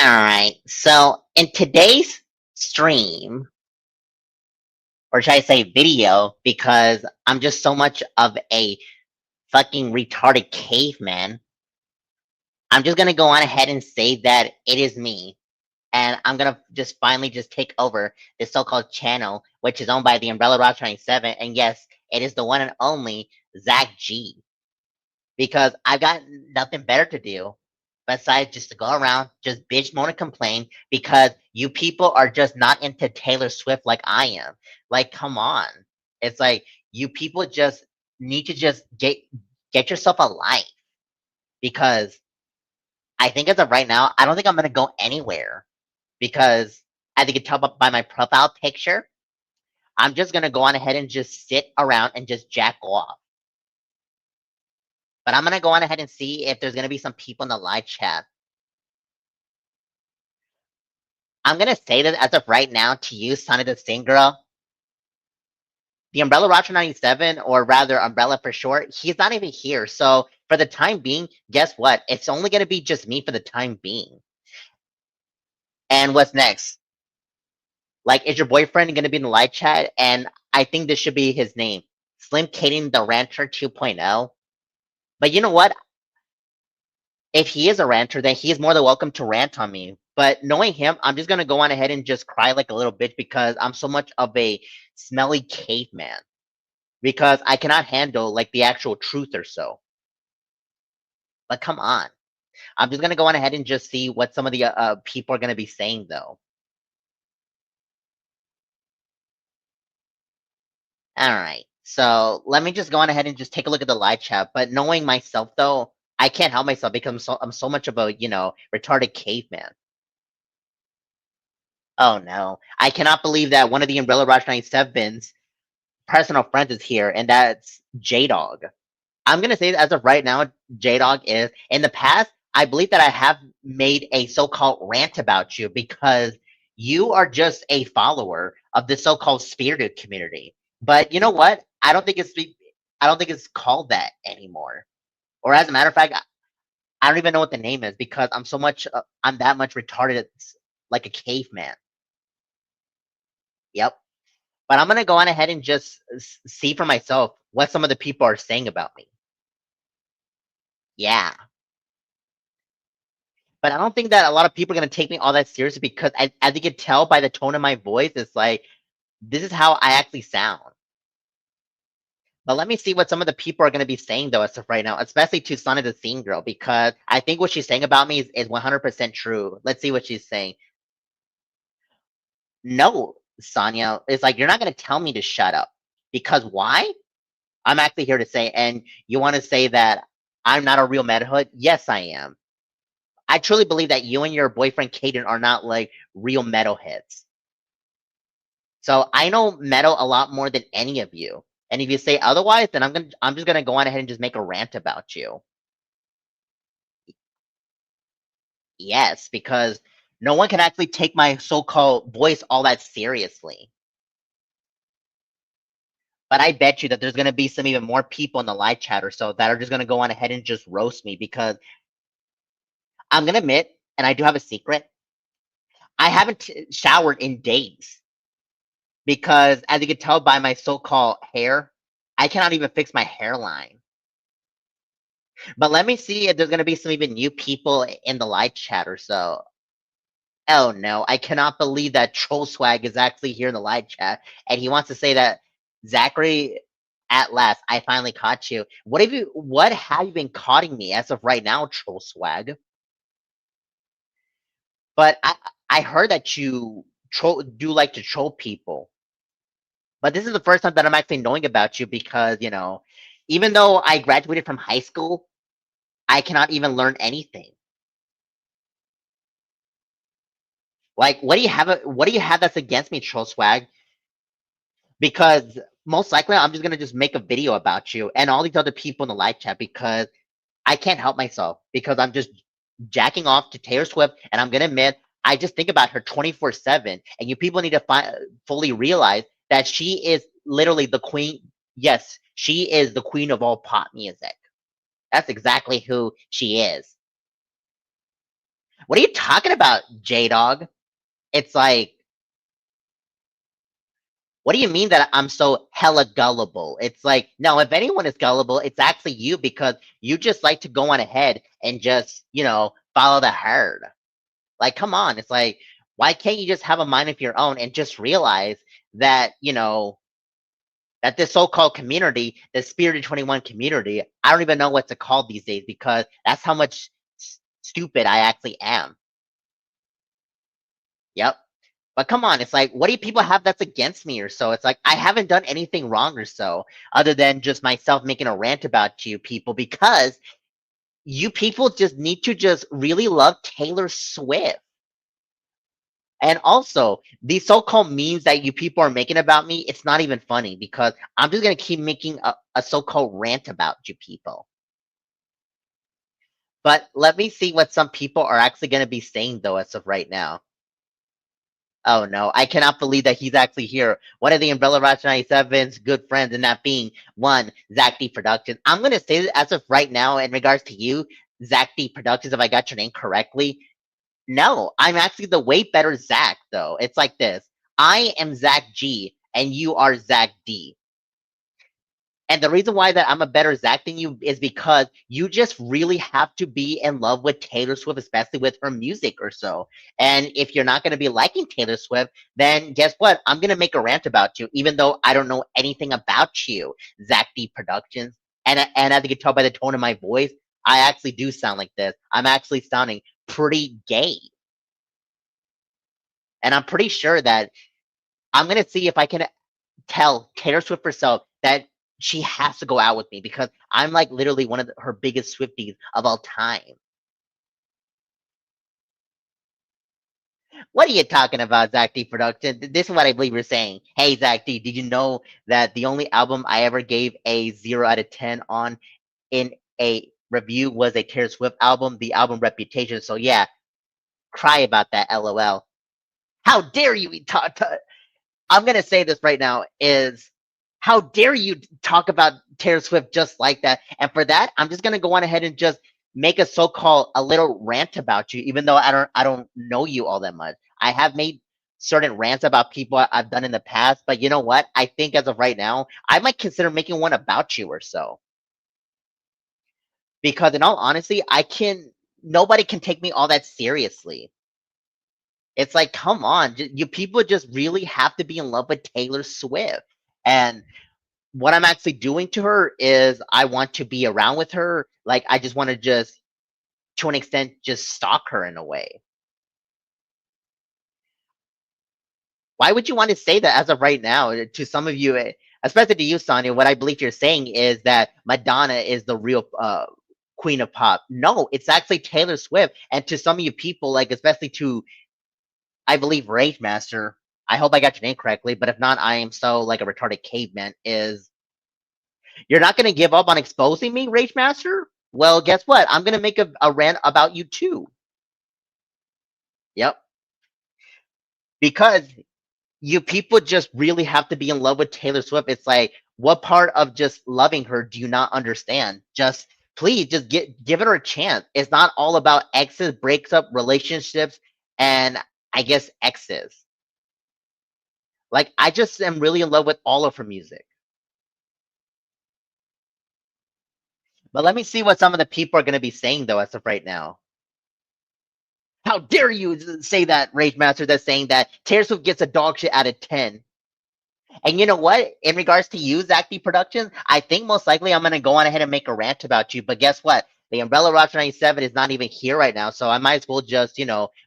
Alright, so in today's stream, or should I say video, because I'm just so much of a fucking retarded caveman, I'm just gonna go on ahead and say that it is me. And I'm gonna just finally just take over this so-called channel, which is owned by the Umbrella Rock 27, and yes, it is the one and only Zach G. Because I've got nothing better to do besides just to go around, just bitch, moan, and complain because you people are just not into Taylor Swift like I am. Like, come on. It's like you people just need to just get yourself a life because I think as of right now, I don't think I'm gonna go anywhere because as you can tell by my profile picture, I'm just gonna go on ahead and just sit around and just jack off. But I'm gonna go on ahead and see if there's gonna be some people in the live chat. I'm gonna say that as of right now to you, Sonny the Sing Girl, the Umbrella Roger 97, or rather Umbrella for short, he's not even here. So for the time being, guess what? It's only gonna be just me for the time being. And what's next? Like, is your boyfriend gonna be in the live chat? And I think this should be his name. Slim Kaden the Rancher 2.0. But you know what? If he is a ranter, then he is more than welcome to rant on me. But knowing him, I'm just gonna go on ahead and just cry like a little bitch because I'm so much of a smelly caveman. Because I cannot handle like the actual truth or so. But come on. I'm just gonna go on ahead and just see what some of the people are gonna be saying though. Alright. So let me just go on ahead and just take a look at the live chat. But knowing myself though, I can't help myself because I'm so much of a, retarded caveman. Oh no. I cannot believe that one of the Umbrella Raj 97's personal friends is here, and that's J Dog. I'm gonna say that as of right now, J Dog is. In the past, I believe that I have made a so-called rant about you because you are just a follower of the so-called spirited community. But you know what? I don't think it's called that anymore. Or as a matter of fact, I don't even know what the name is because I'm that much retarded, it's like a caveman. Yep. But I'm gonna go on ahead and just see for myself what some of the people are saying about me. Yeah. But I don't think that a lot of people are gonna take me all that seriously because as you can tell by the tone of my voice, it's like this is how I actually sound. But let me see what some of the people are gonna be saying though as of right now, especially to Sonny the Scene Girl, because I think what she's saying about me is 100% true. Let's see what she's saying. No, Sonia, it's like you're not gonna tell me to shut up. Because why? I'm actually here to say, and you want to say that I'm not a real metalhead? Yes, I am. I truly believe that you and your boyfriend Caden are not like real metalheads. So I know metal a lot more than any of you. And if you say otherwise, then I'm just gonna go on ahead and just make a rant about you. Yes, because no one can actually take my so-called voice all that seriously. But I bet you that there's gonna be some even more people in the live chat or so that are just gonna go on ahead and just roast me because I'm gonna admit, and I do have a secret, I haven't showered in days because, as you can tell by my so-called hair, I cannot even fix my hairline. But let me see if there's gonna be some even new people in the live chat or so. Oh no, I cannot believe that Troll Swag is actually here in the live chat, and he wants to say that Zachary, at last, I finally caught you. What have you been caughting me as of right now, Troll Swag? But I heard that you do like to troll people. But this is the first time that I'm actually knowing about you because, even though I graduated from high school, I cannot even learn anything. Like, what do you have that's against me, Troll Swag? Because most likely I'm just gonna just make a video about you and all these other people in the live chat because I can't help myself because I'm just jacking off to Taylor Swift, and I'm gonna admit I just think about her 24/7, and you people need to fully realize that she is literally the queen. Yes, she is the queen of all pop music. That's exactly who she is. What are you talking about, J Dog? It's like, what do you mean that I'm so hella gullible? It's like, no, if anyone is gullible, it's actually you because you just like to go on ahead and just, follow the herd. Like, come on. It's like, why can't you just have a mind of your own and just realize that, that this so-called community, the Spirited 21 community, I don't even know what to call these days because that's how much stupid I actually am. Yep. But come on, it's like, what do people have that's against me or so? It's like, I haven't done anything wrong or so, other than just myself making a rant about you people because you people just need to just really love Taylor Swift. And also, these so-called memes that you people are making about me, it's not even funny because I'm just gonna keep making a so-called rant about you people. But let me see what some people are actually gonna be saying though as of right now. Oh no, I cannot believe that he's actually here. One of the Umbrella Ratchet 97's good friends, and that being one, Zach D Productions. I'm gonna say that as of right now, in regards to you, Zach D Productions, if I got your name correctly. No, I'm actually the way better Zach, though. It's like this. I am Zach G, and you are Zach D. And the reason why that I'm a better Zach than you is because you just really have to be in love with Taylor Swift, especially with her music or so. And if you're not going to be liking Taylor Swift, then guess what? I'm going to make a rant about you, even though I don't know anything about you, Zach D Productions. And as you can tell by the tone of my voice, I actually do sound like this. I'm actually sounding pretty gay. And I'm pretty sure that I'm going to see if I can tell Taylor Swift herself that she has to go out with me because I'm like literally one of her biggest Swifties of all time. What are you talking about, Zach D Production? This is what I believe you're saying. Hey, Zach D, did you know that the only album I ever gave a 0 out of 10 on in a review was a Taylor Swift album, the album Reputation? So yeah, cry about that, LOL. How dare you I'm gonna say this right now is how dare you talk about Taylor Swift just like that? And for that, I'm just gonna go on ahead and just make a so-called a little rant about you, even though I don't know you all that much. I have made certain rants about people I've done in the past, but you know what? I think as of right now, I might consider making one about you or so. Because in all honesty, I can nobody can take me all that seriously. It's like, come on, you people just really have to be in love with Taylor Swift. And what I'm actually doing to her is I want to be around with her. Like I just want to just to an extent just stalk her in a way. Why would you want to say that as of right now to some of you, especially to you, Sonia? What I believe you're saying is that Madonna is the real queen of pop. No, it's actually Taylor Swift. And to some of you people, like especially to I believe Rage Master. I hope I got your name correctly, but if not, I am so like a retarded caveman. Is you're not going to give up on exposing me, Rage Master? Well, guess what? I'm going to make a rant about you too. Yep. Because you people just really have to be in love with Taylor Swift. It's like, what part of just loving her do you not understand? Just please, just give it her a chance. It's not all about exes, breaks up, relationships, and I guess exes. Like I just am really in love with all of her music. But let me see what some of the people are going to be saying though as of right now. How dare you say that, Rage Master? That's saying that Taylor Swift gets a dog shit out of 10. And you know what? In regards to you, Zach D Productions, I think most likely I'm going to go on ahead and make a rant about you. But guess what? The Umbrella Rock 97 is not even here right now. So I might as well just,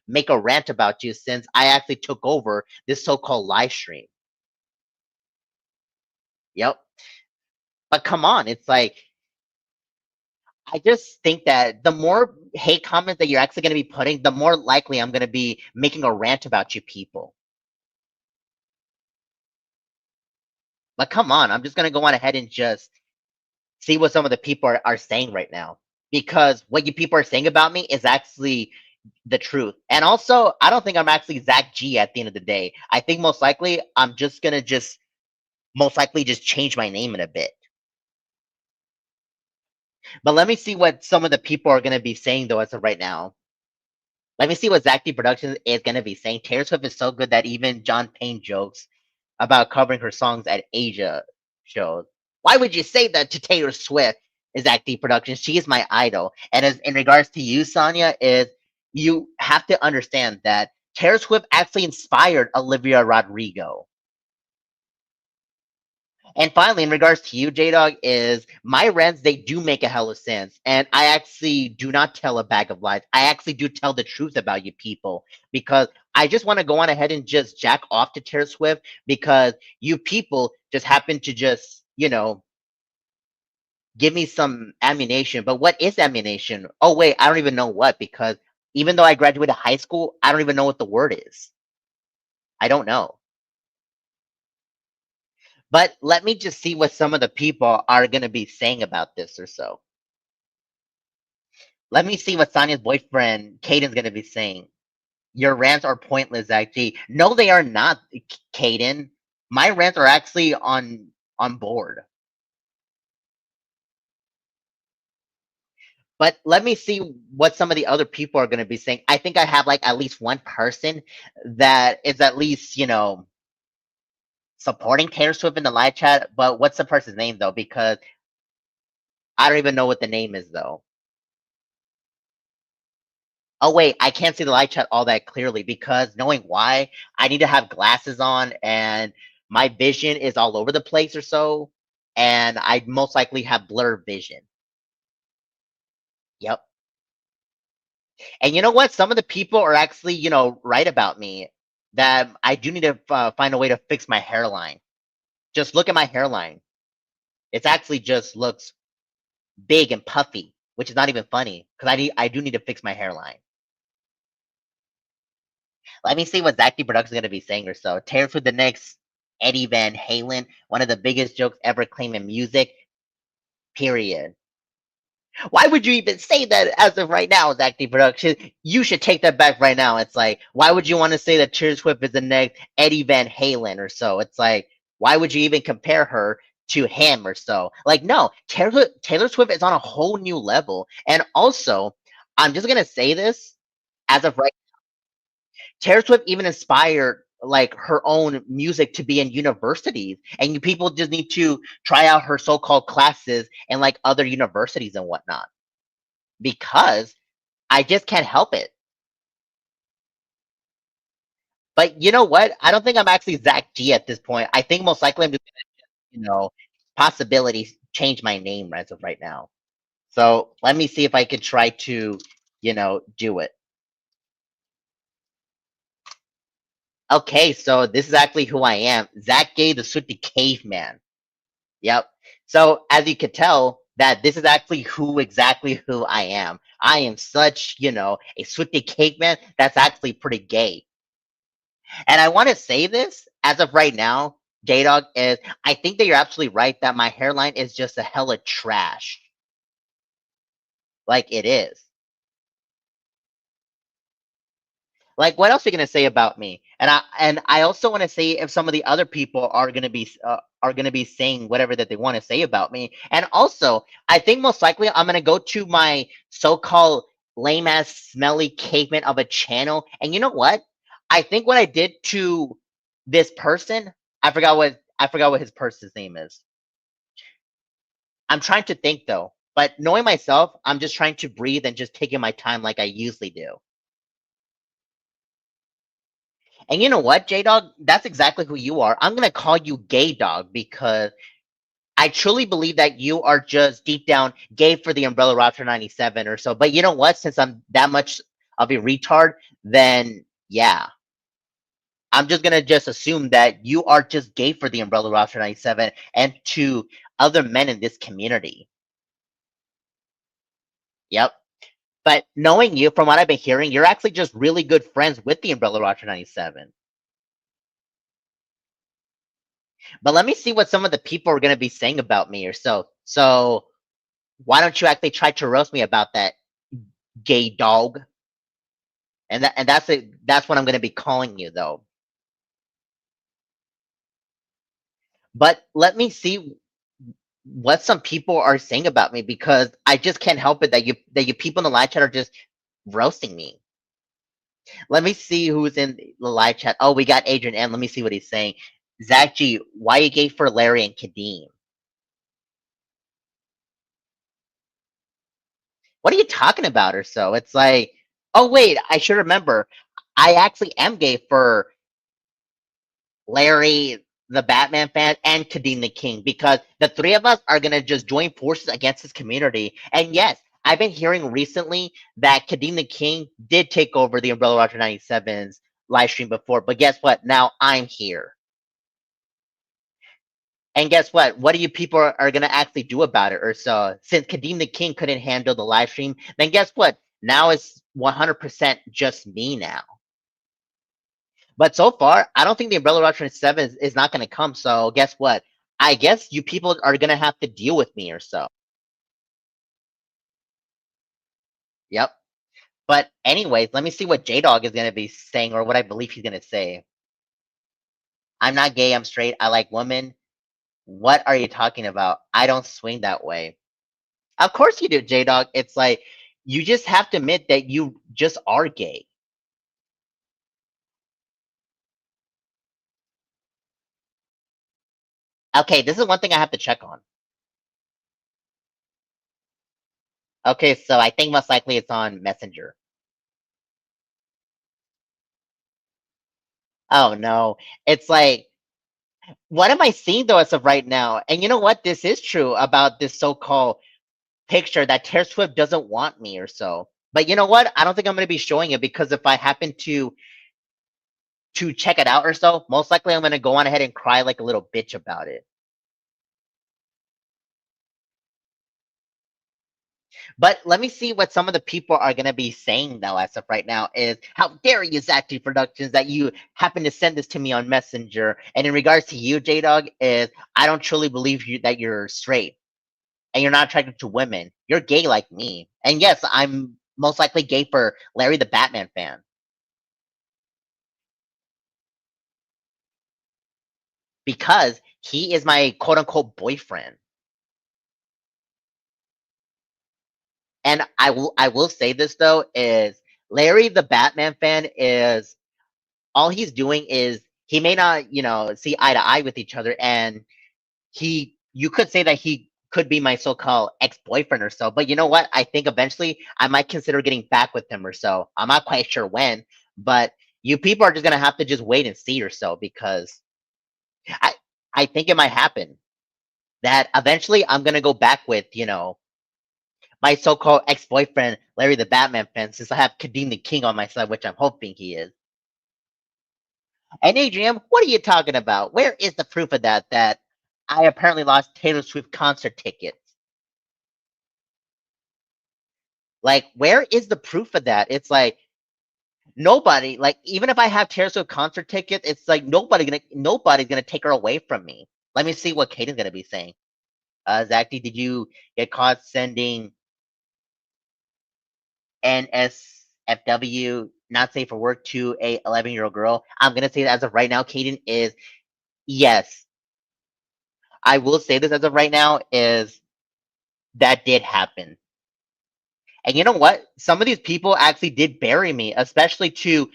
make a rant about you since I actually took over this so called live stream. Yep. But come on. It's like, I just think that the more hate comments that you're actually going to be putting, the more likely I'm going to be making a rant about you people. But come on, I'm just going to go on ahead and just see what some of the people are saying right now. Because what you people are saying about me is actually the truth. And also, I don't think I'm actually Zach G at the end of the day. I think most likely I'm just going to just most likely just change my name in a bit. But let me see what some of the people are going to be saying though as of right now. Let me see what Zach D Productions is gonna be saying. Taylor Swift is so good that even John Payne jokes about covering her songs at Asia shows. Why would you say that to Taylor Swift? Is Zach D Productions? She is my idol. And as in regards to you, Sonia, is you have to understand that Taylor Swift actually inspired Olivia Rodrigo. And finally, in regards to you, J Dog, is my rants, they do make a hell of sense. And I actually do not tell a bag of lies. I actually do tell the truth about you people because I just want to go on ahead and just jack off to Taylor Swift because you people just happen to just, give me some ammunition. But what is ammunition? Oh, wait, I don't even know what because even though I graduated high school, I don't even know what the word is. I don't know. But let me just see what some of the people are going to be saying about this or so. Let me see what Sonia's boyfriend Caden's gonna be saying. Your rants are pointless, actually. No, they are not, Caden. My rants are actually on board. But let me see what some of the other people are gonna be saying. I think I have like at least one person that is at least, supporting Taylor Swift in the live chat. But what's the person's name though? Because I don't even know what the name is though. Oh wait, I can't see the live chat all that clearly because knowing why, I need to have glasses on and my vision is all over the place or so, and I most likely have blurred vision. Yep. And you know what? Some of the people are actually, right about me that I do need to find a way to fix my hairline. Just look at my hairline. It's actually just looks big and puffy, which is not even funny because I do need to fix my hairline. Let me see what Zach D Productions is gonna be saying or so. Taylor Swift the next Eddie Van Halen, one of the biggest jokes ever claimed in music. Period. Why would you even say that as of right now, Zach D Productions? You should take that back right now. It's like, why would you want to say that Taylor Swift is the next Eddie Van Halen or so? It's like, why would you even compare her to him or so? Like, no, Taylor Swift is on a whole new level. And also, I'm just gonna say this as of right. Taylor Swift even inspired like her own music to be in universities, and you people just need to try out her so-called classes in like other universities and whatnot. Because I just can't help it. But you know what? I don't think I'm actually Zach G at this point. I think most likely I'm just possibilities change my name as of right now. So let me see if I could try to, do it. Okay, so this is actually who I am. Zach Gay, the Sooty Caveman. Yep. So as you could tell, that this is actually exactly who I am. I am such, a Swifty cake man that's actually pretty gay. And I want to say this as of right now, J Dog, is I think that you're absolutely right that my hairline is just a hella trash. Like it is. Like, what else are you gonna say about me? And I also want to say if some of the other people are gonna be saying whatever that they want to say about me. And also, I think most likely I'm gonna go to my so-called lame ass smelly caveman of a channel. And you know what? I think what I did to this person, I forgot what his person's name is. I'm trying to think though, but knowing myself, I'm just trying to breathe and just taking my time like I usually do. And you know what, J Dog? That's exactly who you are. I'm gonna call you Gay Dog because I truly believe that you are just deep down gay for the Umbrella Roster 97 or so. But you know what? Since I'm that much of a retard, then yeah. I'm just gonna just assume that you are just gay for the Umbrella Roster 97 and to other men in this community. Yep. But knowing you, from what I've been hearing, you're actually just really good friends with the Umbrella Roster 97. But let me see what some of the people are going to be saying about me or so. So why don't you actually try to roast me about that, gay dog? And that's what I'm going to be calling you though. But let me see what some people are saying about me because I just can't help it that you people in the live chat are just roasting me. Let me see who's in the live chat. Oh, we got Adrian M. Let me see what he's saying. Zach G, why you gay for Larry and Kadeem? What are you talking about or so? It's like, oh wait, I should remember. I actually am gay for Larry, the Batman fan, and Kadeem the King because the three of us are gonna just join forces against this community. And yes, I've been hearing recently that Kadeem the King did take over the Umbrella Roger 97's live stream before, but guess what? Now I'm here. And guess what? What do you people are gonna actually do about it? Or so since Kadeem the King couldn't handle the live stream, then guess what? Now it's 100% just me now. But so far, I don't think the Umbrella Roger 7 is not gonna come. So guess what? I guess you people are gonna have to deal with me or so. Yep. But anyways, let me see what J Dog is gonna be saying or what I believe he's gonna say. I'm not gay. I'm straight. I like women. What are you talking about? I don't swing that way. Of course you do, J Dog. It's like you just have to admit that you just are gay. Okay, this is one thing I have to check on. Okay, so I think most likely it's on Messenger. Oh no. It's like what am I seeing though as of right now? And you know what? This is true about this so-called picture that Taylor Swift doesn't want me or so. But you know what? I don't think I'm gonna be showing it because if I happen to check it out or so, most likely I'm gonna go on ahead and cry like a little bitch about it. But let me see what some of the people are gonna be saying now as of right now is how dare you, Zacty Productions, that you happen to send this to me on Messenger. And in regards to you, J Dog, is I don't truly believe you that you're straight and you're not attracted to women. You're gay like me. And yes, I'm most likely gay for Larry the Batman fan. Because he is my quote unquote boyfriend. And I will say this though is Larry the Batman fan is all he's doing is he may not, see eye to eye with each other and you could say that he could be my so-called ex-boyfriend or so, but you know what? I think eventually I might consider getting back with him or so. I'm not quite sure when, but you people are just gonna have to just wait and see or so because I I think it might happen that eventually I'm gonna go back with, my so-called ex-boyfriend, Larry the Batman fan, since I have Kadeem the King on my side, which I'm hoping he is. And Adrian, what are you talking about? Where is the proof of that? That I apparently lost Taylor Swift concert tickets. Like, where is the proof of that? It's like nobody. Like, even if I have Taylor Swift concert tickets, it's like nobody's gonna take her away from me. Let me see what Caden's gonna be saying. Zachy, did you get caught sending NSFW not safe for work to a 11-year-old girl? I'm gonna say that as of right now, Caden is yes. I will say this as of right now is that did happen. And you know what? Some of these people actually did bury me, especially to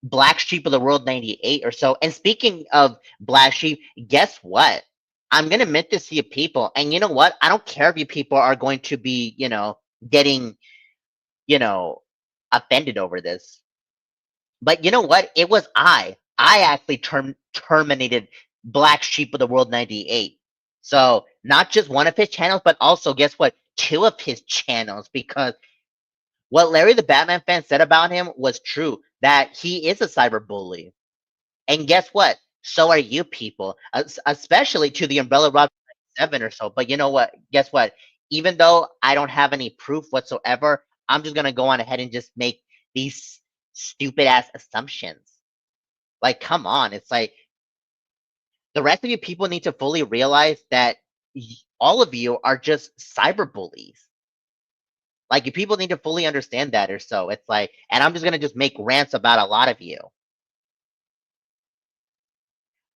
Black Sheep of the World 98 or so. And speaking of Black Sheep, guess what? I'm gonna admit this to you people, and you know what? I don't care if you people are going to be, getting, you know, offended over this. But you know what? It was I actually terminated Black Sheep of the World 98. So not just one of his channels, but also guess what? Two of his channels, because what Larry the Batman fan said about him was true, that he is a cyber bully. And guess what? So are you people, especially to the Umbrella Rob 7 or so. But you know what? Guess what? Even though I don't have any proof whatsoever, I'm just gonna go on ahead and just make these stupid ass assumptions. Like, come on. It's like the rest of you people need to fully realize that all of you are just cyber bullies. Like, you people need to fully understand that or so. It's like, and I'm just gonna just make rants about a lot of you.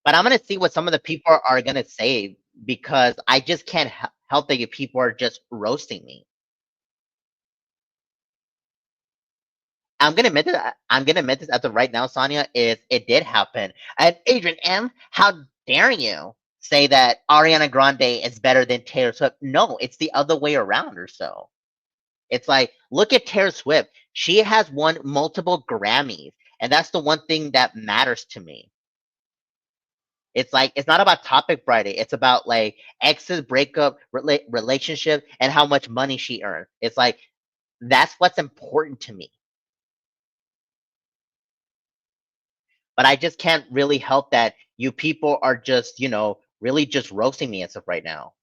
But I'm gonna see what some of the people are gonna say because I just can't help that you people are just roasting me. I'm gonna admit that I'm gonna admit this as of right now, Sonia, is it did happen. And Adrian M, how dare you say that Ariana Grande is better than Taylor Swift? No, it's the other way around or so. It's like, look at Taylor Swift. She has won multiple Grammys, and that's the one thing that matters to me. It's like it's not about topic Friday. It's about like exes, breakup, relationship, and how much money she earned. It's like that's what's important to me. But I just can't really help that you people are just, really just roasting me as of right now.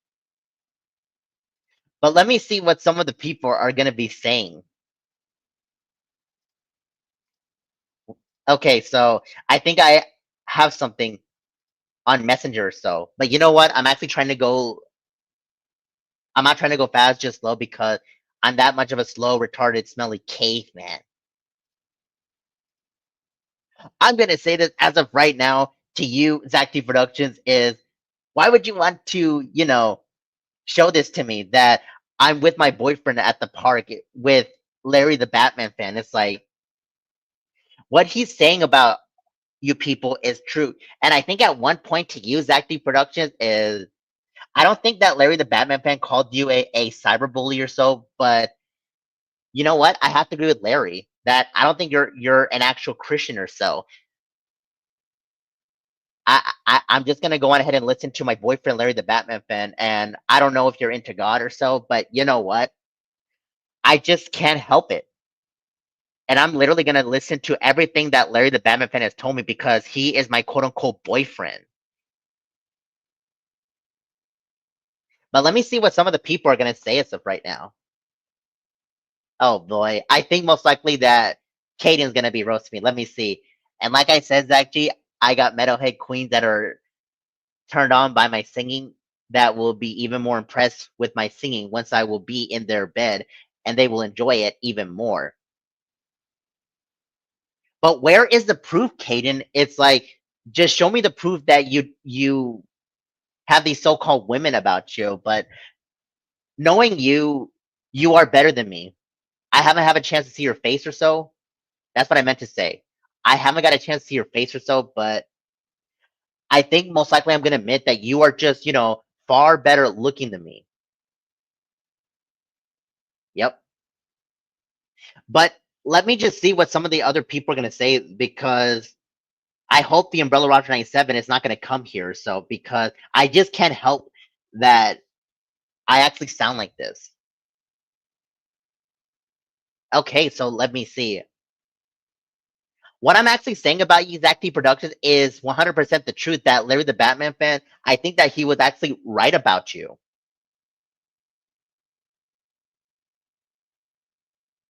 But let me see what some of the people are gonna be saying. Okay, so I think I have something on Messenger or so. But you know what? I'm not trying to go fast, just slow because I'm that much of a slow, retarded, smelly caveman. I'm gonna say this as of right now to you, Zach T Productions, is why would you want to, show this to me that I'm with my boyfriend at the park with Larry the Batman fan? It's like what he's saying about you people is true. And I think at one point to use Zach T Productions is I don't think that Larry the Batman fan called you a cyberbully or so, but you know what? I have to agree with Larry that I don't think you're an actual Christian or so. I'm just gonna go on ahead and listen to my boyfriend Larry the Batman fan, and I don't know if you're into God or so, but you know what? I just can't help it. And I'm literally gonna listen to everything that Larry the Batman fan has told me because he is my quote unquote boyfriend. But let me see what some of the people are gonna say as of right now. Oh boy, I think most likely that Caden's gonna be roasting me. Let me see. And like I said, Zach G, I got metalhead queens that are turned on by my singing that will be even more impressed with my singing once I will be in their bed and they will enjoy it even more. But where is the proof, Caden? It's like just show me the proof that you have these so-called women about you, but knowing you, you are better than me. I haven't had a chance to see your face or so. That's what I meant to say. I haven't got a chance to see your face or so, but I think most likely I'm gonna admit that you are just, far better looking than me. Yep. But let me just see what some of the other people are gonna say because I hope the Umbrella Roger 97 is not gonna come here. So because I just can't help that I actually sound like this. Okay, so let me see. What I'm actually saying about you, Zach T Productions, is 100% the truth. That Larry the Batman fan, I think that he was actually right about you.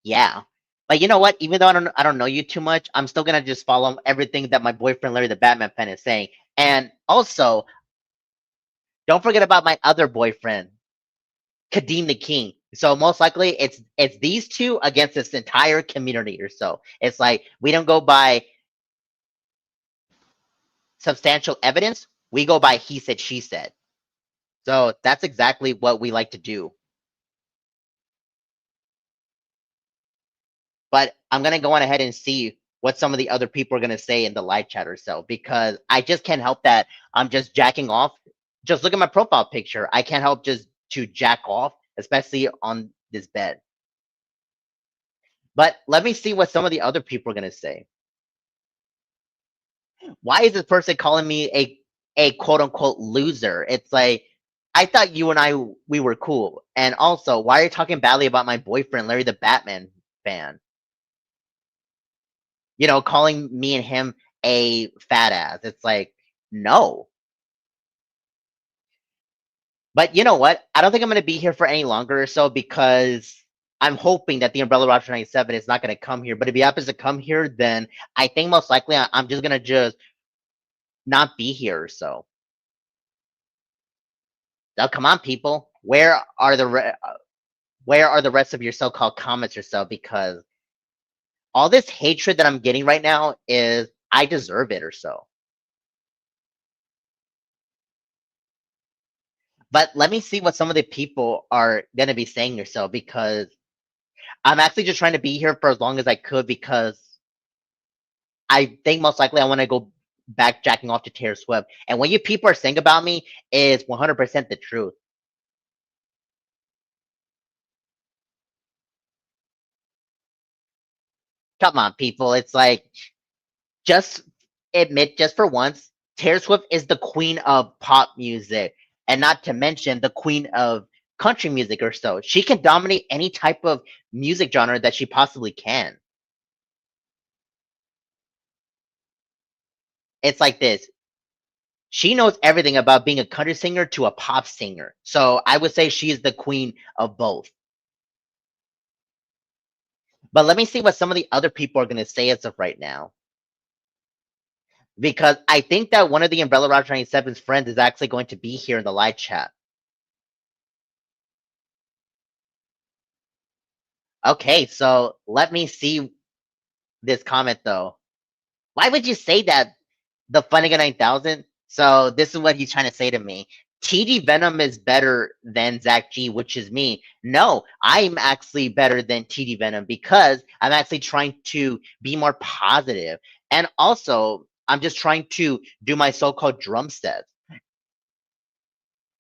Yeah. But you know what? Even though I don't know you too much, I'm still gonna just follow everything that my boyfriend Larry the Batman fan is saying. And also, don't forget about my other boyfriend, Kadeem the King. So most likely it's these two against this entire community or so. It's like we don't go by substantial evidence, we go by he said, she said. So that's exactly what we like to do. But I'm gonna go on ahead and see what some of the other people are gonna say in the live chat or so because I just can't help that I'm just jacking off. Just look at my profile picture. I can't help just to jack off, especially on this bed. But let me see what some of the other people are gonna say. Why is this person calling me a quote unquote loser? It's like I thought you and I we were cool. And also, why are you talking badly about my boyfriend, Larry the Batman fan? Calling me and him a fat ass. It's like, no. But you know what? I don't think I'm going to be here for any longer or so because I'm hoping that the Umbrella Roger 97 is not going to come here. But if he happens to come here, then I think most likely I'm just going to just not be here or so. Now, come on, people. Where are the rest of your so-called comments or so? Because all this hatred that I'm getting right now is I deserve it or so. But let me see what some of the people are going to be saying or so because I'm actually just trying to be here for as long as I could because I think most likely I want to go back jacking off to Taylor Swift. And what you people are saying about me is 100% the truth. Come on, people. It's like, just admit, just for once, Taylor Swift is the queen of pop music, and not to mention the queen of country music or so. She can dominate any type of music genre that she possibly can. It's like this. She knows everything about being a country singer to a pop singer. So I would say she is the queen of both. But let me see what some of the other people are going to say as of right now. Because I think that one of the Umbrella Roger 97's friends is actually going to be here in the live chat. Okay, so let me see this comment though. Why would you say that, the Funnigan 9000? So this is what he's trying to say to me. TD Venom is better than Zach G, which is me. No, I'm actually better than TD Venom because I'm actually trying to be more positive. And also, I'm just trying to do my so-called drum sets.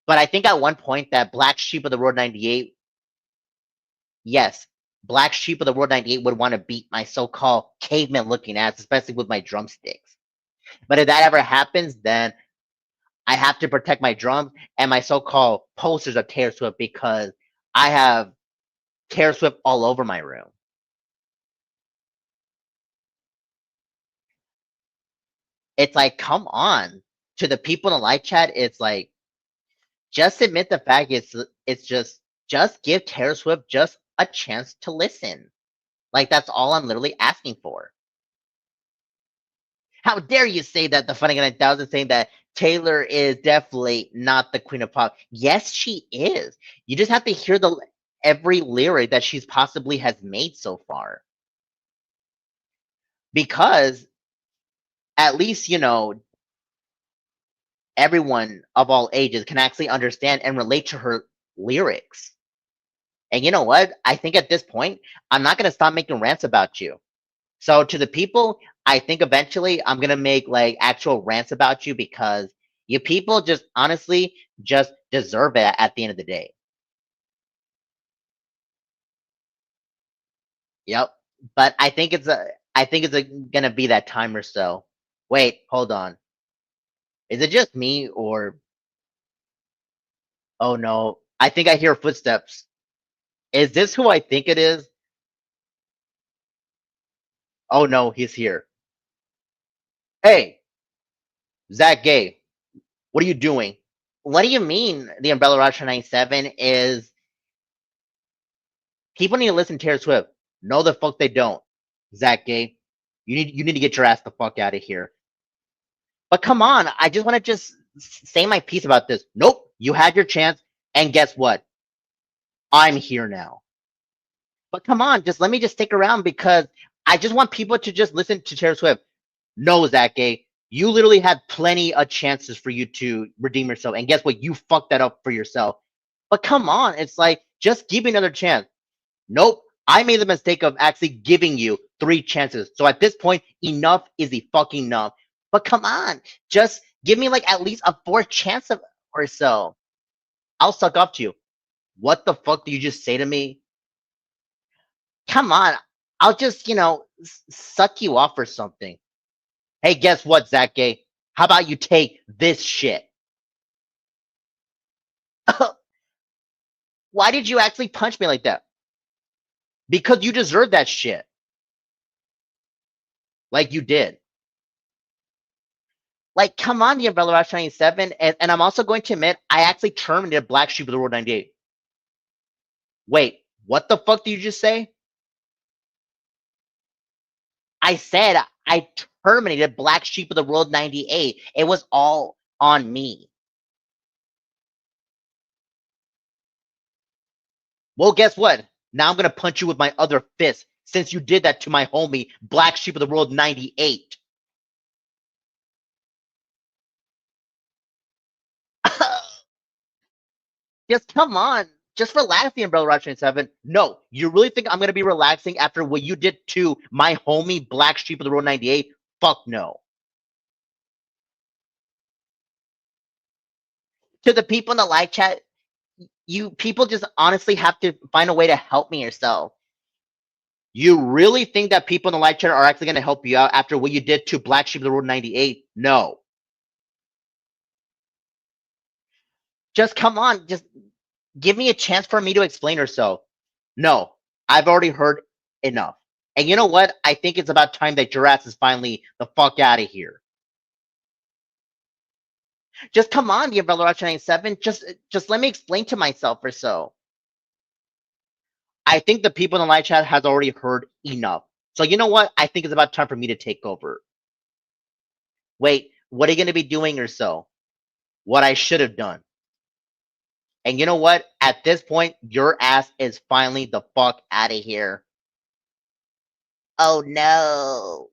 But I think at one point that Black Sheep of the Road 98, yes, Black Sheep of the Road 98 would want to beat my so-called caveman looking ass, especially with my drumsticks. But if that ever happens, then I have to protect my drums and my so-called posters of Taylor Swift because I have Taylor Swift all over my room. It's like, come on. To the people in the live chat, it's like, just admit the fact it's just give Taylor Swift just a chance to listen. Like that's all I'm literally asking for. How dare you say that, the Funny 9000, saying that Taylor is definitely not the queen of pop? Yes, she is. You just have to hear the every lyric that she's possibly has made so far. Because at least, everyone of all ages can actually understand and relate to her lyrics. And you know what? I think at this point, I'm not going to stop making rants about you. So to the people, I think eventually I'm gonna make like actual rants about you because you people just honestly just deserve it at the end of the day. Yep. But I think it's gonna be that time or so. Wait, hold on. Is it just me or oh no? I think I hear footsteps. Is this who I think it is? Oh no, he's here. Hey, Zach Gay, what are you doing? What do you mean the Umbrella Russia 97 is people need to listen to Taylor Swift. No, the fuck they don't. Zach Gay, you need to get your ass the fuck out of here. But come on, I just want to just say my piece about this. Nope, you had your chance, and guess what? I'm here now. But come on, just let me just stick around because I just want people to just listen to Taylor Swift. No, Zach Gay, you literally had plenty of chances for you to redeem yourself, and guess what? You fucked that up for yourself. But come on, it's like just give me another chance. Nope. I made the mistake of actually giving you 3 chances. So at this point, enough is the fucking enough. But come on, just give me like at least a fourth chance of, or so. I'll suck up to you. What the fuck do you just say to me? Come on. I'll just, suck you off or something. Hey, guess what, Zach Gay? How about you take this shit? Why did you actually punch me like that? Because you deserve that shit. Like you did. Like, come on, the Umbrella Rush 97. And I'm also going to admit, I actually terminated Black Sheep of the Road 98. Wait, what the fuck did you just say? I said I terminated Black Sheep of the Road 98. It was all on me. Well, guess what? Now I'm going to punch you with my other fist since you did that to my homie, Black Sheep of the Road 98. Just come on. just relax, the Umbrella Russian 7. No, you really think I'm gonna be relaxing after what you did to my homie Black Sheep of the Road 98? Fuck no. To the people in the live chat, you people just honestly have to find a way to help me yourself. You really think that people in the live chat are actually gonna help you out after what you did to Black Sheep of the Road 98? No. Just come on, just give me a chance for me to explain or so. No, I've already heard enough. And you know what? I think it's about time that your ass is finally the fuck out of here. Just come on, the Umbrella Rush 97. Just let me explain to myself or so. I think the people in the live chat has already heard enough. So you know what? I think it's about time for me to take over. Wait, what are you gonna be doing or so? What I should have done. And you know what? At this point, your ass is finally the fuck out of here. Oh no.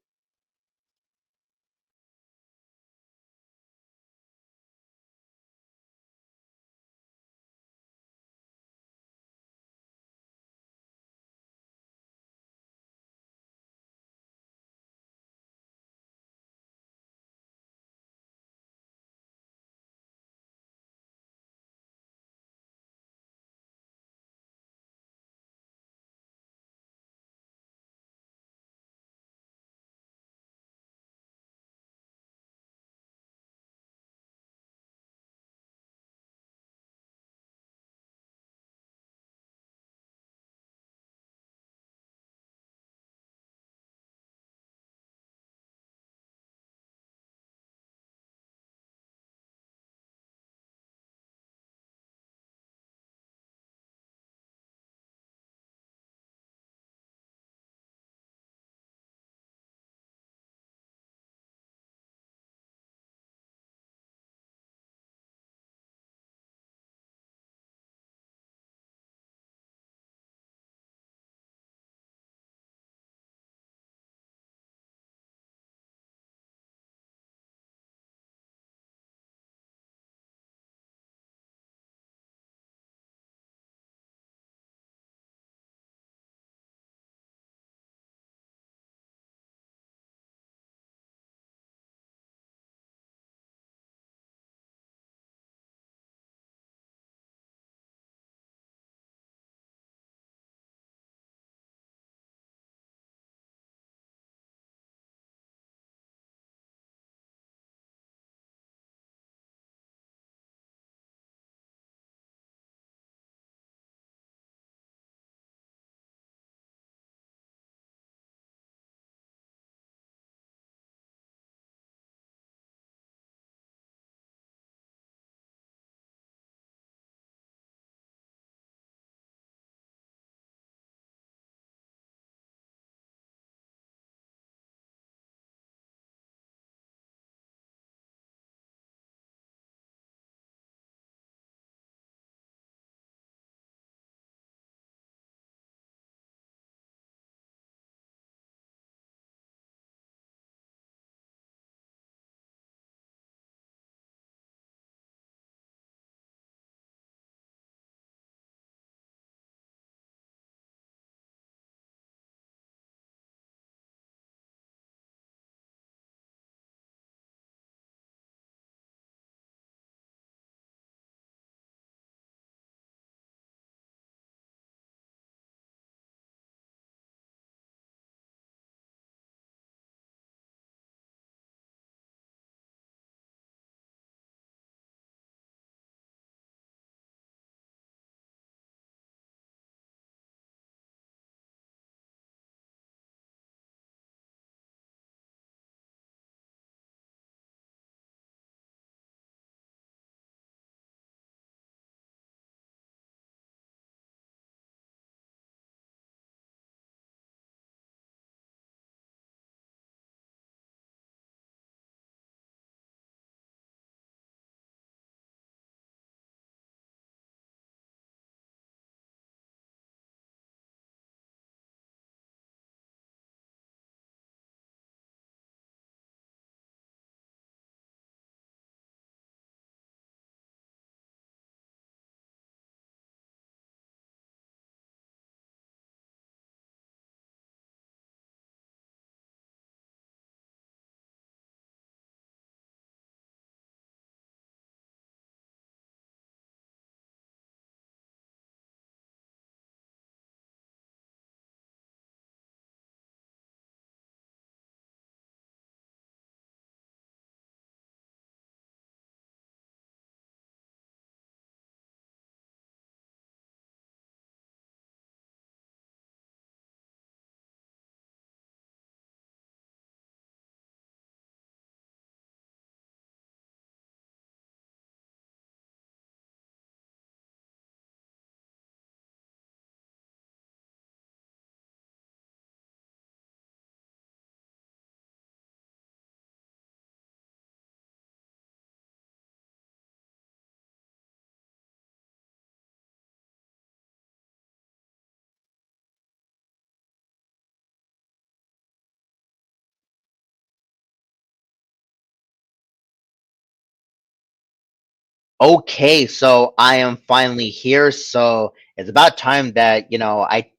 Okay, so I am finally here. So it's about time that, I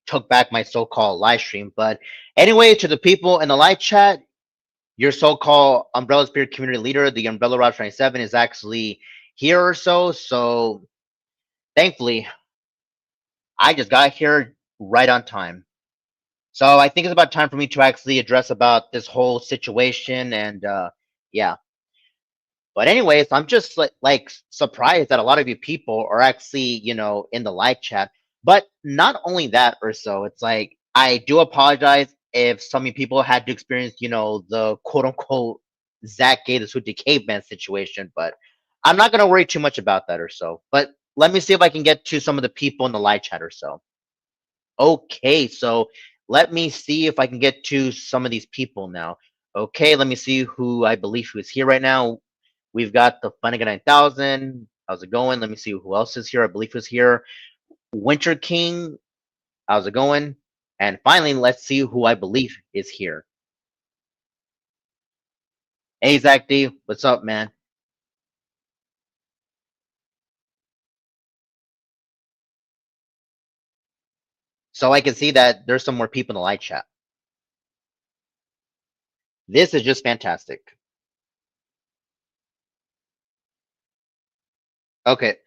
took back my so-called live stream. But anyway, to the people in the live chat, your so-called Umbrella Spirit community leader, the Umbrella Route 27, is actually here or so. So thankfully, I just got here right on time. So I think it's about time for me to actually address about this whole situation and yeah. But anyways, I'm just like surprised that a lot of you people are actually, in the live chat. But not only that or so, it's like I do apologize if some of you people had to experience, the quote unquote Zach Gay the Sweet Caveman situation, but I'm not gonna worry too much about that or so. But let me see if I can get to some of the people in the live chat or so. Okay, so let me see if I can get to some of these people now. Okay, let me see who I believe who is here right now. We've got the Flanagan 9000. How's it going? Let me see who else is here. I believe who's here. Winter King. How's it going? And finally, let's see who I believe is here. Hey, Zach D. What's up, man? So I can see that there's some more people in the live chat. This is just fantastic. Okay.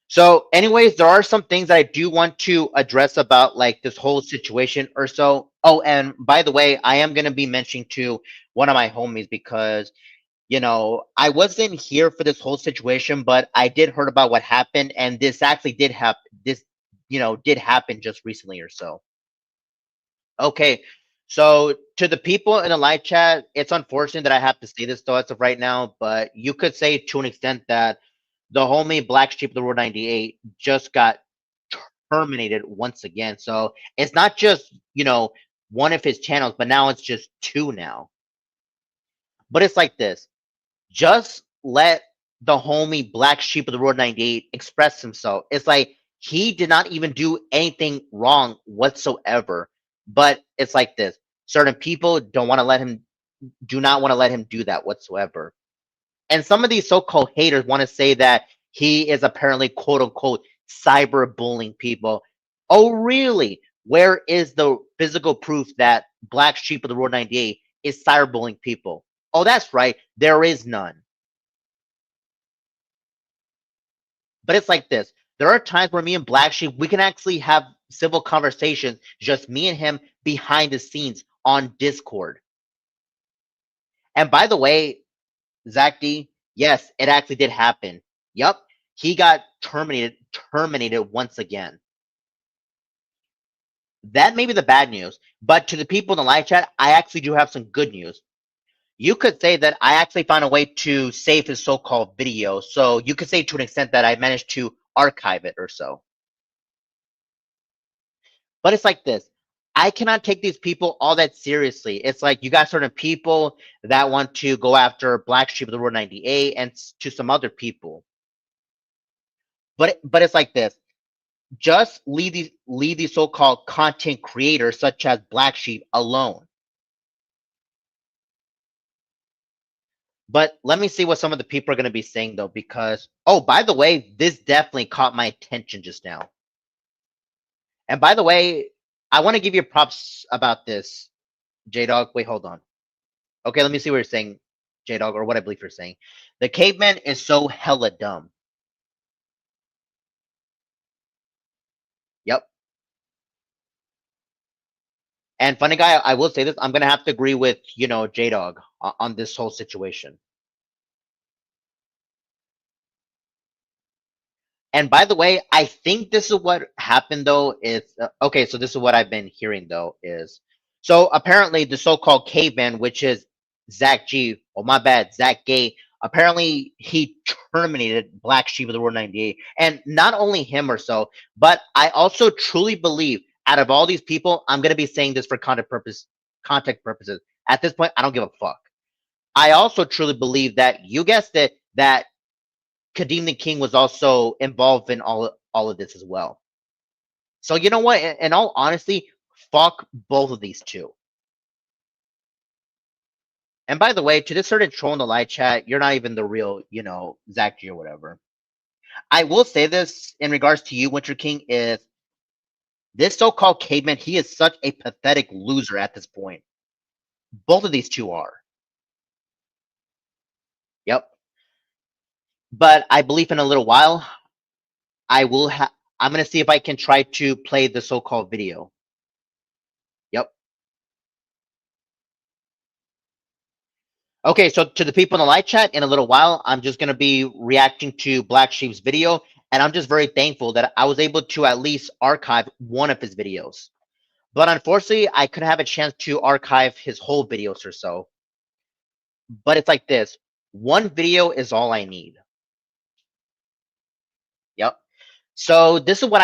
So, anyways, there are some things I do want to address about like this whole situation or so. Oh, and by the way, I am gonna be mentioning to one of my homies because I wasn't here for this whole situation, but I did heard about what happened, and this actually did happen. This, did happen just recently or so. Okay, so to the people in the live chat, it's unfortunate that I have to say this though as of right now, but you could say to an extent that the homie Black Sheep of the Road 98 just got terminated once again. So it's not just, one of his channels, but now it's just two now. But it's like this. Just let the homie Black Sheep of the Road 98 express himself. It's like he did not even do anything wrong whatsoever. But it's like this. Certain people don't want to let him do not want to let him do that whatsoever. And some of these so-called haters want to say that he is apparently quote unquote cyberbullying people. Oh, really? Where is the physical proof that Black Sheep of the Road 98 is cyberbullying people? Oh, that's right. There is none. But it's like this. There are times where me and Black Sheep, we can actually have civil conversations, just me and him behind the scenes on Discord. And by the way, Zach D, yes, it actually did happen. Yup, he got terminated once again. That may be the bad news. But to the people in the live chat, I actually do have some good news. You could say that I actually found a way to save his so-called video. So you could say to an extent that I managed to archive it or so. But it's like this. I cannot take these people all that seriously. It's like you got certain people that want to go after Black Sheep of the Road 98 and to some other people. But it's like this. Just leave these so-called content creators such as Black Sheep alone. But let me see what some of the people are going to be saying though, because oh, by the way, this definitely caught my attention just now. And by the way, I want to give you props about this, J Dog. Wait, hold on. Okay, let me see what you're saying, J Dog, or what I believe you're saying. The caveman is so hella dumb. Yep. And funny guy, I will say this. I'm gonna have to agree with J Dog on this whole situation. And by the way, I think this is what happened though. Is okay. So this is what I've been hearing though. Is so apparently the so-called caveman, which is Zach G. Oh my bad, Zach Gay. Apparently he terminated Black Sheep of the Road 98, and not only him or so, but I also truly believe out of all these people, I'm gonna be saying this for context purposes. At this point, I don't give a fuck. I also truly believe that you guessed it, that Kadeem the King was also involved in all of this as well. So you know what? In all honesty, fuck both of these two. And by the way, to this certain troll in the live chat, you're not even the real, Zach G or whatever. I will say this in regards to you, Winter King, is this so-called caveman, he is such a pathetic loser at this point. Both of these two are. Yep. But I believe in a little while, I will have. I'm gonna see if I can try to play the so-called video. Yep. Okay, so to the people in the live chat, in a little while, I'm just gonna be reacting to Black Sheep's video, and I'm just very thankful that I was able to at least archive one of his videos. But unfortunately, I couldn't have a chance to archive his whole videos or so. But it's like this: one video is all I need. Yep. So this is what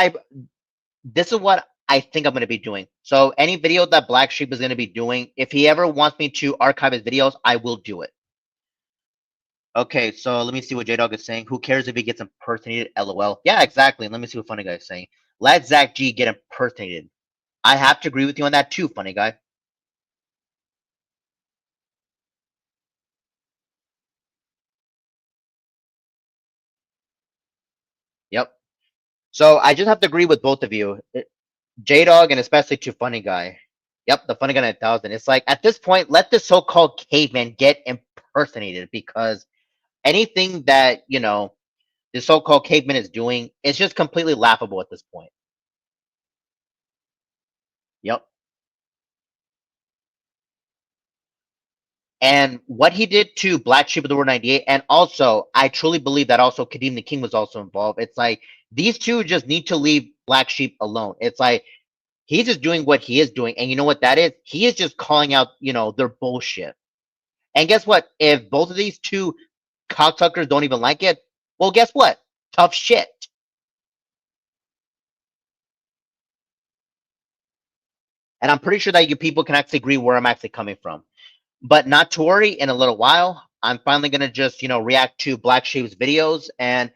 I think I'm going to be doing. So any video that Black Sheep is going to be doing, if he ever wants me to archive his videos, I will do it. Okay, so let me see what J Dog is saying. Who cares if he gets impersonated? LOL. Yeah, exactly. Let me see what Funny Guy is saying. Let Zach G get impersonated. I have to agree with you on that too, Funny Guy. Yep. So I just have to agree with both of you, J Dog and especially to Funny Guy. Yep, the Funny Guy 9000. It's like at this point, let the so-called caveman get impersonated because anything that the so-called caveman is doing is just completely laughable at this point. Yep. And what he did to Black Sheep of the World 98, and also I truly believe that also Kadeem the King was also involved. It's like these two just need to leave Black Sheep alone. It's like he's just doing what he is doing, and you know what that is? He is just calling out, their bullshit. And guess what? If both of these two cocksuckers don't even like it, well, guess what? Tough shit. And I'm pretty sure that you people can actually agree where I'm actually coming from. But not to worry, in a little while, I'm finally gonna just, react to Black Sheep's videos and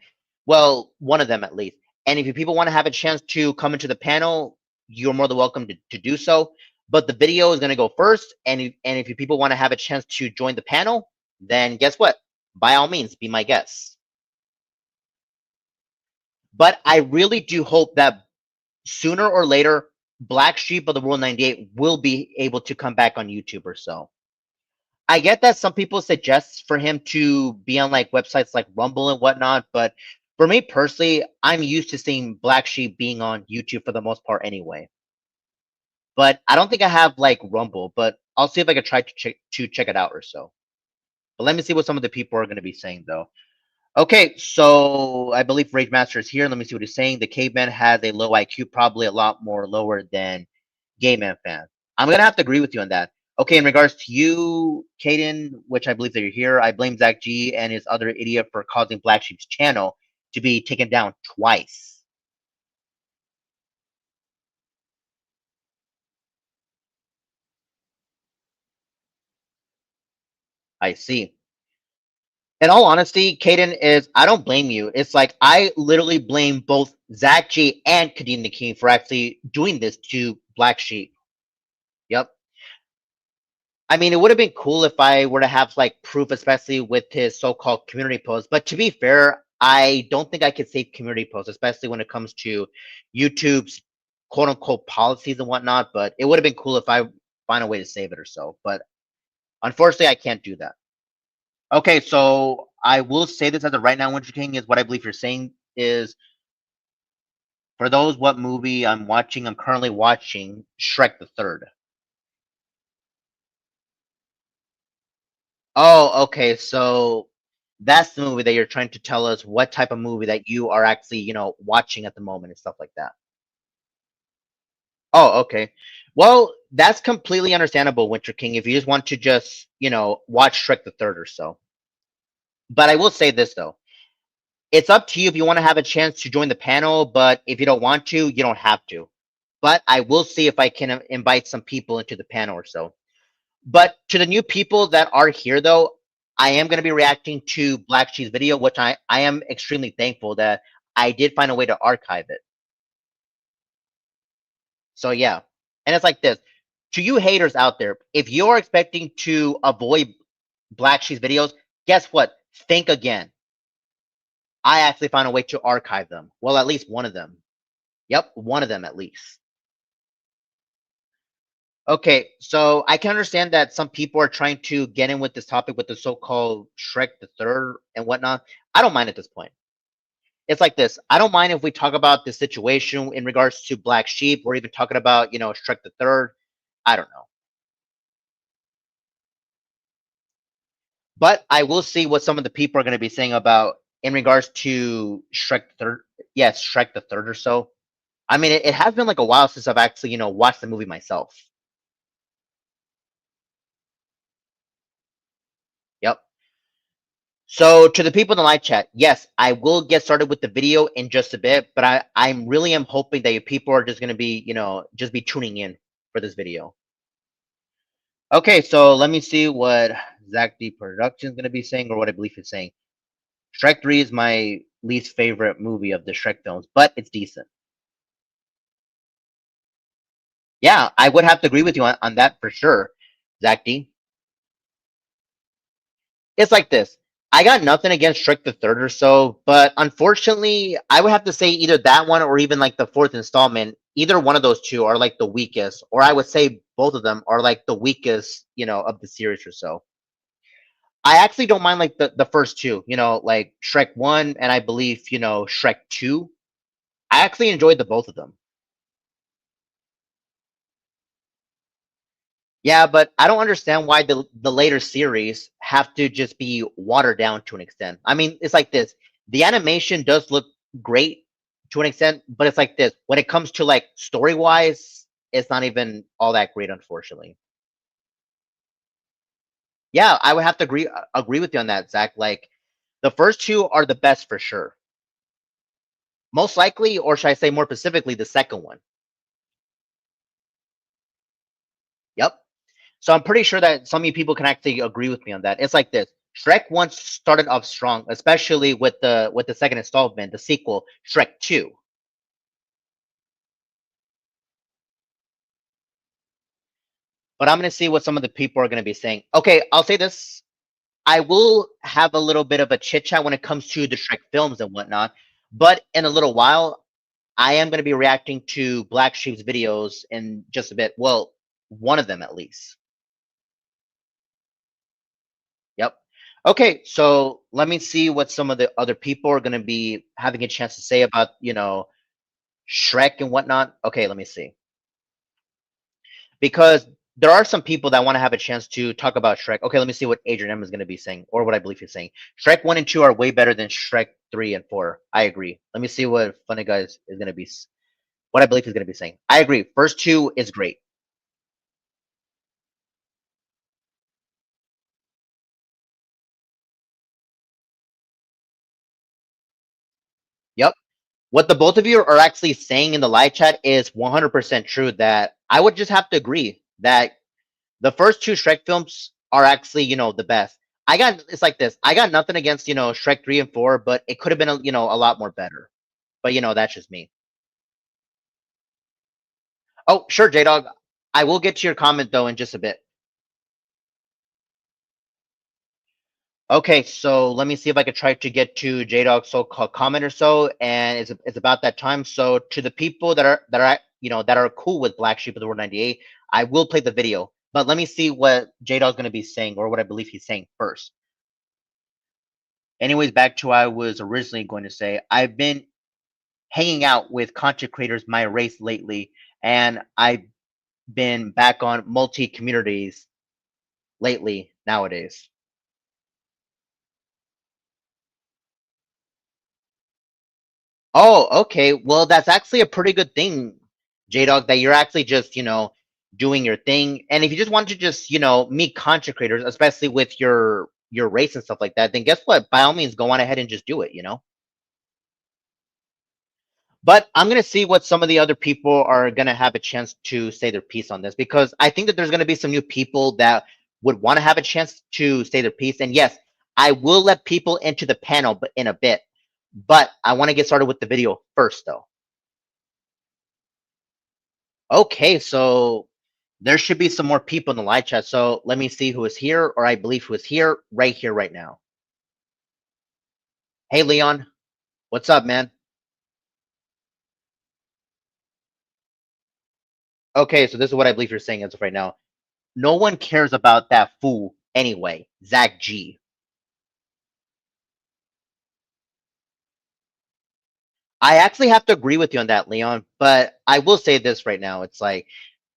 well, one of them at least. And if you people want to have a chance to come into the panel, you're more than welcome to do so. But the video is gonna go first, and if you people want to have a chance to join the panel, then guess what? By all means, be my guest. But I really do hope that sooner or later, Black Sheep of the World 98 will be able to come back on YouTube or so. I get that some people suggest for him to be on like websites like Rumble and whatnot, but for me personally, I'm used to seeing Black Sheep being on YouTube for the most part anyway. But I don't think I have like Rumble, but I'll see if I can try to check it out or so. But let me see what some of the people are going to be saying though. Okay, so I believe Rage Master is here. Let me see what he's saying. The caveman has a low IQ, probably a lot more lower than Gay Man fan. I'm gonna have to agree with you on that. Okay, in regards to you, Caden, which I believe that you're here, I blame Zach G and his other idiot for causing Black Sheep's channel to be taken down twice. I see. In all honesty, Caden, is I don't blame you. It's like I literally blame both Zach G and Kadeem the King for actually doing this to Black Sheep. Yep. I mean, it would have been cool if I were to have like proof, especially with his so-called community posts. But to be fair, I don't think I could save community posts, especially when it comes to YouTube's quote unquote policies and whatnot. But it would have been cool if I find a way to save it or so. But unfortunately, I can't do that. Okay, so I will say this as of right now, Winter King, is what I believe you're saying is for those what movie I'm watching, I'm currently watching Shrek the Third. Oh, okay. So that's the movie that you're trying to tell us what type of movie that you are actually, watching at the moment and stuff like that. Oh, okay. Well, that's completely understandable, Winter King, if you just want to just, watch Shrek the Third or so. But I will say this though. It's up to you if you want to have a chance to join the panel, but if you don't want to, you don't have to. But I will see if I can invite some people into the panel or so. But to the new people that are here, though, I am going to be reacting to Black Sheep's video, which I am extremely thankful that I did find a way to archive it. So, yeah. And it's like this. To you haters out there, if you're expecting to avoid Black Sheep's videos, guess what? Think again. I actually found a way to archive them. Well, at least one of them. Yep, one of them at least. Okay, so I can understand that some people are trying to get in with this topic with the so-called Shrek the Third and whatnot. I don't mind at this point. It's like this. I don't mind if we talk about the situation in regards to Black Sheep or even talking about, Shrek the Third. I don't know. But I will see what some of the people are going to be saying about in regards to Shrek the Third. Yes, Shrek the Third or so. I mean, it has been like a while since I've actually, watched the movie myself. Yep. So to the people in the live chat, yes, I will get started with the video in just a bit, but I'm really am hoping that you people are just gonna be, just be tuning in for this video. Okay, so let me see what Zach D Production is gonna be saying or what I believe he's saying. Shrek 3 is my least favorite movie of the Shrek films, but it's decent. Yeah, I would have to agree with you on that for sure, Zach D. It's like this. I got nothing against Shrek the Third or so, but unfortunately, I would have to say either that one or even like the fourth installment. Either one of those two are like the weakest, or I would say both of them are like the weakest, of the series or so. I actually don't mind like the first two, like Shrek One and I believe Shrek Two. I actually enjoyed the both of them. Yeah, but I don't understand why the later series have to just be watered down to an extent. I mean, it's like this. The animation does look great to an extent, but it's like this. When it comes to like story wise, it's not even all that great, unfortunately. Yeah, I would have to agree with you on that, Zach. Like the first two are the best for sure. Most likely, or should I say more specifically, the second one. Yep. So I'm pretty sure that some of you people can actually agree with me on that. It's like this. Shrek once started off strong, especially with the second installment, the sequel, Shrek 2. But I'm gonna see what some of the people are gonna be saying. Okay, I'll say this. I will have a little bit of a chit chat when it comes to the Shrek films and whatnot. But in a little while, I am gonna be reacting to Black Sheep's videos in just a bit. Well, one of them at least. Yep. Okay, so let me see what some of the other people are going to be having a chance to say about, Shrek and whatnot. Okay, let me see. Because there are some people that want to have a chance to talk about Shrek. Okay, let me see what Adrian M is going to be saying, or what I believe he's saying. Shrek 1 and 2 are way better than Shrek 3 and 4. I agree. Let me see what Funny Guys is going to be, what I believe he's going to be saying. I agree. First two is great. Yep. What the both of you are actually saying in the live chat is 100% true that I would just have to agree that the first two Shrek films are actually, the best. It's like this. I got nothing against, Shrek 3 and 4, but it could have been, a lot more better. But, that's just me. Oh, sure, J Dog. I will get to your comment, though, in just a bit. Okay, so let me see if I could try to get to J Dog's so-called comment or so, and it's about that time. So to the people that are cool with Black Sheep of the World 98, I will play the video. But let me see what J Dog's gonna be saying, or what I believe he's saying first. Anyways, back to what I was originally going to say. I've been hanging out with content creators my race lately, and I've been back on multi communities lately nowadays. Oh, okay. Well, that's actually a pretty good thing, J Dog, that you're actually just, doing your thing. And if you just want to just, meet content creators, especially with your race and stuff like that, then guess what? By all means, go on ahead and just do it. But I'm gonna see what some of the other people are gonna have a chance to say their piece on this, because I think that there's gonna be some new people that would want to have a chance to say their piece. And yes, I will let people into the panel, but in a bit. But I want to get started with the video first, though. Okay, so there should be some more people in the live chat. So let me see who is here, or I believe who is here, right now. Hey, Leon. What's up, man? Okay, so this is what I believe you're saying as of right now. No one cares about that fool anyway, Zach G. I actually have to agree with you on that, Leon, but I will say this right now. It's like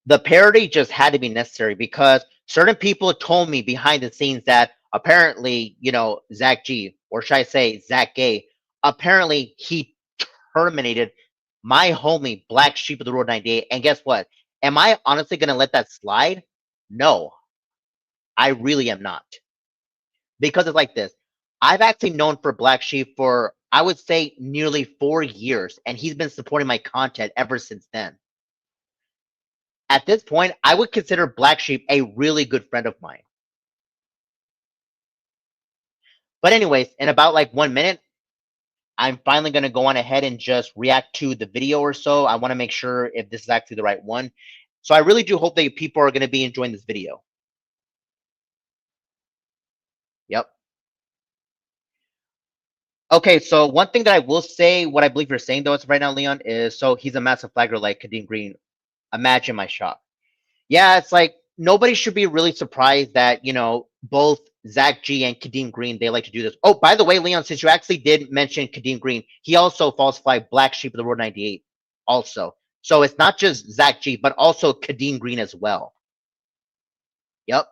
the parody just had to be necessary because certain people told me behind the scenes that apparently, Zach G, or should I say Zach Gay, apparently he terminated my homie Black Sheep of the Road 98. And guess what? Am I honestly going to let that slide? No, I really am not. Because it's like this. I've actually known for Black Sheep for, I would say, nearly 4 years, and he's been supporting my content ever since then. At this point, I would consider Black Sheep a really good friend of mine. But anyways, in about like 1 minute, I'm finally going to go on ahead and just react to the video or so. I want to make sure if this is actually the right one. So I really do hope that people are going to be enjoying this video. Yep. Okay, so one thing that I will say, what I believe you're saying though, it's right now, Leon, is so he's a massive flagger like Kadeem Green. Imagine my shock. Yeah, it's like nobody should be really surprised that, both Zach G and Kadeem Green, they like to do this. Oh, by the way, Leon, since you actually did mention Kadeem Green, he also falsified Black Sheep of the Road 98 also. So it's not just Zach G, but also Kadeem Green as well. Yep.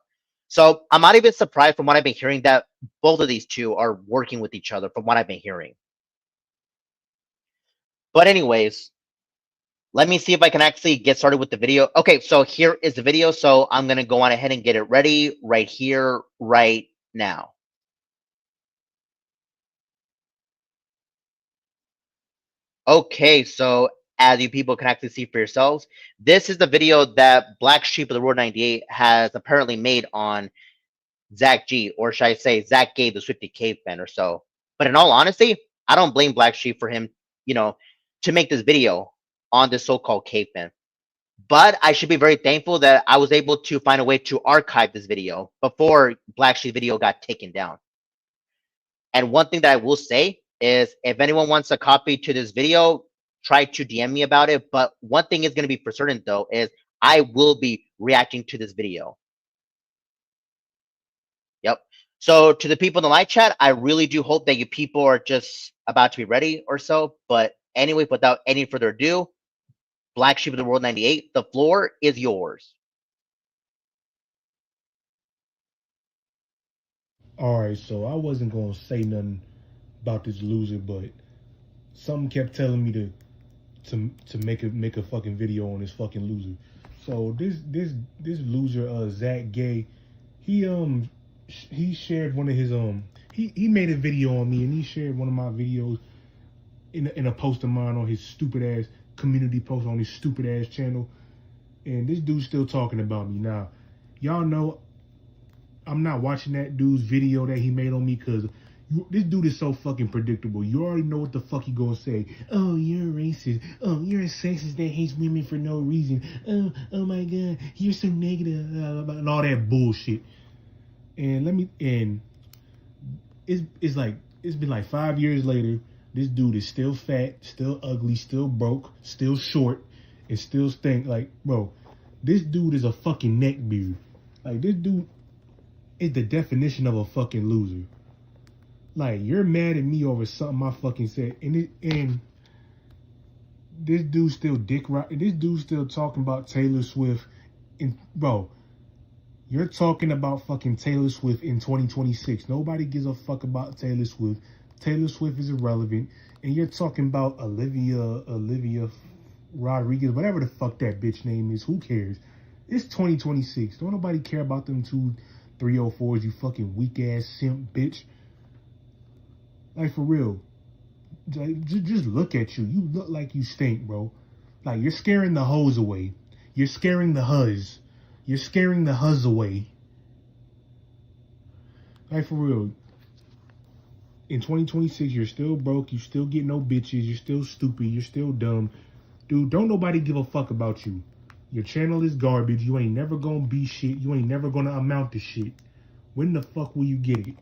So I'm not even surprised from what I've been hearing that both of these two are working with each other from what I've been hearing. But anyways, let me see if I can actually get started with the video. Okay, so here is the video. So I'm going to go on ahead and get it ready right here, right now. Okay, so as you people can actually see for yourselves, this is the video that Black Sheep of the Road 98 has apparently made on Zach G, or should I say Zach gave the Swifty Caveman or so. But in all honesty, I don't blame Black Sheep for him, to make this video on this so-called caveman. But I should be very thankful that I was able to find a way to archive this video before Black Sheep video got taken down. And one thing that I will say is if anyone wants a copy to this video, try to DM me about it. But one thing is going to be for certain though, is I will be reacting to this video. Yep. So to the people in the live chat, I really do hope that you people are just about to be ready or so. But anyway, without any further ado, Black Sheep of the World 98, the floor is yours. All right, so I wasn't gonna say nothing about this loser, but something kept telling me to make a fucking video on this fucking loser. So this loser, Zach Gay, he shared one of his he made a video on me, and he shared one of my videos in a post of mine on his stupid ass community post on his stupid ass channel, and this dude's still talking about me now. Y'all know I'm not watching that dude's video that he made on me because this dude is so fucking predictable. You already know what the fuck he gonna say. Oh, you're a racist. Oh, you're a sexist that hates women for no reason. Oh my god, you're so negative, and all that bullshit. And it's like it's been like 5 years later. This dude is still fat, still ugly, still broke, still short, and still stink. Like, bro, this dude is a fucking neckbeard. Like, this dude is the definition of a fucking loser. Like, you're mad at me over something I fucking said, and this dude still this dude still talking about Taylor Swift, and bro, you're talking about fucking Taylor Swift in 2026. Nobody gives a fuck about Taylor Swift. Taylor Swift is irrelevant, and you're talking about Olivia Rodriguez, whatever the fuck that bitch name is. Who cares? It's 2026. Don't nobody care about them 304s, you fucking weak ass simp bitch. Like, for real. Just look at you. You look like you stink, bro. Like, you're scaring the hoes away. You're scaring the huzz. You're scaring the huzz away. Like, for real. In 2026, you're still broke. You still get no bitches. You're still stupid. You're still dumb. Dude, don't nobody give a fuck about you. Your channel is garbage. You ain't never gonna be shit. You ain't never gonna amount to shit. When the fuck will you get it?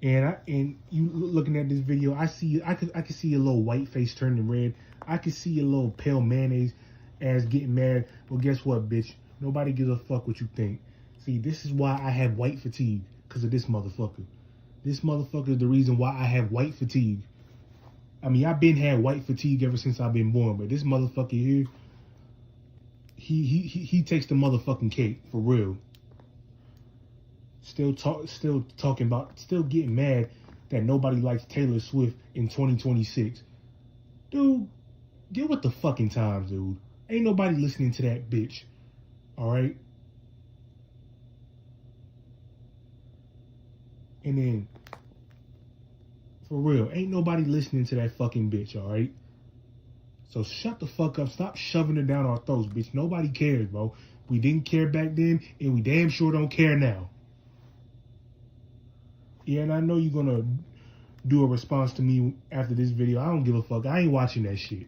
And you looking at this video, I could see a little white face turning red. I could see a little pale mayonnaise as getting mad. Well, guess what, bitch? Nobody gives a fuck what you think. See, this is why I have white fatigue, because of this motherfucker. This motherfucker is the reason why I have white fatigue. I mean, I've been had white fatigue ever since I've been born, but this motherfucker here, he takes the motherfucking cake for real. Still talking about, still getting mad that nobody likes Taylor Swift in 2026. Dude, get with the fucking times, dude. Ain't nobody listening to that bitch. All right. And then, for real, ain't nobody listening to that fucking bitch. All right. So shut the fuck up. Stop shoving it down our throats, bitch. Nobody cares, bro. We didn't care back then, and we damn sure don't care now. Yeah, and I know you're gonna do a response to me after this video. I don't give a fuck. I ain't watching that shit.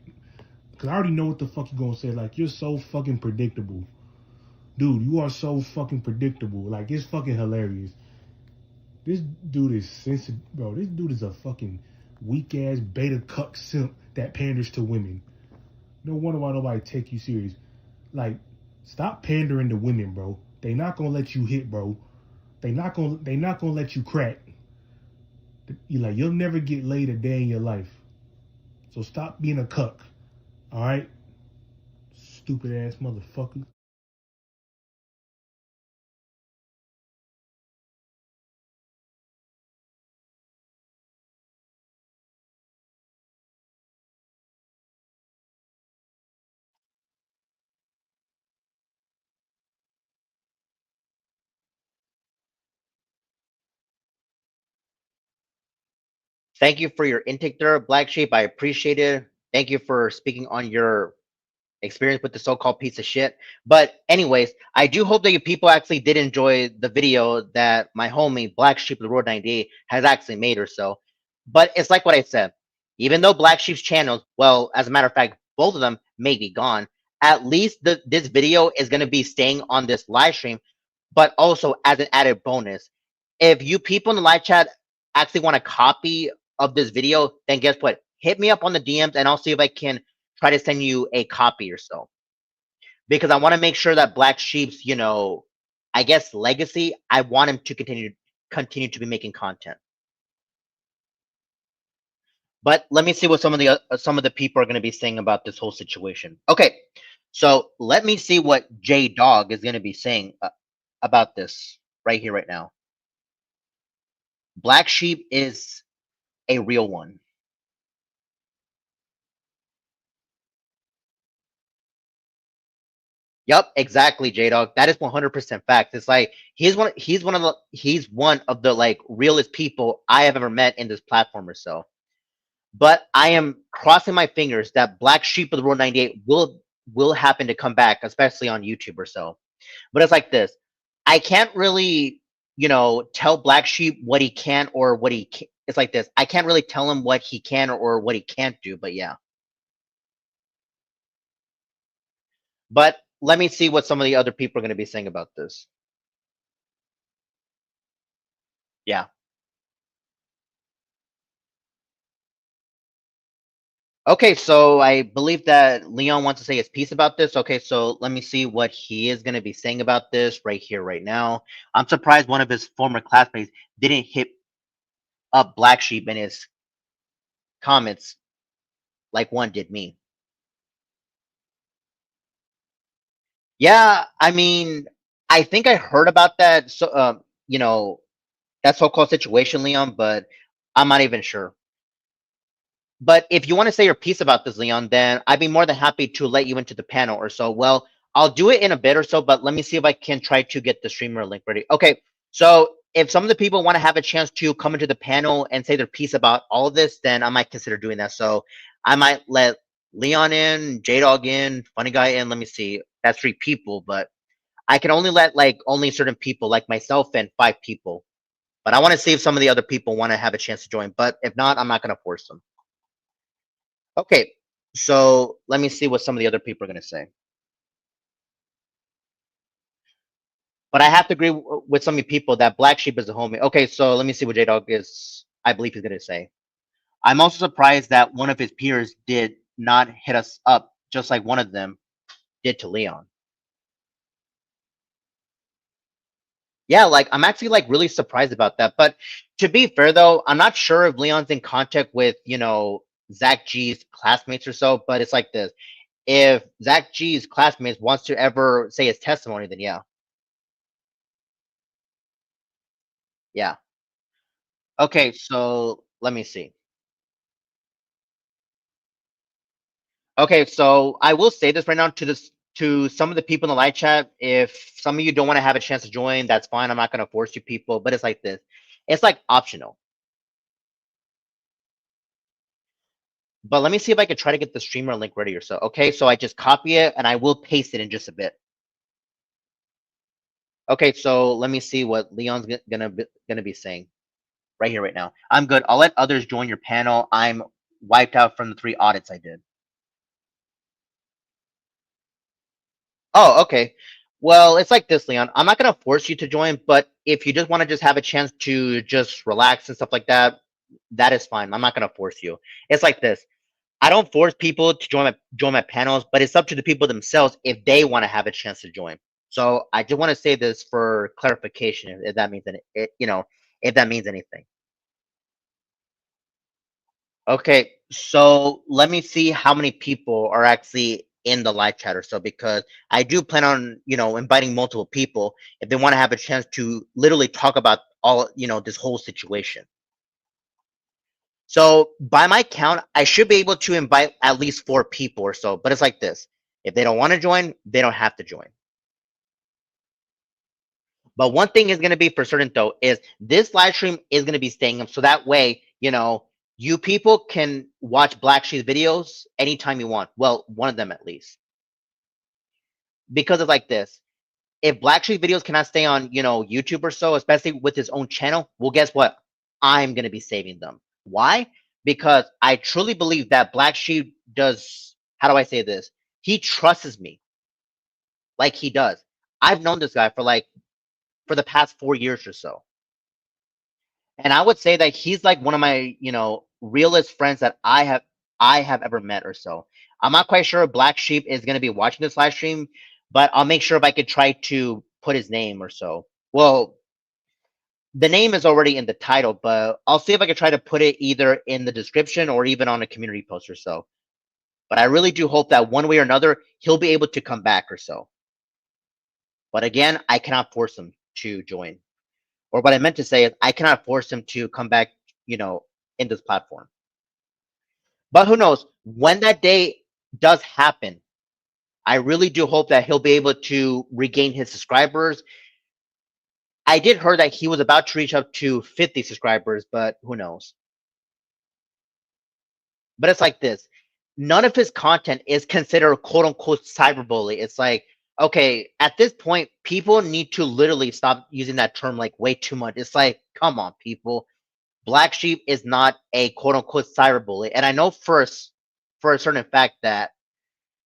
Because I already know what the fuck you're gonna say. Like, you're so fucking predictable. Dude, you are so fucking predictable. Like, it's fucking hilarious. This dude is sensitive, bro. This dude is a fucking weak ass beta cuck simp that panders to women. No wonder why nobody take you serious. Like, stop pandering to women, bro. They not gonna let you hit, bro. They not gonna let you crack. You'll never get laid a day in your life. So stop being a cuck. Alright? Stupid ass motherfucker. Thank you for your intake there, Black Sheep. I appreciate it. Thank you for speaking on your experience with the so-called piece of shit. But anyways, I do hope that you people actually did enjoy the video that my homie Black Sheep of the Road 98 has actually made or so. But it's like what I said. Even though Black Sheep's channels, well, as a matter of fact, both of them may be gone, at least this video is going to be staying on this live stream, but also as an added bonus. If you people in the live chat actually want a copy of this video, then guess what? Hit me up on the DMs and I'll see if I can try to send you a copy or so. Because I want to make sure that Black Sheep's, I guess legacy, I want him to continue to be making content. But let me see what some of the people are going to be saying about this whole situation. Okay, so let me see what J Dog is going to be saying about this right here, right now. Black Sheep is a real one. Yep, exactly, J Dog. That is 100% fact. It's like he's one of the like realest people I have ever met in this platform or so. But I am crossing my fingers that Black Sheep of the Road 98 will happen to come back, especially on YouTube or so. But it's like this. I can't really, tell Black Sheep what he can or what he can. It's like this. I can't really tell him what he can or what he can't do, but yeah. But let me see what some of the other people are going to be saying about this. Yeah. Okay, so I believe that Leon wants to say his piece about this. Okay, so let me see what he is going to be saying about this right here, right now. I'm surprised one of his former classmates didn't hit up Black Sheep in his comments like one did me. Yeah, I mean, I think I heard about that. So, that so-called situation, Leon, but I'm not even sure. But if you want to say your piece about this, Leon, then I'd be more than happy to let you into the panel or so. Well, I'll do it in a bit or so, but let me see if I can try to get the streamer link ready. Okay, so if some of the people want to have a chance to come into the panel and say their piece about all of this, then I might consider doing that. So I might let Leon in, J-Dog in, Funny Guy in. Let me see. That's 3 people, but I can only let like only certain people like myself and 5 people. But I want to see if some of the other people want to have a chance to join. But if not, I'm not going to force them. Okay, so let me see what some of the other people are going to say. But I have to agree with some of you people that Black Sheep is a homie. Okay, so let me see what J Dog is. I believe he's gonna say. I'm also surprised that one of his peers did not hit us up, just like one of them did to Leon. Yeah, like I'm actually like really surprised about that. But to be fair though, I'm not sure if Leon's in contact with, Zach G's classmates or so, but it's like this. If Zach G's classmates wants to ever say his testimony, then yeah. Yeah. Okay, so let me see. Okay, so I will say this right now to some of the people in the live chat. If some of you don't want to have a chance to join, that's fine. I'm not gonna force you people, but it's like this. It's like optional. But let me see if I can try to get the streamer link ready or so. Okay, so I just copy it and I will paste it in just a bit. Okay, so let me see what Leon's gonna be saying right here, right now. I'm good. I'll let others join your panel. I'm wiped out from the 3 audits I did. Oh, okay. Well, it's like this, Leon. I'm not gonna force you to join, but if you just want to just have a chance to just relax and stuff like that, that is fine. I'm not gonna force you. It's like this. I don't force people to join my panels, but it's up to the people themselves if they want to have a chance to join. So I just want to say this for clarification, if that means if that means anything. Okay, so let me see how many people are actually in the live chat or so, because I do plan on, inviting multiple people if they want to have a chance to literally talk about all, this whole situation. So by my count, I should be able to invite at least 4 people or so, but it's like this. If they don't want to join, they don't have to join. But one thing is going to be for certain though, is this live stream is going to be staying up. So that way, you people can watch Black Sheep's videos anytime you want. Well, one of them at least. Because it's like this. If Black Sheep videos cannot stay on, YouTube or so, especially with his own channel, well, guess what? I'm going to be saving them. Why? Because I truly believe that Black Sheep does, how do I say this? He trusts me like he does. I've known this guy for the past 4 years or so. And I would say that he's like one of my, realest friends that I have ever met or so. I'm not quite sure if Black Sheep is going to be watching this live stream, but I'll make sure if I could try to put his name or so. Well, the name is already in the title, but I'll see if I can try to put it either in the description or even on a community post or so. But I really do hope that one way or another he'll be able to come back or so. But again, I cannot force him to join. Or what I meant to say is I cannot force him to come back, in this platform. But who knows? When that day does happen, I really do hope that he'll be able to regain his subscribers. I did hear that he was about to reach up to 50 subscribers, but who knows? But it's like this. None of his content is considered quote unquote cyberbully. It's like, okay, at this point, people need to literally stop using that term like way too much. It's like, come on, people. Black Sheep is not a quote unquote cyberbully. And I know for a certain fact that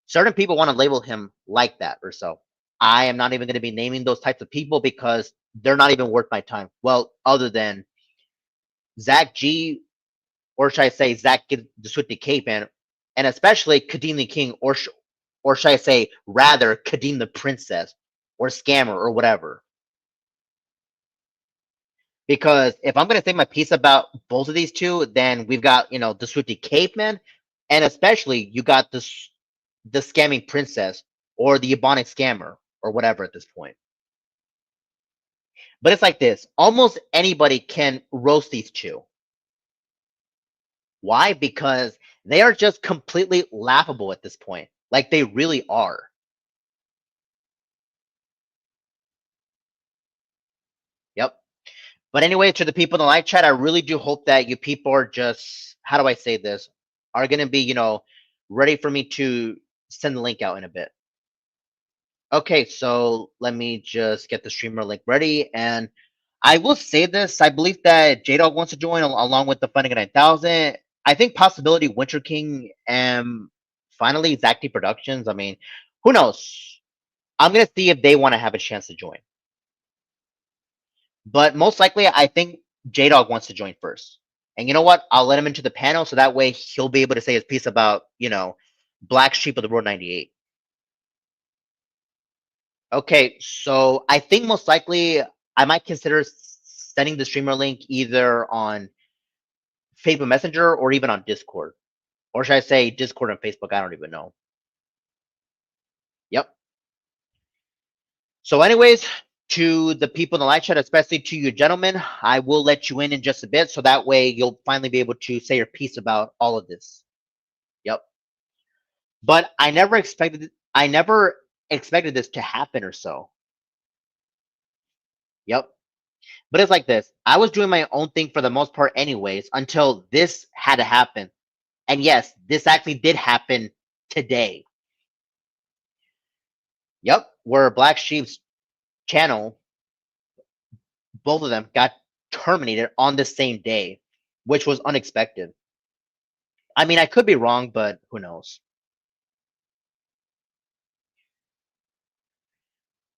certain people want to label him like that or so. I am not even going to be naming those types of people because they're not even worth my time. Well, other than Zach G, or should I say Zach the Swifty Cape Man, and especially Kadeem the King, or should I say rather Kadeem the Princess, or Scammer, or whatever. Because if I'm going to say my piece about both of these two, then we've got the Swifty Cape Man, and especially you got the scamming princess or the Ebonic scammer or whatever at this point. But it's like this. Almost anybody can roast these two. Why? Because they are just completely laughable at this point. Like they really are. Yep. But anyway, to the people in the live chat, I really do hope that you people are just, how do I say this, are going to be, ready for me to send the link out in a bit. Okay, so let me just get the streamer link ready. And I will say this. I believe that J-Dog wants to join along with the Funding 9000. I think possibility Winter King and finally Zacty Productions. I mean, who knows? I'm going to see if they want to have a chance to join. But most likely, I think J Dog wants to join first. And you know what? I'll let him into the panel so that way he'll be able to say his piece about, Black Sheep of the Road 98. Okay, so I think most likely I might consider sending the streamer link either on Facebook Messenger or even on Discord. Or should I say Discord and Facebook? I don't even know. Yep. So, anyways, to the people in the live chat, especially to you gentlemen, I will let you in just a bit, so that way you'll finally be able to say your piece about all of this. Yep. But I never expected this to happen or so. Yep. But it's like this. I was doing my own thing for the most part, anyways, until this had to happen. And yes, this actually did happen today. Yep. Where Black Sheep's channel, both of them got terminated on the same day, which was unexpected. I mean, I could be wrong, but who knows?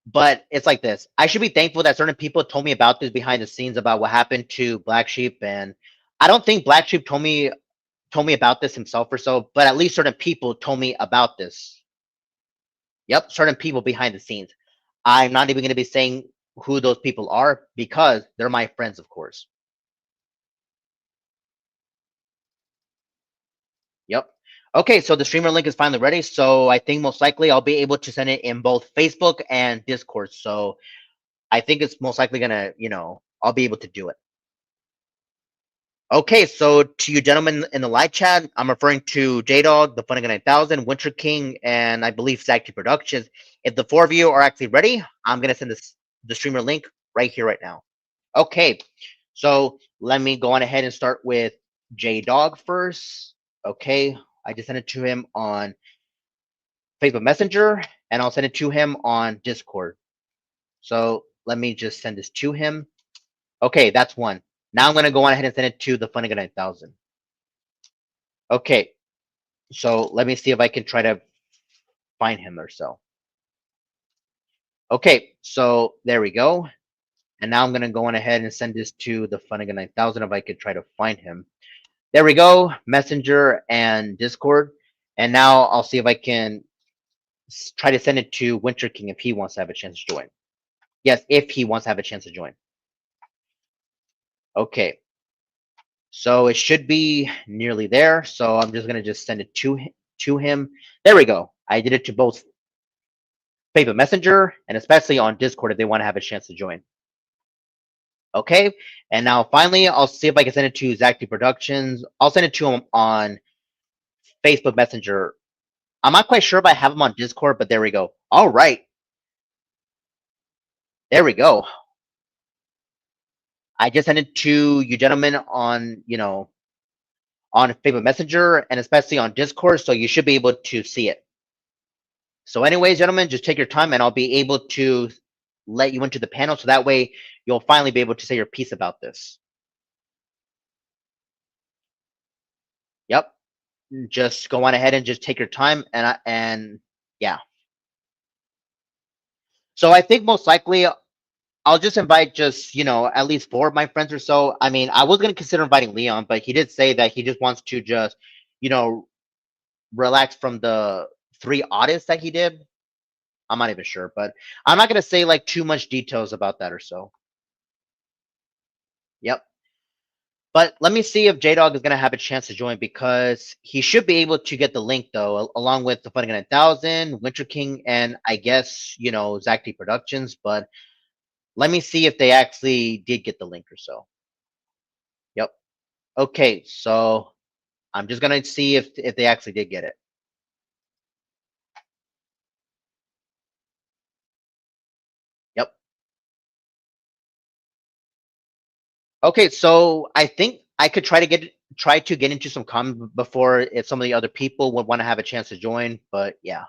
But it's like this. I should be thankful that certain people told me about this behind the scenes about what happened to Black Sheep, and I don't think Black Sheep told me about this himself or so, but at least certain people told me about this. Yep, certain people behind the scenes. I'm not even going to be saying who those people are because they're my friends, of course. Yep. Okay, so the streamer link is finally ready. So I think most likely I'll be able to send it in both Facebook and Discord. So I think it's most likely gonna, I'll be able to do it. Okay, so to you gentlemen in the live chat, I'm referring to J Dog, the Funny 9000, Winter King, and I believe Zacty Productions. If the four of you are actually ready, I'm gonna send the streamer link right here, right now. Okay, so let me go on ahead and start with J Dog first. Okay, I just sent it to him on Facebook Messenger, and I'll send it to him on Discord. So let me just send this to him. Okay, that's one. Now I'm gonna go on ahead and send it to the Funny 9000. Okay, so let me see if I can try to find him or so. Okay, so there we go. And now I'm gonna go on ahead and send this to the Funnigan 9000 if I could try to find him. There we go, Messenger and Discord. And now I'll see if I can try to send it to Winter King if he wants to have a chance to join. Yes, if he wants to have a chance to join. Okay, so it should be nearly there. So I'm just gonna just send it to him. There we go. I did it to both Facebook Messenger and especially on Discord if they want to have a chance to join. Okay, and now finally, I'll see if I can send it to Zacty Productions. I'll send it to him on Facebook Messenger. I'm not quite sure if I have him on Discord, but there we go. All right, there we go. I just sent it to you gentlemen on, on Facebook Messenger and especially on Discord, so you should be able to see it. So anyways, gentlemen, just take your time and I'll be able to let you into the panel so that way you'll finally be able to say your piece about this. Yep. Just go on ahead and just take your time and yeah. So I think most likely I'll just invite just, at least four of my friends or so. I mean, I was going to consider inviting Leon, but he did say that he just wants to just, you know, relax from the three audits that he did. I'm not even sure, but I'm not going to say like too much details about that or so. Yep. But let me see if J Dog is going to have a chance to join because he should be able to get the link though, along with the Funny 9000, Winter King, and I guess, Zacty Productions. But let me see if they actually did get the link or so. Yep. Okay, so I'm just gonna see if they actually did get it. Yep. Okay, so I think I could try to get into some comment before if some of the other people would want to have a chance to join, but yeah.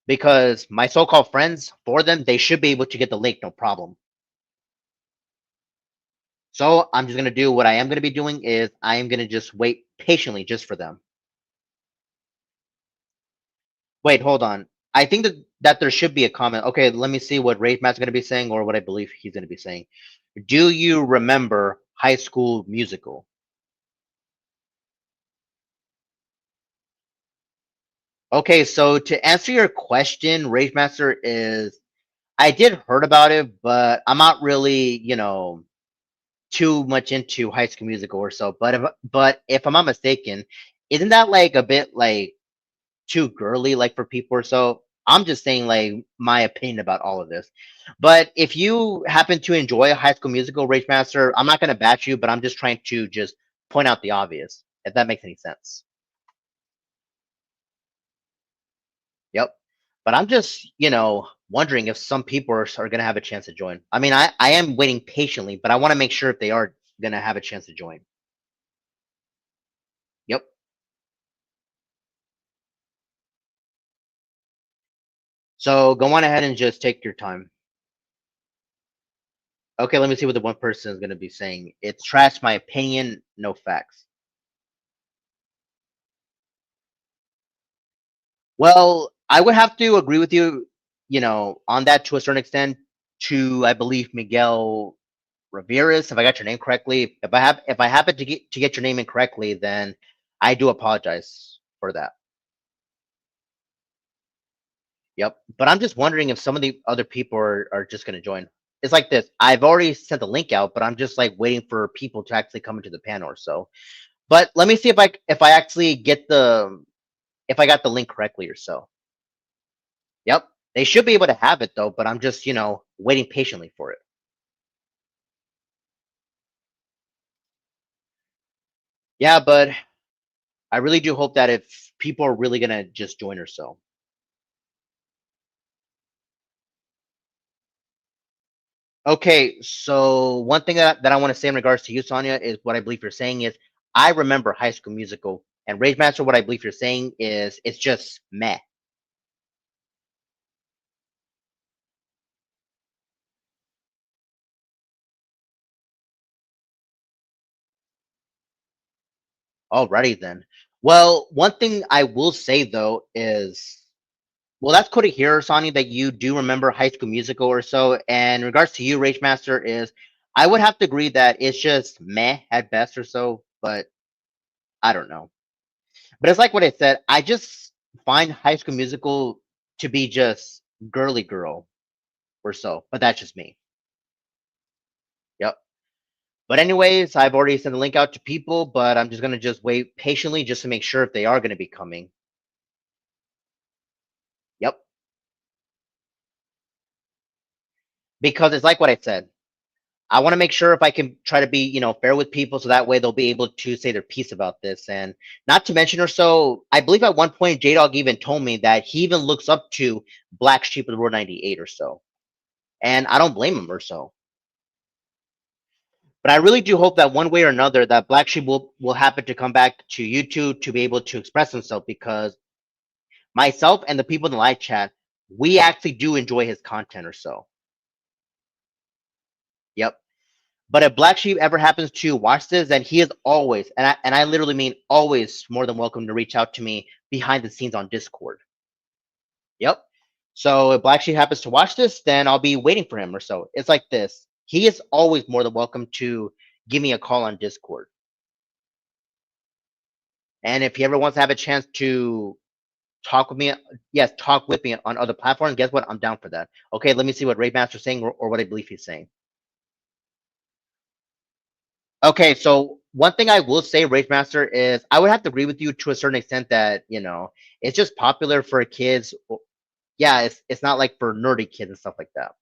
Because my so-called friends, for them, they should be able to get the link, no problem. So I'm just gonna do what I am gonna be doing is I am gonna just wait patiently just for them. Wait, hold on. I think that that there should be a comment. Okay, let me see what Rafe Matt's going to be saying or what I believe he's going to be saying. Do you remember High School Musical? Okay, so to answer your question, Rage Master is I did heard about it, but I'm not really, too much into High School Musical or so. But if I'm not mistaken, isn't that like a bit like too girly like for people or so? I'm just saying like my opinion about all of this. But if you happen to enjoy High School Musical, Rage Master, I'm not gonna bash you, but I'm just trying to just point out the obvious, if that makes any sense. Yep. But I'm just, wondering if some people are going to have a chance to join. I mean, I am waiting patiently, but I want to make sure if they are going to have a chance to join. Yep. So go on ahead and just take your time. Okay, let me see what the one person is going to be saying. It's trash, my opinion, no facts. Well, I would have to agree with you, on that to a certain extent. To I believe Miguel Ramirez, if I got your name correctly. If I happen to get your name incorrectly, then I do apologize for that. Yep. But I'm just wondering if some of the other people are just gonna join. It's like this. I've already sent the link out, but I'm just like waiting for people to actually come into the panel or so. But let me see if I actually get the if I got the link correctly or so. Yep. They should be able to have it though, but I'm just, waiting patiently for it. Yeah, but I really do hope that if people are really gonna just join or so. Okay, so one thing that I want to say in regards to you, Sonia, is what I believe you're saying is I remember High School Musical and Rage Master. What I believe you're saying is it's just meh. Alrighty then. Well, one thing I will say though is, well, that's cool to hear, Sonia, that you do remember High School Musical or so. And in regards to you, Rage Master, is I would have to agree that it's just meh at best or so. But I don't know. But it's like what I said. I just find High School Musical to be just girly girl or so. But that's just me. Yep. But anyways, I've already sent the link out to people, but I'm just gonna just wait patiently just to make sure if they are gonna be coming. Yep. Because it's like what I said. I want to make sure if I can try to be, fair with people so that way they'll be able to say their piece about this. And not to mention or so, I believe at one point J Dog even told me that he even looks up to Black Sheep of the Road 98 or so. And I don't blame him or so. But I really do hope that one way or another that Black Sheep will happen to come back to YouTube to be able to express himself because myself and the people in the live chat, we actually do enjoy his content or so. Yep. But if Black Sheep ever happens to watch this, then he is always, and I literally mean always, more than welcome to reach out to me behind the scenes on Discord. Yep. So if Black Sheep happens to watch this, then I'll be waiting for him or so. It's like this. He is always more than welcome to give me a call on Discord. And if he ever wants to have a chance to talk with me, yes, talk with me on other platforms, guess what? I'm down for that. Okay, let me see what Ray Master's saying or what I believe he's saying. Okay, so one thing I will say, Rage Master, is I would have to agree with you to a certain extent that it's just popular for kids. Yeah, it's not like for nerdy kids and stuff like that.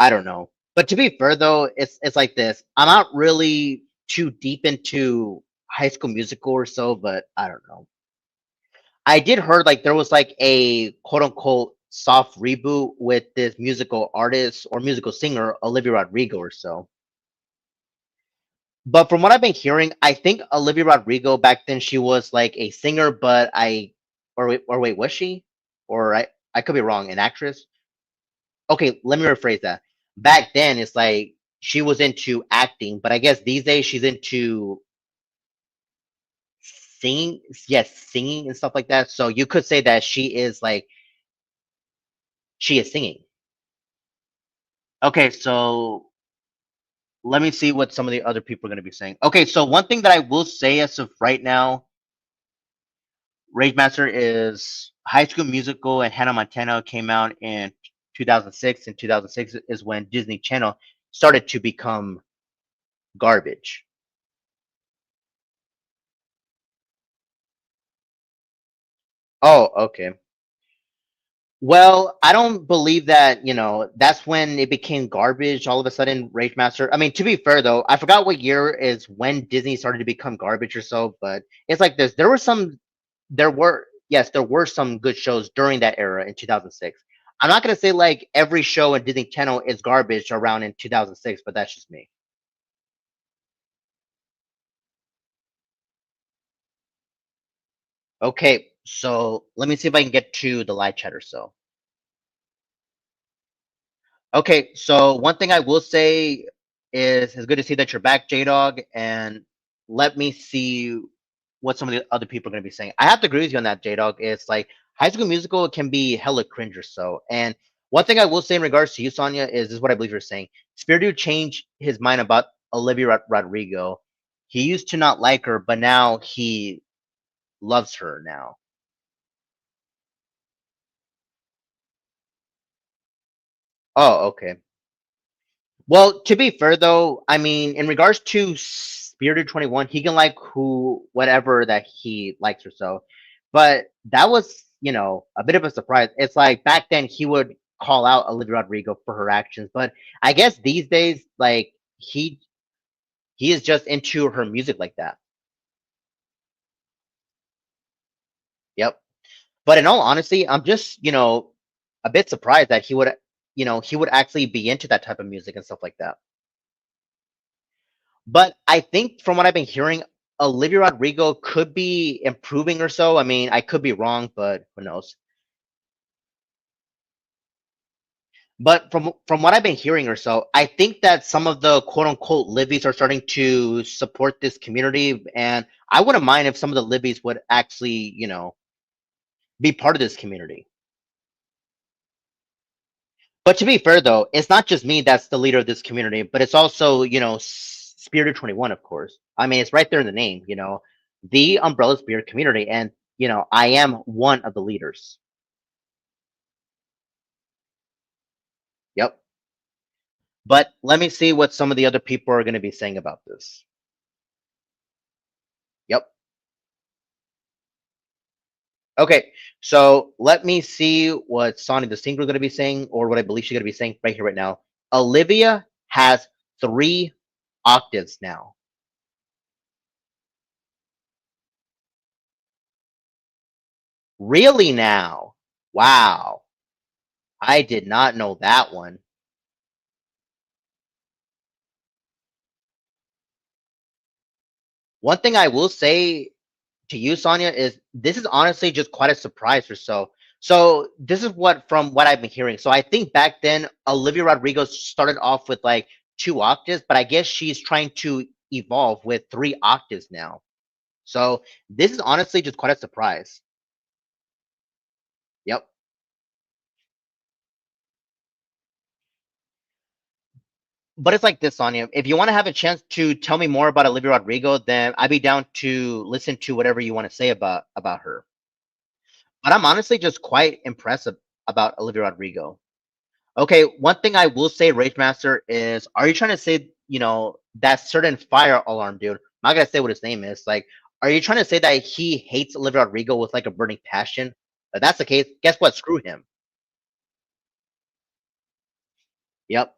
I don't know, but to be fair though, it's like this. I'm not really too deep into High School Musical or so, but I don't know. I did heard like there was like a quote unquote soft reboot with this musical artist or musical singer Olivia Rodrigo or so. But from what I've been hearing, I think Olivia Rodrigo back then she was like a singer, but or wait, was she? Or I could be wrong, an actress. Okay, let me rephrase that. Back then, it's like she was into acting, but I guess these days she's into singing, yes, singing and stuff like that. So you could say that she is singing. Okay, so let me see what some of the other people are going to be saying. Okay, so one thing that I will say as of right now, Rage Master is High School Musical and Hannah Montana came out in 2006, and 2006 is when Disney Channel started to become garbage. Oh, okay. Well, I don't believe that, that's when it became garbage all of a sudden, Rage Master. I mean, to be fair though, I forgot what year is when Disney started to become garbage or so, but it's like this. Yes, there were some good shows during that era in 2006. I'm not going to say like every show in Disney Channel is garbage around in 2006, but that's just me. Okay, so let me see if I can get to the live chat or so. Okay, so one thing I will say is it's good to see that you're back, J Dog, and let me see what some of the other people are going to be saying. I have to agree with you on that, J Dog. It's like High School Musical can be hella cringe or so. And one thing I will say in regards to you, Sonia, is this is what I believe you're saying. Spiritu changed his mind about Olivia Rodrigo. He used to not like her, but now he loves her now. Oh, okay. Well, to be fair though, I mean, in regards to Spirited 21, he can like whatever that he likes or so. But that was, a bit of a surprise. It's like back then he would call out Olivia Rodrigo for her actions, but I guess these days, like he is just into her music like that. Yep. But in all honesty, I'm just, a bit surprised that he would actually be into that type of music and stuff like that. But I think from what I've been hearing, Olivia Rodrigo could be improving or so. I mean, I could be wrong, but who knows? But from what I've been hearing or so, I think that some of the quote unquote Libbies are starting to support this community, and I wouldn't mind if some of the Libbies would actually, be part of this community. But to be fair though, it's not just me that's the leader of this community, but it's also, Spirited 21, of course. I mean, it's right there in the name, the Umbrella Spirit community, and I am one of the leaders. Yep. But let me see what some of the other people are going to be saying about this. Yep. Okay. So let me see what Sonny the singer is going to be saying, or what I believe she's going to be saying right here, right now. Olivia has 3 octaves now. Really now? Wow. I did not know that one. One thing I will say to you, Sonia, is this is honestly just quite a surprise or so. So this is what from what I've been hearing. So I think back then Olivia Rodrigo started off with like 2 octaves, but I guess she's trying to evolve with 3 octaves now. So this is honestly just quite a surprise. Yep. But it's like this, Sonia. If you want to have a chance to tell me more about Olivia Rodrigo, then I'd be down to listen to whatever you want to say about her. But I'm honestly just quite impressed about Olivia Rodrigo. Okay, one thing I will say, Rage Master, is are you trying to say, that certain fire alarm dude? I'm not gonna say what his name is. Like, are you trying to say that he hates Olivia Rodrigo with like a burning passion? If that's the case, guess what? Screw him. Yep.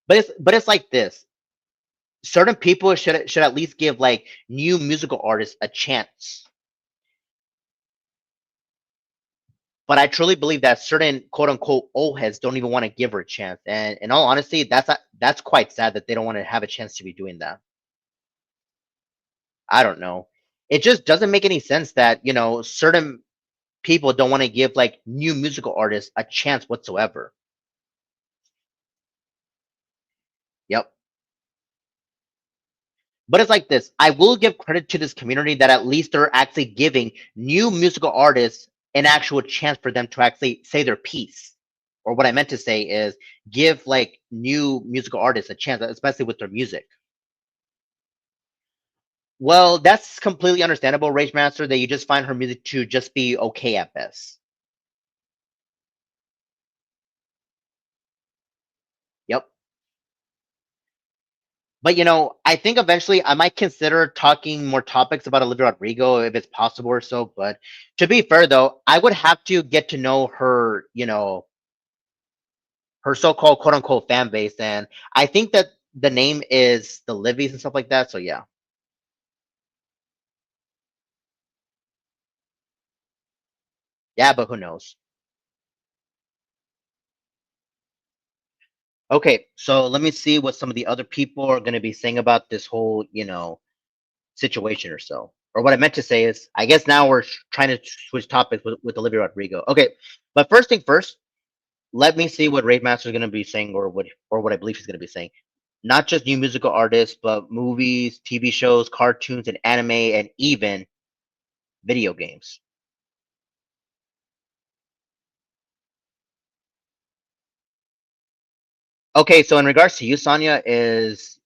But it's like this. Certain people should at least give like new musical artists a chance. But I truly believe that certain quote unquote old heads don't even want to give her a chance. And in all honesty, that's quite sad that they don't want to have a chance to be doing that. I don't know. It just doesn't make any sense that, certain people don't want to give like new musical artists a chance whatsoever. Yep. But it's like this. I will give credit to this community that at least they're actually giving new musical artists an actual chance for them to actually say their piece. Or what I meant to say is give like new musical artists a chance, especially with their music. Well, that's completely understandable, Rage Master, that you just find her music to just be okay at best. Yep. But I think eventually I might consider talking more topics about Olivia Rodrigo if it's possible or so. But to be fair though, I would have to get to know her, her so-called quote unquote fan base. And I think that the name is the Livies and stuff like that. So yeah. Yeah, but who knows? Okay, so let me see what some of the other people are going to be saying about this whole, situation or so. Or what I meant to say is, I guess now we're trying to switch topics with Olivia Rodrigo. Okay, but first thing first, let me see what Rave Master is going to be saying, or what I believe he's going to be saying. Not just new musical artists, but movies, TV shows, cartoons, and anime, and even video games. Okay, so in regards to you, Sonia, is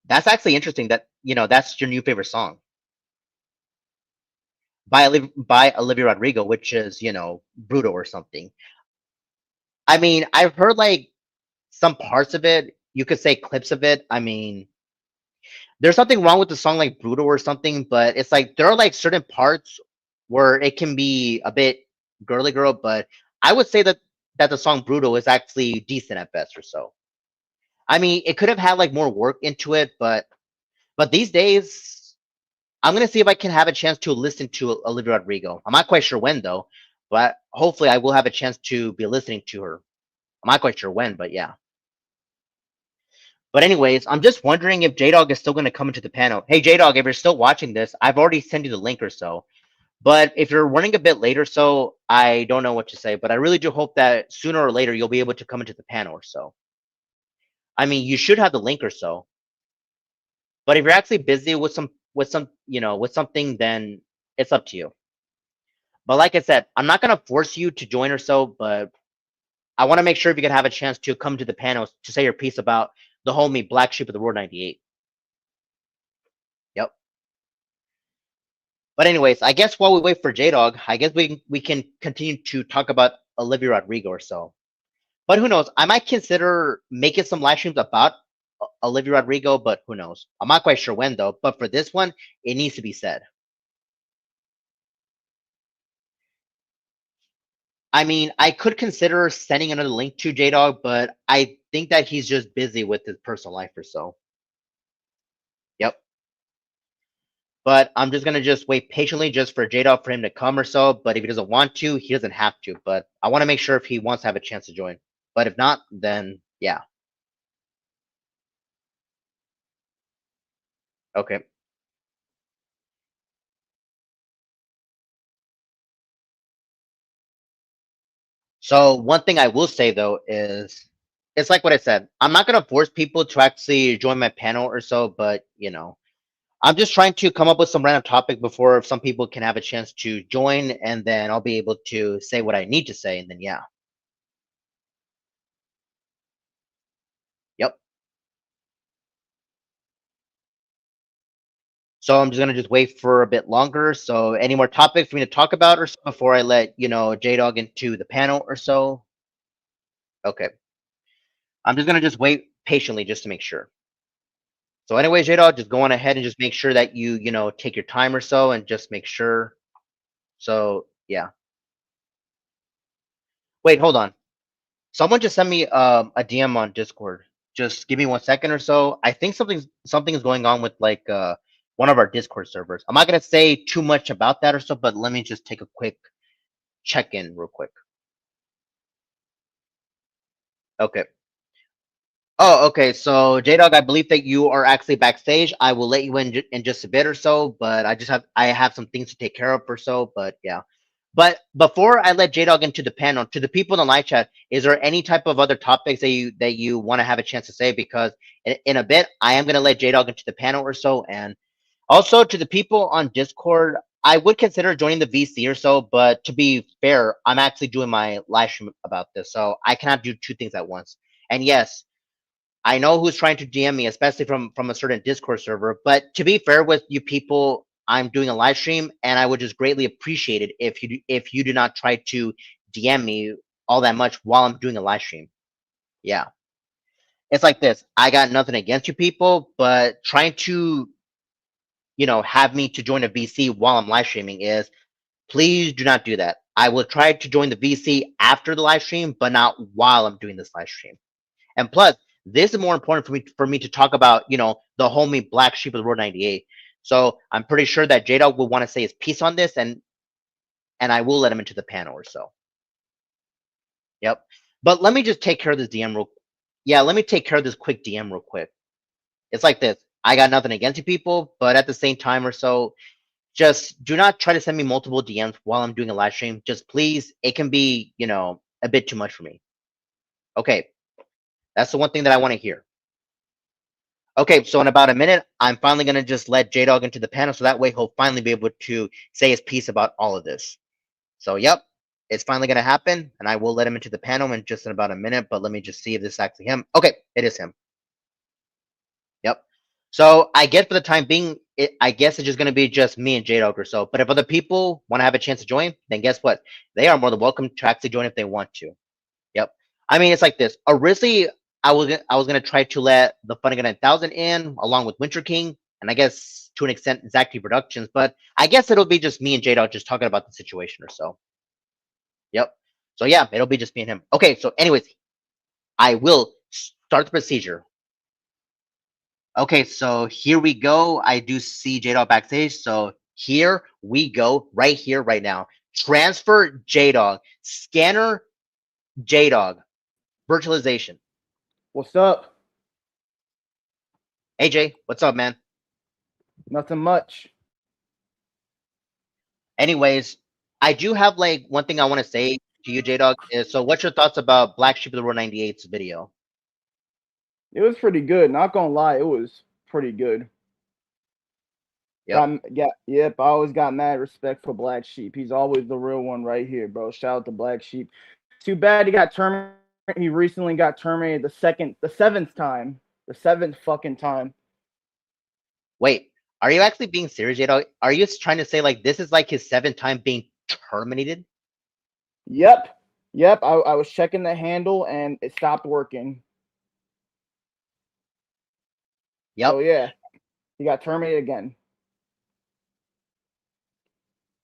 that's actually interesting that that's your new favorite song by Olivia Rodrigo, which is Brutal or something. I mean, I've heard like some parts of it. You could say clips of it. I mean, there's something wrong with the song like Brutal or something, but it's like there are like certain parts where it can be a bit girly girl, but I would say that the song Brutal is actually decent at best or so. I mean, it could have had like more work into it, but these days I'm gonna see if I can have a chance to listen to Olivia Rodrigo. I'm not quite sure when though, but hopefully I will have a chance to be listening to her. I'm not quite sure when, but yeah. But anyways, I'm just wondering if J Dog is still going to come into the panel. Hey J Dog, if you're still watching this, I've already sent you the link or so. But if you're running a bit late or so, I don't know what to say. But I really do hope that sooner or later you'll be able to come into the panel or so. I mean, you should have the link or so. But if you're actually busy with something, then it's up to you. But like I said, I'm not gonna force you to join or so. But I want to make sure if you can have a chance to come to the panel to say your piece about the homie Black Sheep of the Road 98. Yep. But anyways, I guess while we wait for J Dog, I guess we can continue to talk about Olivia Rodrigo or so. But who knows? I might consider making some live streams about Olivia Rodrigo, but who knows? I'm not quite sure when though. But for this one, it needs to be said. I mean, I could consider sending another link to J Dog, but I think that he's just busy with his personal life or so. Yep. But I'm just gonna just wait patiently just for J Dog for him to come or so. But if he doesn't want to, he doesn't have to. But I want to make sure if he wants to have a chance to join. But if not, then yeah. Okay. So one thing I will say though is it's like what I said. I'm not gonna force people to actually join my panel or so, but I'm just trying to come up with some random topic before some people can have a chance to join, and then I'll be able to say what I need to say, and then yeah. Yep. So I'm just gonna just wait for a bit longer. So any more topics for me to talk about or so before I let J Dog into the panel or so? Okay. I'm just gonna just wait patiently just to make sure. So anyways, J Dog, just go on ahead and just make sure that you take your time or so and just make sure. So yeah. Wait, hold on. Someone just sent me a DM on Discord. Just give me 1 second or so. I think something is going on with like one of our Discord servers. I'm not gonna say too much about that or so, but let me just take a quick check in real quick. Okay. Oh, okay. So J Dog, I believe that you are actually backstage. I will let you in just a bit or so, but I have some things to take care of or so. But yeah. But before I let J Dog into the panel, to the people in the live chat, is there any type of other topics that you want to have a chance to say? Because in a bit, I am going to let J Dog into the panel or so, and also to the people on Discord, I would consider joining the VC or so. But to be fair, I'm actually doing my live stream about this, so I cannot do two things at once. And yes, I know who's trying to DM me, especially from a certain Discord server. But to be fair with you people, I'm doing a live stream, and I would just greatly appreciate it if you do not try to DM me all that much while I'm doing a live stream. Yeah, it's like this. I got nothing against you people, but trying to have me to join a VC while I'm live streaming is please do not do that. I will try to join the VC after the live stream, but not while I'm doing this live stream. And plus, this is more important for me to talk about, the homie Black Sheep of the Road 98. So I'm pretty sure that J Dog will want to say his piece on this, and I will let him into the panel or so. Yep. But let me just take care of this DM real. Yeah, let me take care of this quick DM real quick. It's like this. I got nothing against you people, but at the same time or so, just do not try to send me multiple DMs while I'm doing a live stream. Just please, it can be, a bit too much for me. Okay. That's the one thing that I want to hear. Okay, so in about a minute, I'm finally going to just let J Dog into the panel so that way he'll finally be able to say his piece about all of this. So, yep, it's finally going to happen, and I will let him into the panel in just in about a minute, but let me just see if this is actually him. Okay, it is him. Yep. So, I guess for the time being, I guess it's just going to be just me and J Dog or so. But if other people want to have a chance to join, then guess what? They are more than welcome to actually join if they want to. Yep. I mean, it's like this. Originally, I was gonna try to let the Funny 9000 in along with Winter King, and I guess to an extent Zacty Productions, but I guess it'll be just me and J Dog just talking about the situation or so. Yep. So yeah, it'll be just me and him. Okay. So, anyways, I will start the procedure. Okay. So here we go. I do see J Dog backstage. So here we go. Right here, right now. Transfer J Dog. Scanner J Dog. Virtualization. What's up? Hey Jay, what's up, man? Nothing much. Anyways, I do have like one thing I want to say to you, J Dog. Is so what's your thoughts about Black Sheep of the Road 98's video? It was pretty good. Not gonna lie, it was pretty good. Yep. Yep. I always got mad respect for Black Sheep. He's always the real one right here, bro. Shout out to Black Sheep. Too bad he got terminated. He recently got terminated the seventh time, the seventh fucking time. Wait, are you actually being serious, J Dog? Are you trying to say like this is like his seventh time being terminated? Yep. Yep. I was checking the handle and it stopped working. Yep. So yeah, he got terminated again.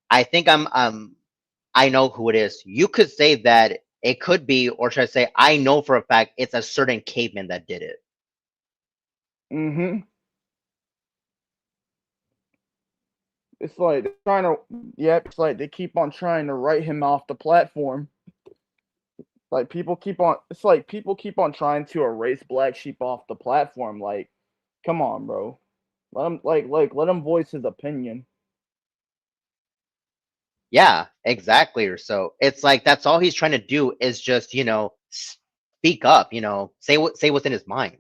I think I know who it is. You could say that it could be, or should I say, I know for a fact it's a certain caveman that did it. Mm-hmm. It's like they're trying to. Yep. It's like they keep on trying to write him off the platform. Like people keep on. It's like people keep on trying to erase Black Sheep off the platform. Like, come on, bro. Let him let him voice his opinion. Yeah, exactly. Or so it's like that's all he's trying to do is just speak up. Say what's in his mind.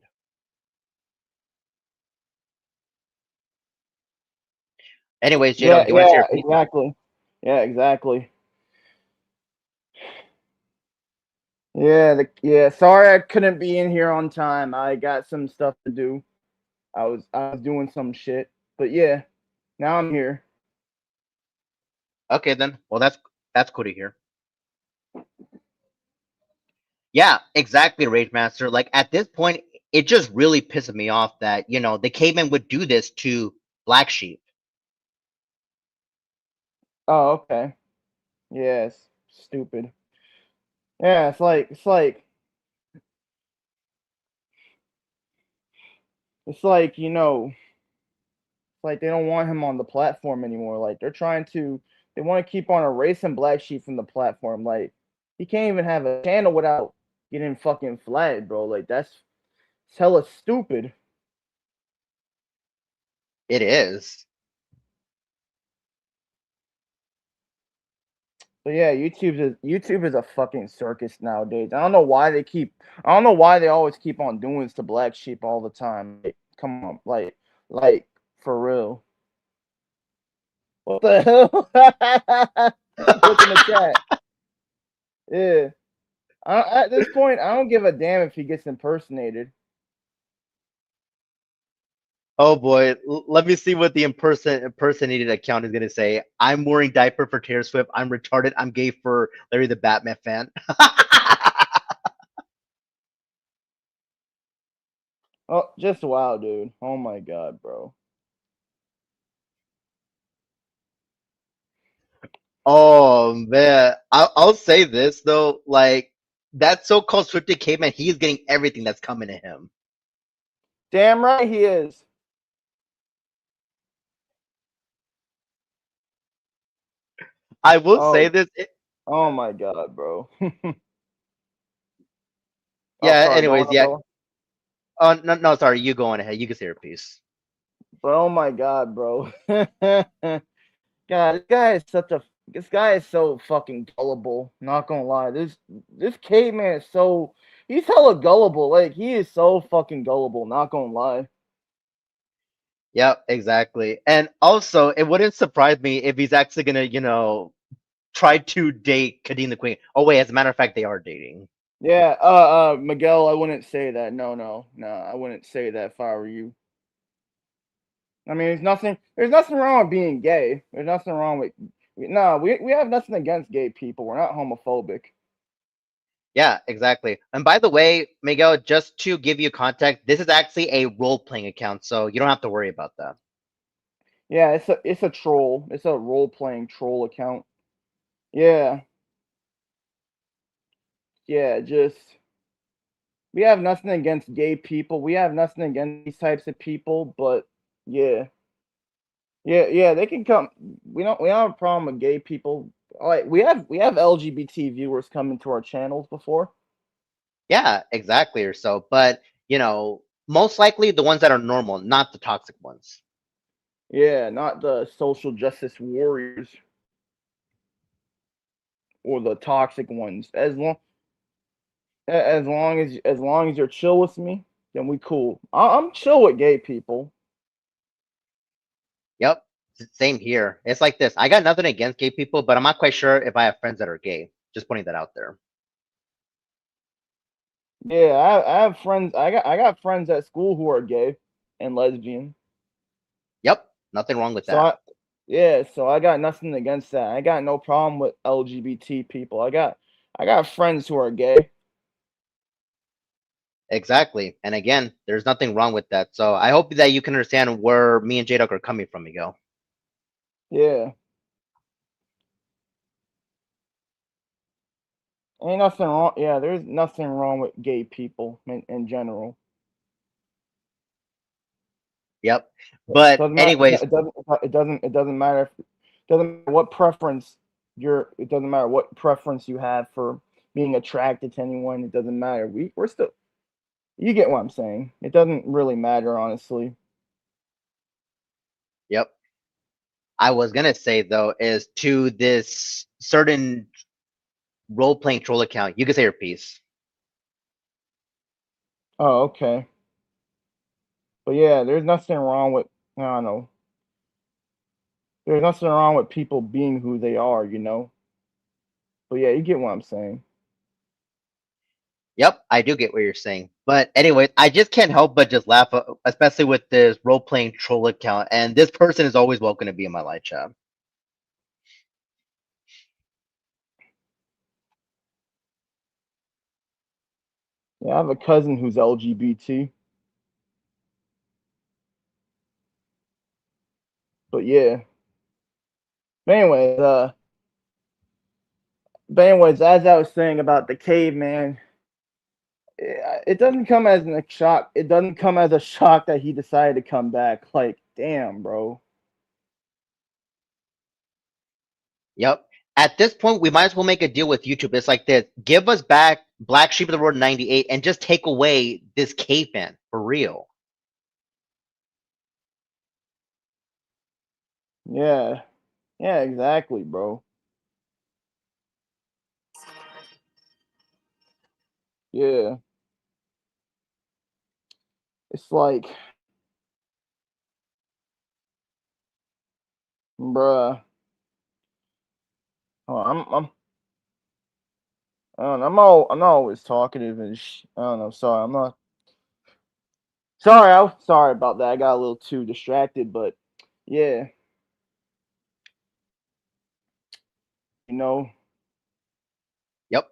Anyways, J Dog, Yeah. do you want to say your Yeah. piece? Exactly. Yeah. Exactly. Yeah. Yeah. Sorry, I couldn't be in here on time. I got some stuff to do. I was doing some shit. But yeah, now I'm here. Okay, then. Well, that's cool to hear. Yeah, exactly, Rage Master. Like at this point, it just really pisses me off that the caveman would do this to Black Sheep. Oh, okay. Yes. Stupid. Yeah. It's like like they don't want him on the platform anymore. Like they want to keep on erasing Black Sheep from the platform. Like he can't even have a channel without getting fucking flagged, bro. Like that's it's hella stupid. It is. But yeah, YouTube is a fucking circus nowadays. I don't know why they always keep on doing this to black sheep all the time. Like, come on, like for real. What the hell? Look in the chat. Yeah. At this point, I don't give a damn if he gets impersonated. Oh boy, let me see what the impersonated account is gonna say. I'm wearing diaper for Taylor Swift. I'm retarded. I'm gay for Larry the Batman fan. Oh, just wow, dude. Oh my god, bro. Oh man, I'll say this though, like that so-called Swifty caveman, he's getting everything that's coming to him. Damn right he is. I will say Oh, this. oh my god, bro. Oh, Yeah. sorry. Go Anyways, on, yeah. bro. Oh no, no, sorry. You go on ahead. You can say your piece. But oh my god, bro. God, this guy is so fucking gullible. Not gonna lie, this caveman is so he's hella gullible. Like he is so fucking gullible. Not gonna lie. Yep, exactly. And also, it wouldn't surprise me if he's actually gonna, try to date Kadeen the Queen. Oh wait, as a matter of fact, they are dating. Yeah, Miguel, I wouldn't say that. No, I wouldn't say that if I were you. I mean, there's nothing wrong with being gay. There's nothing wrong with, no, we have nothing against gay people. We're not homophobic. Yeah, exactly. And by the way, Miguel, just to give you context, this is actually a role-playing account, so you don't have to worry about that. Yeah, it's a troll. It's a role playing troll account. Yeah, yeah, just we have nothing against gay people. We have nothing against these types of people, but yeah. Yeah, they can come. We don't have a problem with gay people. Like we have LGBT viewers coming to our channels before. Yeah, exactly or so. But, most likely the ones that are normal, not the toxic ones. Yeah, not the social justice warriors or the toxic ones. As long as you're chill with me, then we cool. I'm chill with gay people. Yep. Same here. It's like this. I got nothing against gay people, but I'm not quite sure if I have friends that are gay. Just putting that out there. Yeah, I have friends. I got friends at school who are gay and lesbian. Yep. Nothing wrong with So that. I got nothing against that. I got no problem with LGBT people. I got friends who are gay. Exactly. And again, there's nothing wrong with that. So I hope that you can understand where me and J Duck are coming from, Miguel. Yeah, ain't nothing wrong. Yeah, there's nothing wrong with gay people in general. Yep. But Doesn't matter. anyways, It doesn't matter if doesn't matter what preference you're. It doesn't matter what preference you have for being attracted to anyone. It doesn't matter. We're still. You get what I'm saying. It doesn't really matter, honestly. yep. I was gonna say though is to this certain role playing troll account, you can say your piece. Oh, okay. But yeah, there's nothing wrong with. I don't know. There's nothing wrong with people being who they are. But yeah, you get what I'm saying. Yep, I do get what you're saying. But anyways, I just can't help but just laugh, especially with this role playing troll account. And this person is always welcome to be in my live chat. Yeah, I have a cousin who's LGBT. But yeah. But anyways, uh, but anyways, as I was saying about the caveman, it doesn't come as a shock. It doesn't come as a shock that he decided to come back. Like, damn, bro. Yep. At this point, we might as well make a deal with YouTube. It's like this: give us back Black Sheep of the Road 98, and just take away this caveman for real. Yeah, yeah, exactly, bro. Yeah. It's like, bruh. Oh, I don't know, I'm not always talkative and I don't know. Sorry, I'm not. Sorry, I sorry about that. I got a little too distracted, but yeah, you know, Yep.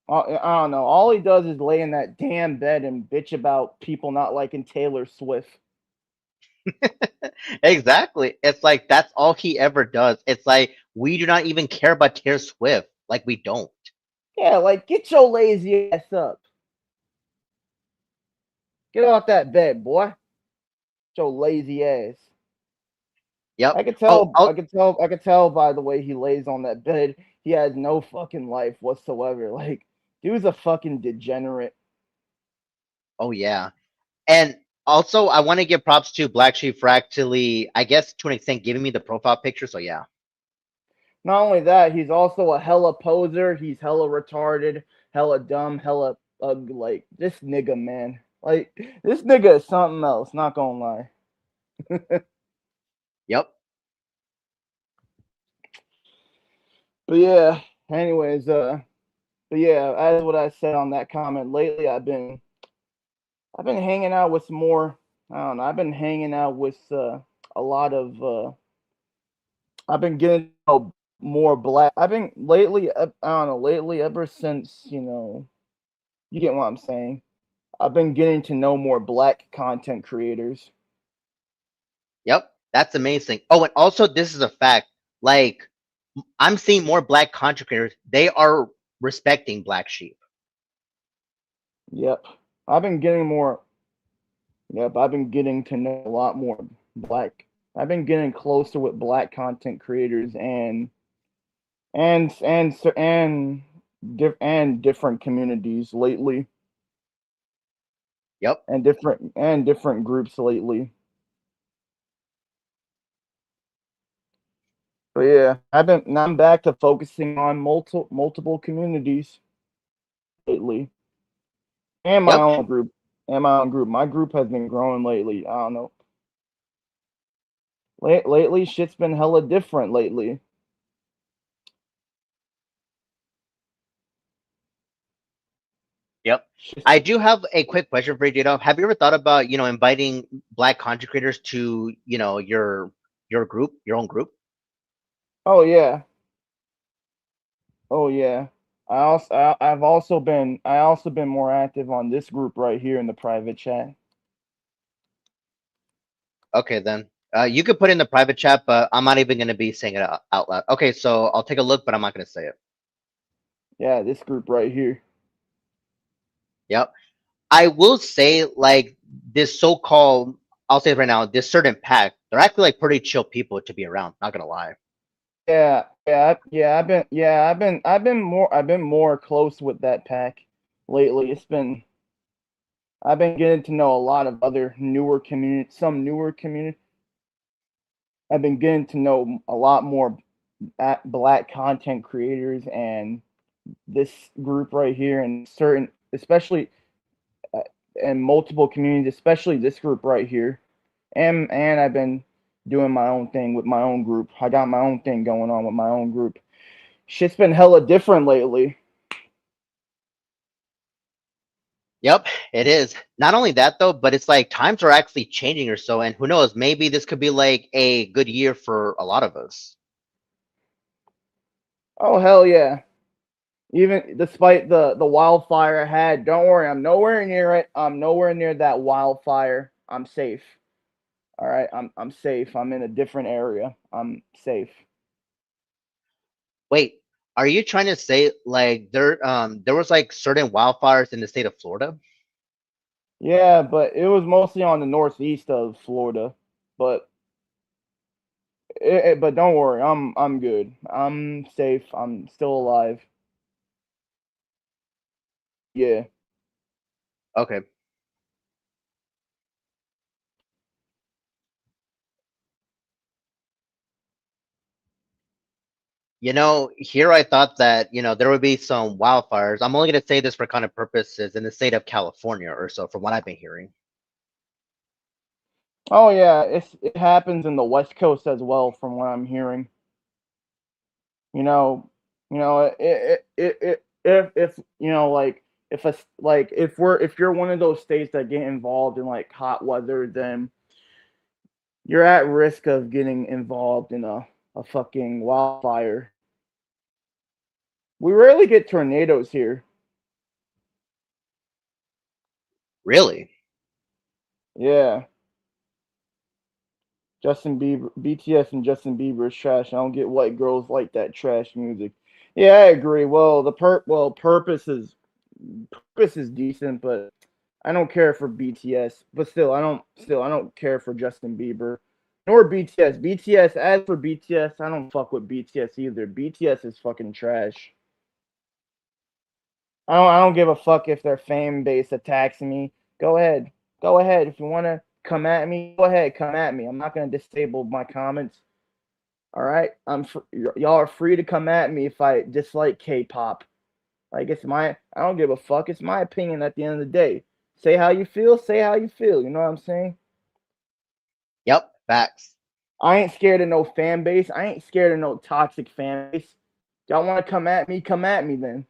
I don't know. All he does is lay in that damn bed and bitch about people not liking Taylor Swift. Exactly. It's like that's all he ever does. It's like we do not even care about Taylor Swift. Like we don't. Yeah, like get your lazy ass up. Get off that bed, boy. Get your lazy ass. Yep. I could Oh, tell. oh, I could tell. I could tell by the way he lays on that bed. He has no fucking life whatsoever. Like, dude's a fucking degenerate. oh yeah. And also, I want to give props to Black Sheep for actually, I guess, to an extent, giving me the profile picture. So yeah. Not only that, he's also a hella poser. He's hella retarded, hella dumb, hella like this nigga, man. Like this nigga is something else. Not gonna lie. Yep. But yeah. Anyways, but yeah, as what I said on that comment lately, I've been hanging out with more. I don't know. I've been hanging out with a lot of. I've been getting to know more black. I've been lately. I don't know. Lately, ever since you get what I'm saying. I've been getting to know more black content creators. Yep. That's amazing. Oh, and also, this is a fact. Like, I'm seeing more black content creators. They are respecting Black Sheep. Yep. I've been getting more. Yep. I've been getting to know a lot more black. I've been getting closer with black content creators and and and and different communities lately Yep. and different groups lately. But yeah, I'm back to focusing on multiple communities lately and my Yep. own group and my own group. My group has been growing lately. I don't know. Lately, shit's been hella different lately. Yep. Shit's, I do have a quick question for you, Dito. Have you ever thought about, inviting black content creators to, your group, your own group? oh yeah, oh yeah. I also been more active on this group right here in the private chat. Okay, then. You could put in the private chat, but I'm not even going to be saying it out loud. Okay, so I'll take a look, but I'm not going to say it. Yeah, this group right here. Yep. I will say, like, this so-called, I'll say it right now, this certain pack, they're actually like pretty chill people to be around. Not gonna lie. I've been more close with that pack lately. I've been getting to know a lot of other newer community, some newer community. I've been getting to know a lot more black content creators and this group right here and certain, especially uh, and multiple communities, especially this group right here. And I've been doing my own thing with my own group. I got my own thing going on with my own group. Shit's been hella different lately. Yep, it is. Not only that though, but it's like times are actually changing or so, and who knows, maybe this could be like a good year for a lot of us. Oh hell yeah. Even despite the wildfire I had, don't worry, I'm nowhere near it. I'm nowhere near that wildfire. I'm safe. All right, I'm safe. I'm in a different area. I'm safe. Wait, are you trying to say like there was like certain wildfires in the state of Florida? Yeah, but it was mostly on the northeast of Florida. But but don't worry, I'm good. I'm safe. I'm still alive. Yeah. Okay. Here I thought that, there would be some wildfires. I'm only going to say this for kind of purposes in the state of California or so, from what I've been hearing. Oh yeah, it happens in the West Coast as well, from what I'm hearing. You know, if like if you're one of those states that get involved in like hot weather, then you're at risk of getting involved in a fucking wildfire. We rarely get tornadoes here. Really? Yeah, Justin Bieber, BTS, and Justin Bieber is trash. I don't get white girls like that trash music. Yeah, I agree. Well, purpose is decent, but I don't care for BTS. But still I don't care for Justin Bieber nor BTS. As for BTS, I don't fuck with BTS either. BTS is fucking trash. I don't give a fuck if their fan base attacks me. Go ahead. Go ahead. If you want to come at me, go ahead, come at me. I'm not going to disable my comments. All right? Y'all are free to come at me if I dislike K-pop. Like I don't give a fuck. It's my opinion at the end of the day. Say how you feel, say how you feel. You know what I'm saying? Yep, facts. I ain't scared of no fan base. I ain't scared of no toxic fan base. Y'all want to come at me then.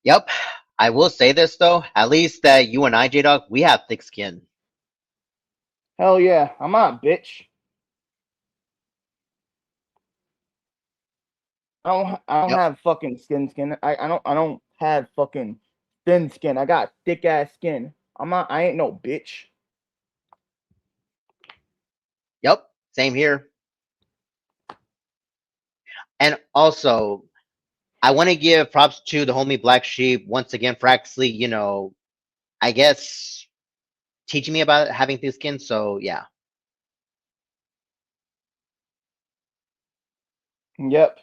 Yep. I will say this though, at least that you and I, J Dog, we have thick skin. Hell yeah, I'm not bitch. I don't Yep. have fucking skin. I don't have fucking thin skin. I got thick ass skin. I ain't no bitch. Yep. Same here. And also, I want to give props to the homie Black Sheep once again for actually, I guess teaching me about having thick skin. So yeah. Yep.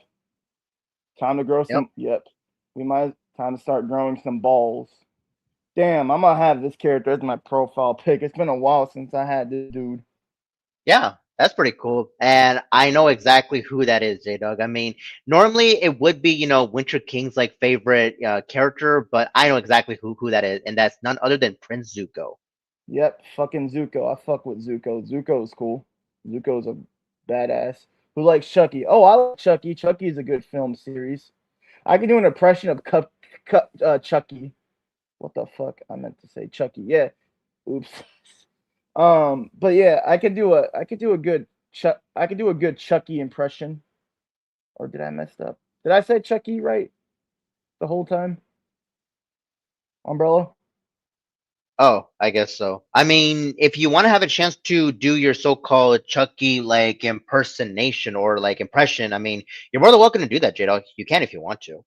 Time to grow Yep. some yep. We might time to start growing some balls. Damn, I'm gonna have this character as my profile pic. It's been a while since I had this dude. Yeah, that's pretty cool. And I know exactly who that is, J Dog. I mean, normally it would be, Winter King's like favorite character, but I know exactly who that is, and that's none other than Prince Zuko. Yep, fucking Zuko. I fuck with Zuko. Zuko's cool. Zuko's a badass. Who likes Chucky? Oh, I like Chucky. Chucky is a good film series. I can do an impression of Chucky. What the fuck? I meant to say Chucky. Yeah. Oops. But yeah, I could do a good Chucky impression. Or did I mess up? Did I say Chucky right the whole time? Umbrella? Oh, I guess so. I mean, if you want to have a chance to do your so-called Chucky like impersonation or like impression, I mean, you're more than welcome to do that, J Dog. You can if you want to.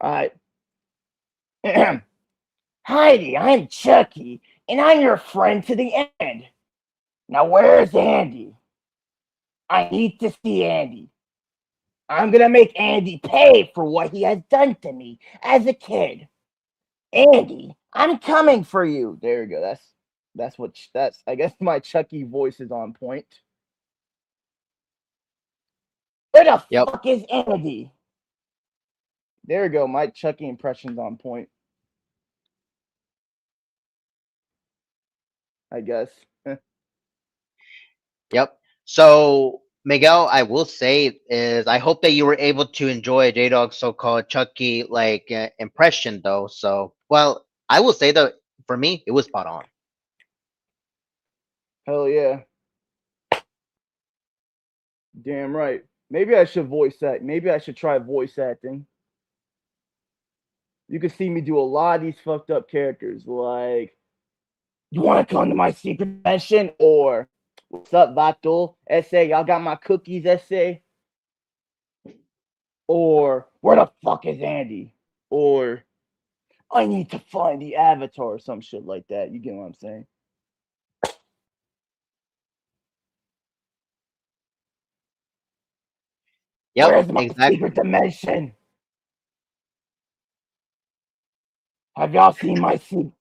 Alright. Heidi, I'm Chucky, and I'm your friend to the end. Now where's Andy? I need to see Andy. I'm gonna make Andy pay for what he has done to me as a kid. Andy, I'm coming for you. There you go. That's I guess my Chucky voice is on point. Where the Yep. fuck is Andy? There you go. My Chucky impression's on point. I guess. Yep. So, Miguel, I will say is I hope that you were able to enjoy J Dog's so-called Chucky like impression, though. So, well, I will say that for me, it was spot on. Hell yeah. Damn right. Maybe I should voice act. Maybe I should try voice acting. You can see me do a lot of these fucked up characters. Like, you want to come to my secret dimension? Or, what's up, Vato? Essay, y'all got my cookies, Essay? Or, where the fuck is Andy? Or, I need to find the avatar or some shit like that. You get what I'm saying? Yep, Where's my secret exactly. dimension? Have y'all seen my secret?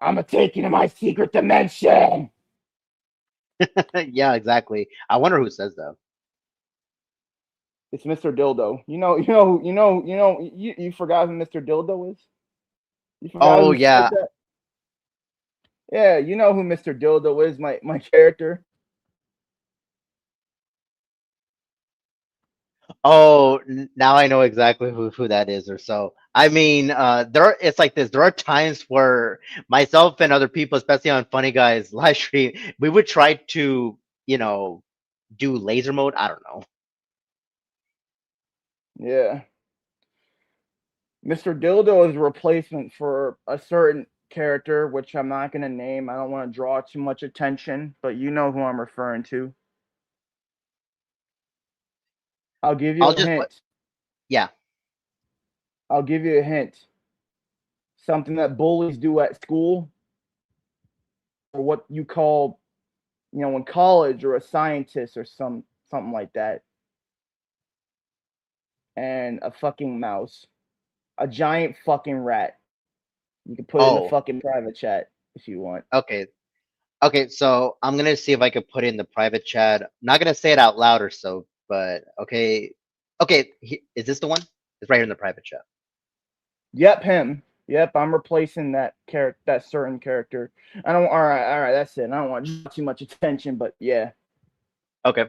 I'm gonna take you to my secret dimension. Yeah, exactly. I wonder who says that. It's Mr. Dildo. You forgot who Mr. Dildo is? You forgot Oh who said yeah. that? Yeah, you know who Mr. Dildo is, my character. Oh, now I know exactly who that is or so. I mean, it's like this. There are times where myself and other people, especially on Funny Guys live stream, we would try to, you know, do laser mode. I don't know. Yeah. Mr. Dildo is a replacement for a certain character, which I'm not gonna name. I don't want to draw too much attention, but you know who I'm referring to. I'll give you I'll a just put, hint. yeah. I'll give you a hint. Something that bullies do at school, or what you call, in college, or a scientist, or something like that. And a fucking mouse, a giant fucking rat. You can put it in the Oh, fucking private chat if you want. okay. Okay, so I'm gonna see if I could put it in the private chat. I'm not gonna say it out loud or so, but okay. Okay, is this the one? It's right here in the private chat. Yep, him. Yep, I'm replacing that character, that certain character. I don't. All right, that's it. I don't want to draw too much attention, but yeah. Okay.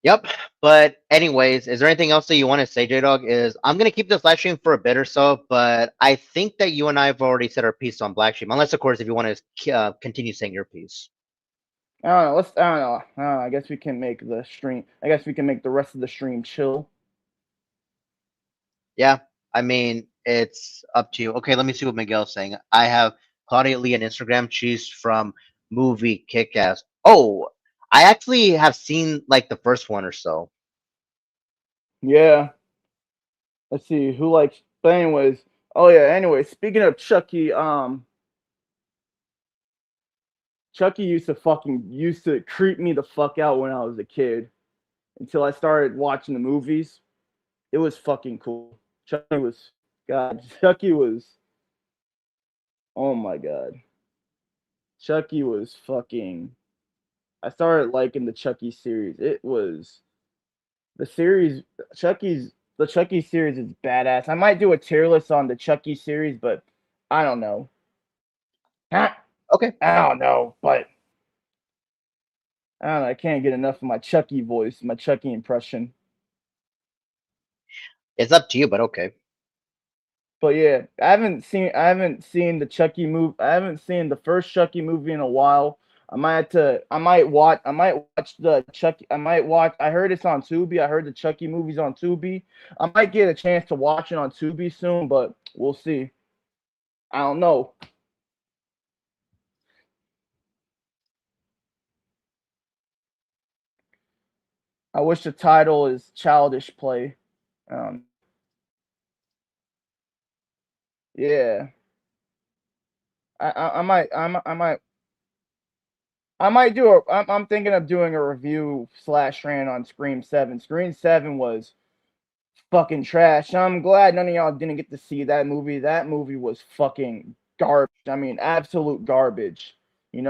Yep. But anyways, is there anything else that you want to say, J Dog? Is I'm gonna keep this live stream for a bit or so, but I think that you and I have already said our piece on Black Sheep. Unless, of course, if you want to continue saying your piece. I don't know. I don't know. I don't know. I guess we can make the stream. I guess we can make the rest of the stream chill. Yeah. I mean, it's up to you. Okay, let me see what Miguel's saying. I have Claudia Lee on Instagram. She's from movie Kick Ass. Oh, I actually have seen like the first one or so. Yeah. Let's see who likes. But anyways. Oh yeah. Anyway, speaking of Chucky, Chucky used to creep me the fuck out when I was a kid. Until I started watching the movies, it was fucking cool. Chucky was God. Chucky was. Oh my god. Chucky was fucking. I started liking the Chucky series. It was the series. The Chucky series is badass. I might do a tier list on the Chucky series, but I don't know. I Okay, don't know, but I don't know. I can't get enough of my Chucky voice, my Chucky impression. it's up to you, but okay. But yeah, I haven't seen the Chucky movie. I haven't seen the first Chucky movie in a while. I might watch the Chucky. I heard it's on Tubi. I heard the Chucky movie's on Tubi. I might get a chance to watch it on Tubi soon, but we'll see. I don't know. I wish the title is Childish Play. Um, yeah. I might do a. I'm thinking of doing a review slash rant on Scream 7. Scream 7 was fucking trash. I'm glad none of y'all didn't get to see that movie. That movie was fucking garbage. I mean, absolute garbage. And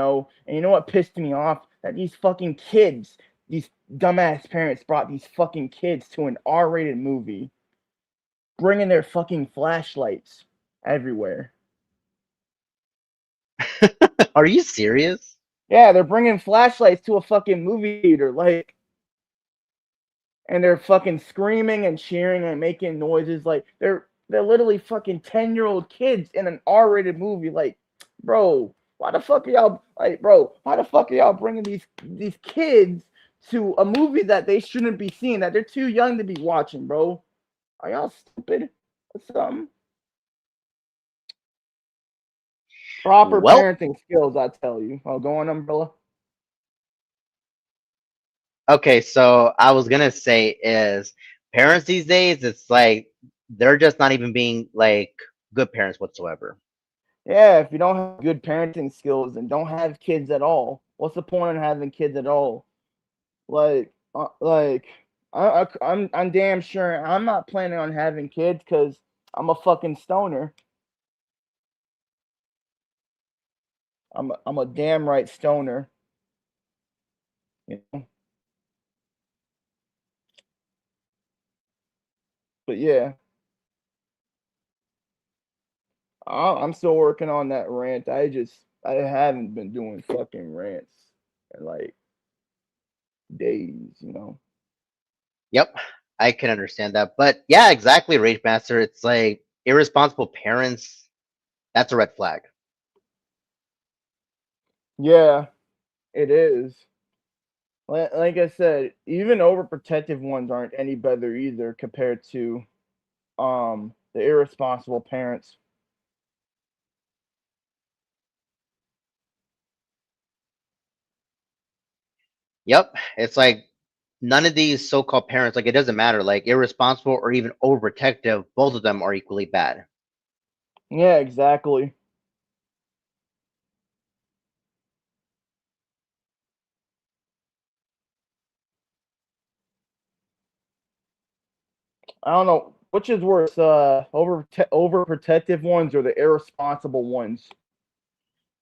you know what pissed me off? That these fucking kids, these dumbass parents brought these fucking kids to an R-rated movie, bringing their fucking flashlights everywhere. Are you serious? Yeah, they're bringing flashlights to a fucking movie theater, like, and they're fucking screaming and cheering and making noises like they're literally fucking 10-year-old kids in an R-rated movie. Like, bro, why the fuck are y'all bringing these kids to a movie that they shouldn't be seeing, that they're too young to be watching, bro? Are y'all stupid or something? Proper Well, parenting skills, I tell you. Oh, go on, Umbrella. okay, so I was gonna say is parents these days, it's like they're just not even being like good parents whatsoever. Yeah, if you don't have good parenting skills and don't have kids at all, what's the point in having kids at all? Like, I'm damn sure I'm not planning on having kids because I'm a fucking stoner. I'm a damn right stoner. You know? But yeah, I'm still working on that rant. I haven't been doing fucking rants in like days. You know. Yep, I can understand that. But yeah, exactly, Rage Master. It's like irresponsible parents. That's a red flag. Yeah, it is. Like I said, even overprotective ones aren't any better either compared to the irresponsible parents. Yep, it's like none of these so-called parents, like it doesn't matter, like irresponsible or even overprotective, both of them are equally bad. Yeah, exactly. I don't know which is worse, overprotective ones or the irresponsible ones.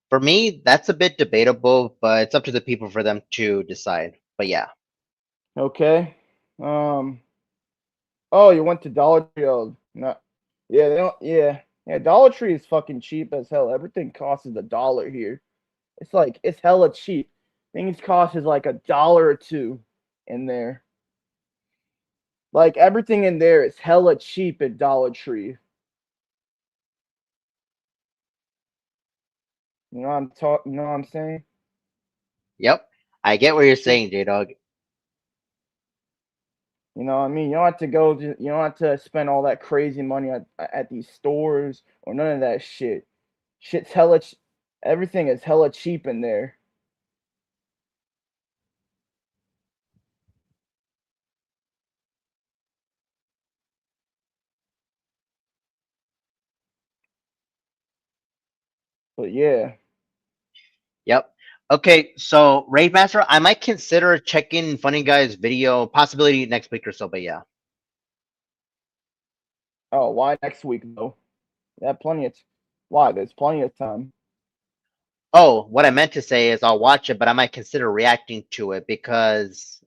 For me, that's a bit debatable, but it's up to the people for them to decide. But yeah. Okay. Um. Oh, you went to Dollar Tree. Oh, no. Yeah, they don't. Yeah, yeah. Dollar Tree is fucking cheap as hell. Everything costs $1 here. It's hella cheap. Things cost is like $1 or two in there. Like everything in there is hella cheap at Dollar Tree. You know what I'm saying? Yep. I get what you're Shit. saying, J Dog. You know what I mean? You don't have to you don't have to spend all that crazy money at these stores or none of that shit. Shit's hella everything is hella cheap in there. But yeah. Yep. Okay, so Raid Master, I might consider checking Funny Guy's video, possibility next week or so, but yeah. Oh, why next week though? Yeah, plenty of why? There's plenty of time. Oh, what I meant to say is I'll watch it, but I might consider reacting to it because,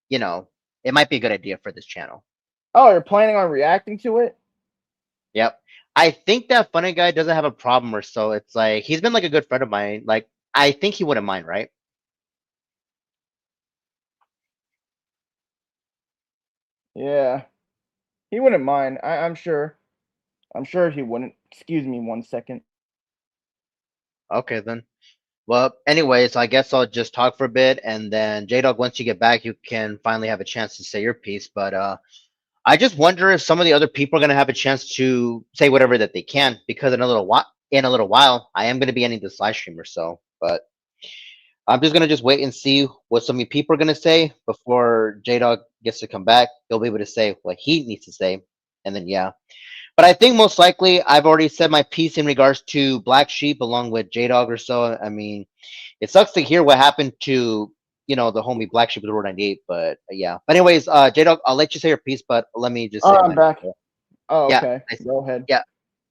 you know, it might be a good idea for this channel. Oh, you're planning on reacting to it? Yep. I think that Funny Guy doesn't have a problem or so. It's like he's been like a good friend of mine. Like I think he wouldn't mind, right? Yeah. He wouldn't mind. I'm sure. I'm sure he wouldn't. Excuse me 1 second. Okay then. Well, anyways, I guess I'll just talk for a bit and then J Dog, once you get back, you can finally have a chance to say your piece. But I just wonder if some of the other people are gonna have a chance to say whatever that they can because in a little while, I am gonna be ending this live stream or so. But I'm just gonna just wait and see what some of you people are gonna say before J Dog gets to come back. He'll be able to say what he needs to say, and then yeah. But I think most likely I've already said my piece in regards to Black Sheep along with J Dog or so. I mean, it sucks to hear what happened to the homie Black Sheep of the Road 98, but yeah. But anyways, J Dog, I'll let you say your piece, but let me just say Oh, I'm mine. back. Oh, Yeah, okay. I, Go ahead. yeah,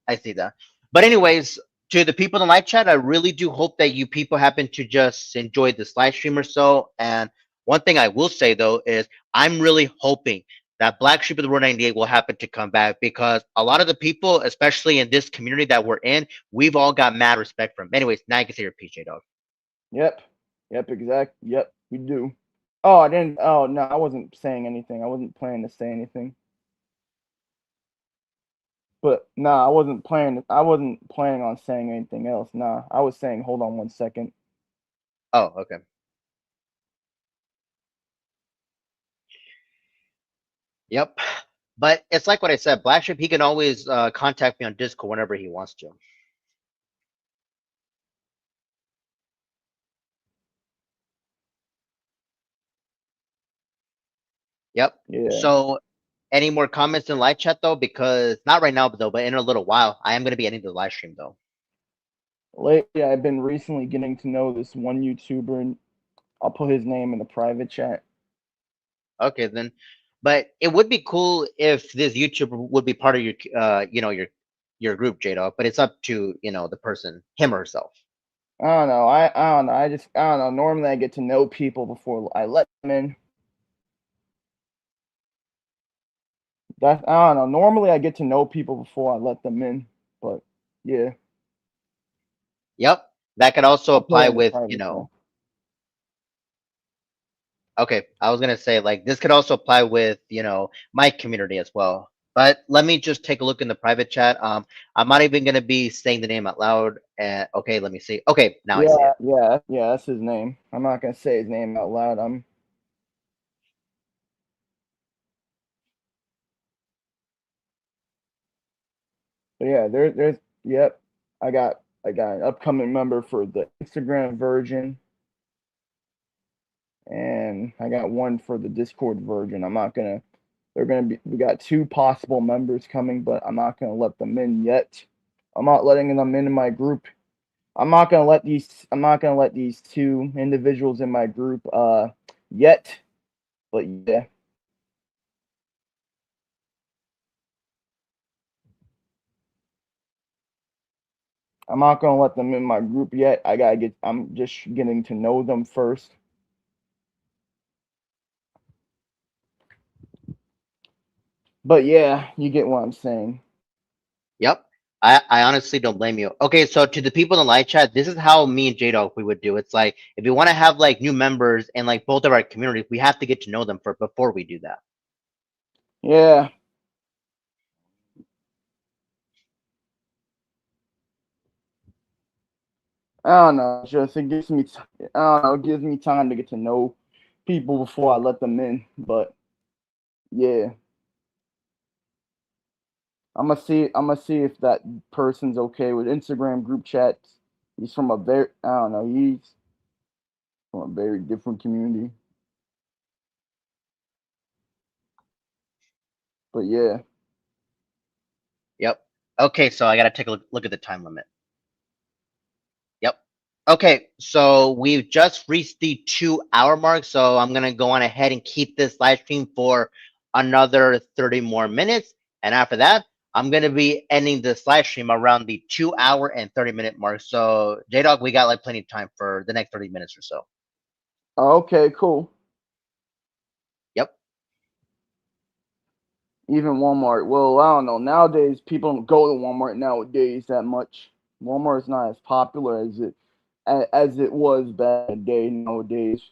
I see that. But anyways, to the people in the live chat, I really do hope that you people happen to just enjoy this live stream or so. And one thing I will say though is I'm really hoping that Black Sheep of the Road 98 will happen to come back because a lot of the people, especially in this community that we're in, we've all got mad respect from. Anyways, now you can say your piece, J Dog. Yep. Yep, exact. Yep, we do. Oh, I didn't. Oh, no, I wasn't saying anything. I wasn't planning to say anything. But nah, I wasn't planning on saying anything else. Nah, I was saying, hold on 1 second. Oh, okay. Yep. But it's like what I said, Black Sheep, he can always contact me on Discord whenever he wants to. Yep. Yeah. So any more comments in live chat though? Because not right now, though, but in a little while, I am going to be ending the live stream though. Lately, I've been recently getting to know this one YouTuber, and I'll put his name in the private chat. Okay, then. But it would be cool if this YouTuber would be part of your, your group, J Dog. But it's up to the person, him or herself. I don't know. I don't know. I don't know. Normally, I get to know people before I let them in. I don't know. Normally, I get to know people before I let them in. But yeah, Yep, that could also I'll put it apply in the with, private chat. Okay, I was gonna say like this could also apply with my community as well. But let me just take a look in the private chat. I'm not even gonna be saying the name out loud. Okay, let me see. Okay, now I see Yeah, it. yeah. That's his name. I'm not gonna say his name out loud. But yeah, there's yep. I got an upcoming member for the Instagram version, and I got one for the Discord version. I'm not gonna. They're gonna be. We got two possible members coming, but I'm not gonna let them in yet. I'm not letting them in my group. I'm not gonna let these. I'm not gonna let these two individuals in my group yet. But yeah, I'm not gonna let them in my group yet. I gotta get. I'm just getting to know them first. But yeah, you get what I'm saying. Yep. I honestly don't blame you. Okay, so to the people in the live chat, this is how me and J Dog we would do. It's like if we want to have like new members in like both of our communities, we have to get to know them before we do that. Yeah. I don't know. Just it gives me. I don't know. It gives me time to get to know people before I let them in. But yeah, I'm gonna see if that person's okay with Instagram group chats. He's from a very. I don't know. He's from a very different community. But yeah. Yep. Okay, so I gotta take a look at the time limit. Yep. Okay, so we've just reached the 2 hour mark, so I'm gonna go on ahead and keep this live stream for another 30 more minutes. And after that, I'm gonna be ending this live stream around the 2 hour and 30 minute mark. So J Dog, we got like plenty of time for the next 30 minutes or so. Okay. Cool. Yep. Even Walmart. Well, I don't know. Nowadays, people don't go to Walmart nowadays that much. Walmart's not as popular as it was back in the day nowadays.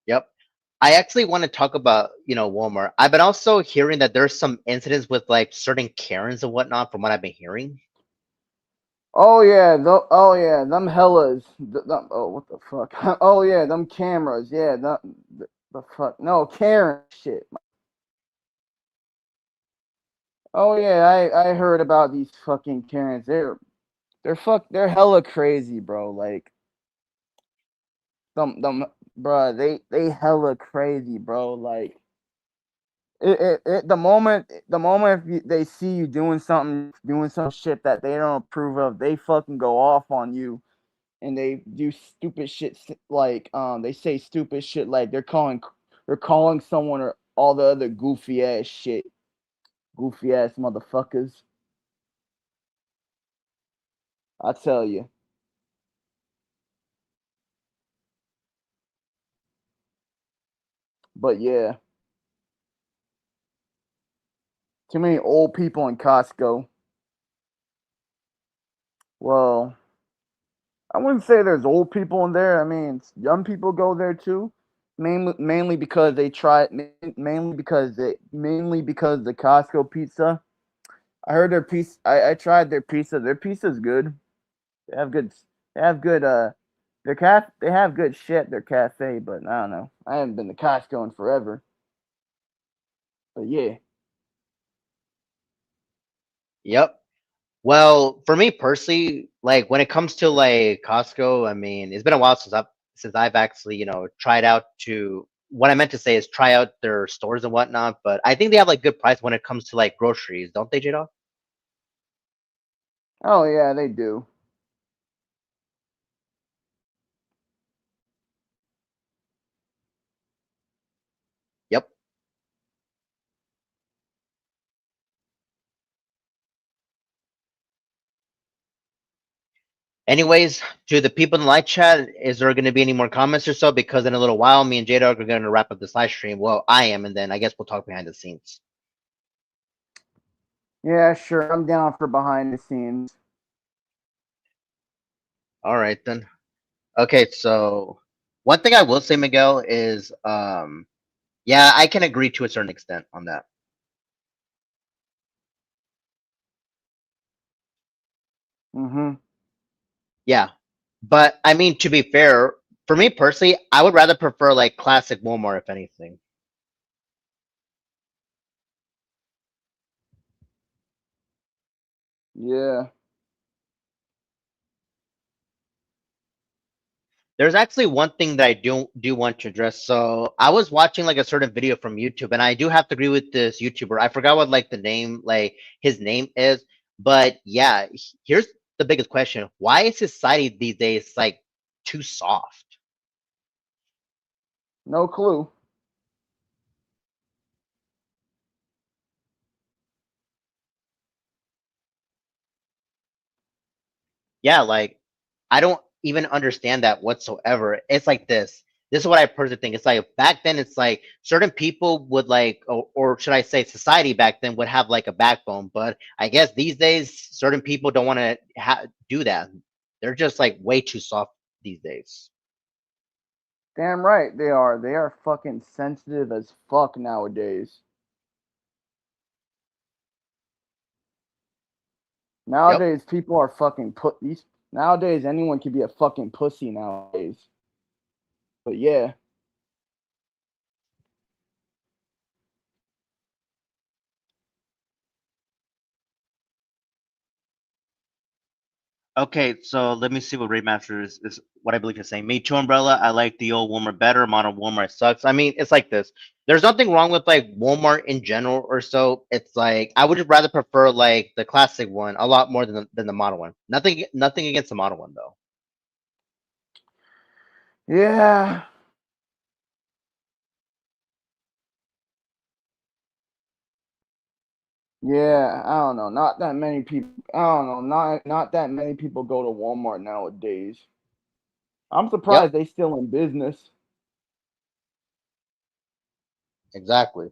Yep. I actually want to talk about, Walmart. I've been also hearing that there's some incidents with like certain Karens and whatnot from what I've been hearing. Oh yeah, oh yeah, them hellas. Oh, what the fuck? Oh yeah, them cameras. Yeah, the fuck. No, Karen shit. Oh yeah, I heard about these fucking Karens. They're hella crazy, bro. Like them bro, they hella crazy, bro. Like the moment they see you doing some shit that they don't approve of, they fucking go off on you, and they do stupid shit like they say stupid shit like they're calling someone or all the other goofy ass shit, goofy ass motherfuckers. I tell you. But yeah, too many old people in Costco. Well, I wouldn't say there's old people in there. I mean, young people go there too. Mainly because they try mainly because the Costco pizza. I heard their pizza. I tried their pizza. Their pizza's good. They have good. They have good. They have good shit. Their cafe, but I don't know. I haven't been to Costco in forever. But yeah. Yep. Well, for me personally, like when it comes to like Costco, I mean, it's been a while since I've actually, tried out to what I meant to say is try out their stores and whatnot, but I think they have like good price when it comes to like groceries, don't they, J-Dog? Oh yeah, they do. Anyways, to the people in the live chat, is there going to be any more comments or so? Because in a little while, me and Jada are going to wrap up this live stream. Well, I am, and then I guess we'll talk behind the scenes. Yeah, sure. I'm down for behind the scenes. All right then. Okay, so one thing I will say, Miguel, is yeah, I can agree to a certain extent on that. Mm-hmm. Yeah, but I mean, to be fair, for me personally, I would rather prefer like classic Walmart, if anything. Yeah. There's actually one thing that I do want to address. So I was watching like a certain video from YouTube, and I do have to agree with this YouTuber. I forgot what like the name, like his name is, but yeah, here's the biggest question: why is society these days like too soft? No clue. Yeah, like I don't even understand that whatsoever. It's like this. This is what I personally think. It's like back then, it's like certain people would like, or should I say, society back then would have like a backbone. But I guess these days, certain people don't want to do that. They're just like way too soft these days. Damn right they are. They are fucking sensitive as fuck nowadays. Yep. Nowadays people are fucking put these. Nowadays anyone can be a fucking pussy nowadays. But yeah. Okay, so let me see what Raidmaster is what I believe you're saying. Me too, Umbrella. I like the old Walmart better. Modern Walmart sucks. I mean, it's like this. There's nothing wrong with like Walmart in general or so. It's like I would just rather prefer like the classic one a lot more than the modern one. Nothing against the modern one though. Yeah. Yeah, I don't know. Not that many people. I don't know. Not that many people go to Walmart nowadays. I'm Yep, surprised they still in business. exactly.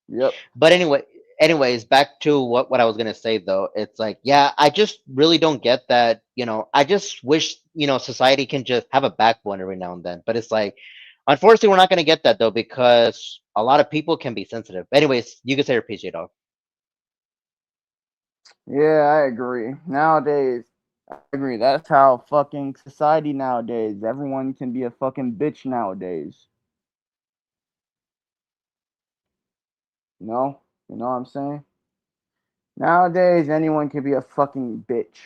Yep. But anyways, back to what I was gonna say though. It's like, yeah, I just really don't get that. I just wish society can just have a backbone every now and then. But it's like, unfortunately, we're not gonna get that though because a lot of people can be sensitive. Anyways, you can say your PJ dog. Yeah, I agree. Nowadays, I agree. That's how fucking society nowadays. Everyone can be a fucking bitch nowadays. You know? You know what I'm saying? Nowadays, anyone can be a fucking bitch.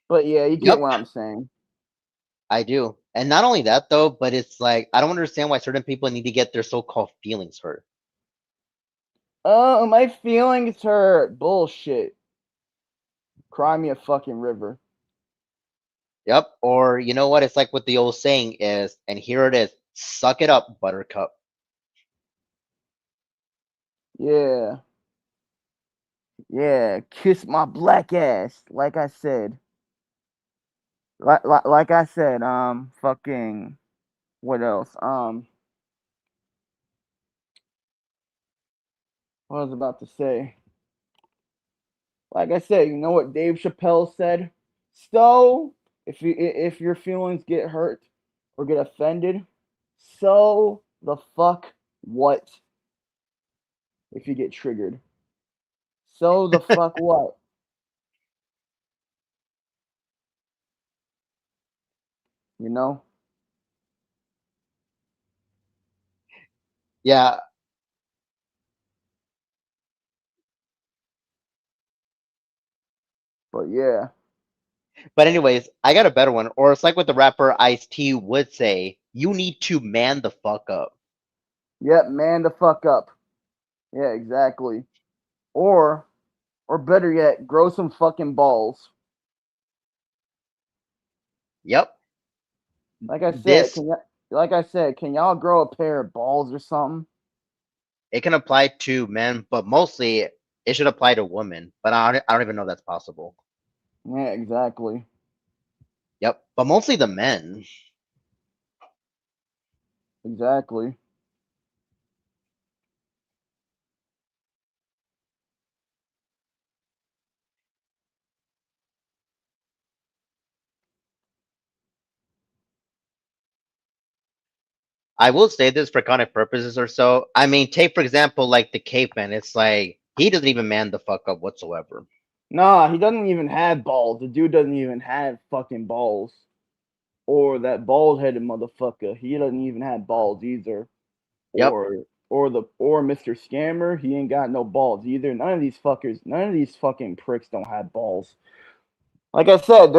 But yeah, you get Yep, what I'm saying. I do. And not only that though, but it's like I don't understand why certain people need to get their so-called feelings hurt. Oh, my feelings hurt. Bullshit. Cry me a fucking river. Yep. Or you know what? It's like what the old saying is, and here it is: suck it up, Buttercup. Yeah. Yeah. Kiss my black ass. Like I said. Like I said, fucking what else? What I was about to say. Like I said, you know what Dave Chappelle said? So if your feelings get hurt or get offended, so the fuck what if you get triggered? So the fuck what? You know? Yeah. But yeah. But anyways, I got a better one. Or it's like what the rapper Ice T would say: you need to man the fuck up. Yep, man the fuck up. Yeah, exactly. Or better yet, grow some fucking balls. Yep. Like I said, This can y'all grow a pair of balls or something? it can apply to men, but mostly it should apply to women. But I don't even know if that's possible. Yeah, exactly. Yep. But mostly the men. Exactly. I will say this for content purposes or so. I mean, take for example, like the caveman. It's like he doesn't even man the fuck up whatsoever. Nah, he doesn't even have balls. The dude doesn't even have fucking balls. Or that bald headed motherfucker. He doesn't even have balls either. Yep. Or Mr. Scammer, he ain't got no balls either. None of these fucking pricks don't have balls. Like I said,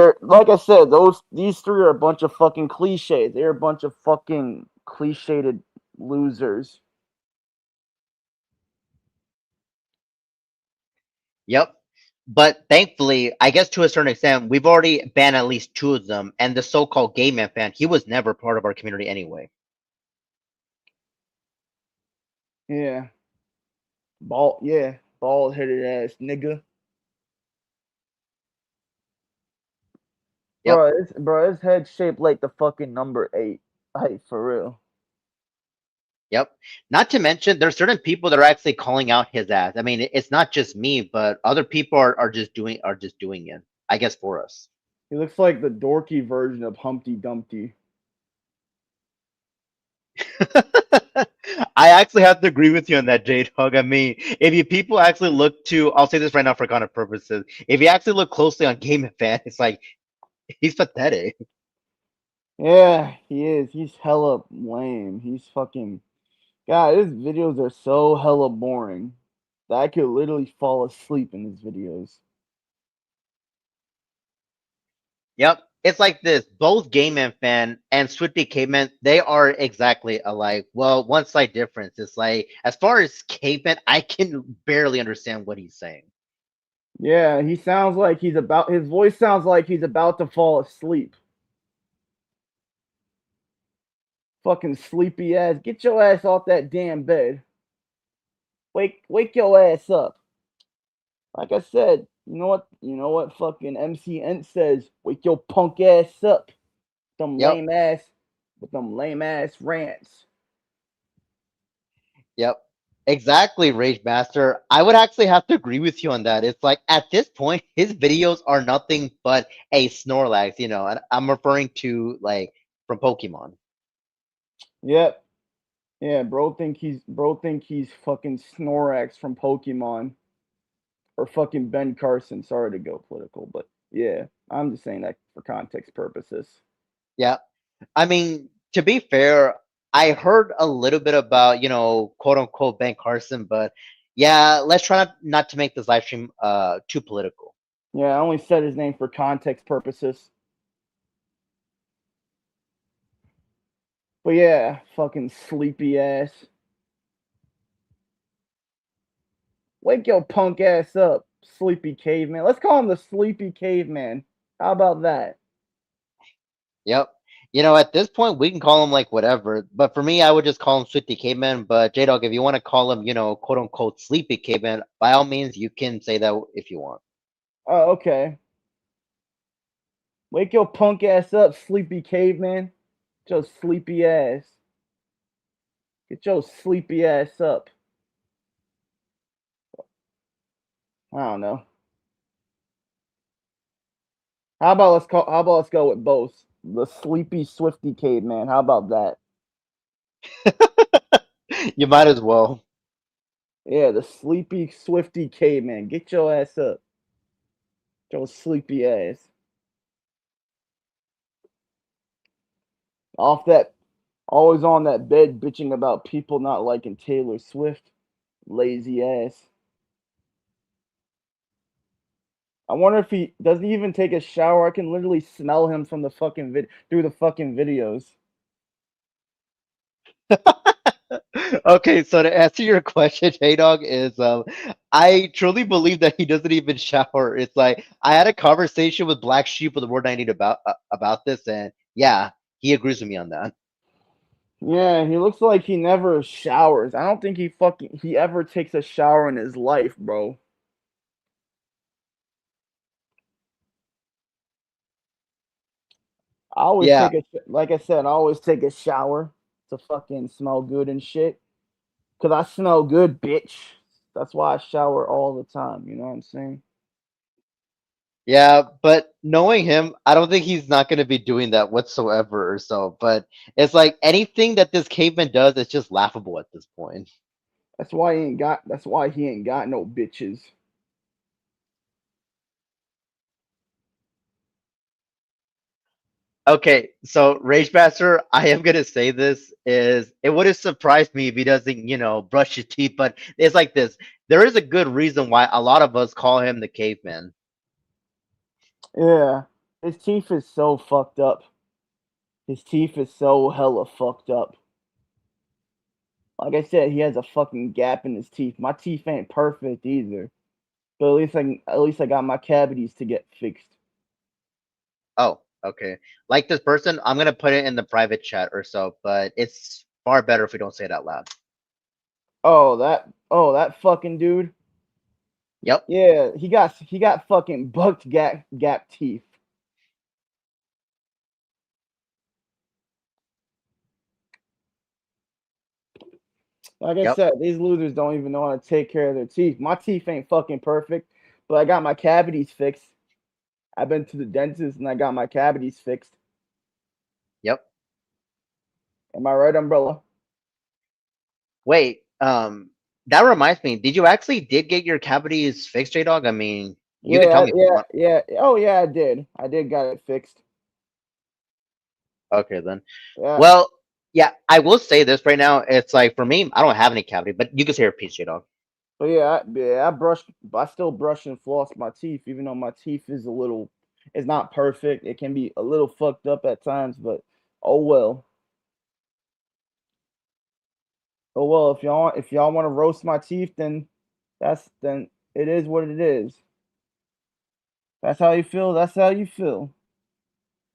these three are a bunch of fucking cliches. They're a bunch of fucking cliched losers. Yep. But thankfully, I guess to a certain extent, we've already banned at least two of them. And the so-called gay man fan, he was never part of our community anyway. Yeah. Bald headed ass nigga. Yep. His head shaped like the fucking number 8. Like for real. Yep. Not to mention, there's certain people that are actually calling out his ass. I mean, it's not just me, but other people are just doing it. I guess for us. He looks like the dorky version of Humpty Dumpty. I actually have to agree with you on that, J Dog. I mean, if you people actually look to, I'll say this right now for content purposes. If you actually look closely on Game and Fan, it's like he's pathetic. Yeah, he is. He's hella lame. He's fucking God, his videos are so hella boring that I could literally fall asleep in his videos. Yep. It's like this. Both Game and Fan and Swiftly Caveman, they are exactly alike. Well, one slight difference is like, as far as Caveman, I can barely understand what he's saying. Yeah, his voice sounds like he's about to fall asleep. Fucking sleepy ass. Get your ass off that damn bed. Wake your ass up. Like I said, you know what fucking MC Ent says, wake your punk ass up. Them Yep. lame ass with them lame ass rants. Yep. Exactly, Rage Master. I would actually have to agree with you on that. It's like at this point, his videos are nothing but a Snorlax, and I'm referring to like from Pokemon. Yep. Yeah, bro think he's fucking Snorax from Pokemon. Or fucking Ben Carson. Sorry to go political, but yeah, I'm just saying that for context purposes. Yeah. I mean, to be fair, I heard a little bit about, quote unquote Ben Carson, but yeah, let's try not to make this live stream too political. Yeah, I only said his name for context purposes. But yeah, fucking sleepy ass. Wake your punk ass up, sleepy caveman. Let's call him the sleepy caveman. How about that? Yep. At this point, we can call him like whatever. But for me, I would just call him Swifty Caveman. But J Dog, if you want to call him, quote unquote Sleepy Caveman, by all means, you can say that if you want. Oh, okay. Wake your punk ass up, sleepy caveman. Get your sleepy ass. Get your sleepy ass up. I don't know. How about let's go with both. The sleepy swifty caveman. How about that? You might as well. Yeah, the sleepy swifty caveman. Get your ass up. Get your sleepy ass. Off that always on that bed bitching about people not liking Taylor Swift. Lazy ass. I wonder if he doesn't even take a shower. I can literally smell him from the fucking through the fucking videos. Okay, so to answer your question, J Dog is I truly believe that he doesn't even shower. It's like I had a conversation with Black Sheep with the word I need about this, and yeah, he agrees with me on that. Yeah, he looks like he never showers. I don't think he ever takes a shower in his life, bro. I always Yeah, take a like I said, I always take a shower to fucking smell good and shit. Cause I smell good, bitch. That's why I shower all the time. You know what I'm saying? yeah, but knowing him, I don't think he's not going to be doing that whatsoever or so. But it's like anything that this caveman does is just laughable at this point. That's why he ain't got. That's why he ain't got no bitches. Okay, so Rage Master, I am gonna say this is it would have surprised me if he doesn't, brush his teeth, but it's like this. There is a good reason why a lot of us call him the caveman. Yeah, his teeth is so fucked up. His teeth is so hella fucked up. Like I said, he has a fucking gap in his teeth. My teeth ain't perfect either, but at least I got my cavities to get fixed. Oh, okay. Like this person, I'm gonna put it in the private chat or so, but it's far better if we don't say it out loud. Oh, that fucking dude. Yep, Yeah, he got fucking bucked gap teeth. Like I yep, said, these losers don't even know how to take care of their teeth. My teeth ain't fucking perfect, but I got my cavities fixed. I've been to the dentist and I got my cavities fixed. yep. Am I right, Umbrella? Wait, that reminds me. Did you actually did get your cavities fixed, J Dog? I mean, you could tell Yeah, me if you yeah, want. yeah. Oh yeah, I did. I did got it fixed. Okay, then. Yeah. Well, yeah, I will say this right now. It's like for me, I don't have any cavity, but you can say your piece, J Dog. But yeah, I still brush and floss my teeth, even though my teeth is a little, it's not perfect. It can be a little fucked up at times, but oh well. Oh well, if y'all want to roast my teeth, then it is what it is. That's how you feel. That's how you feel.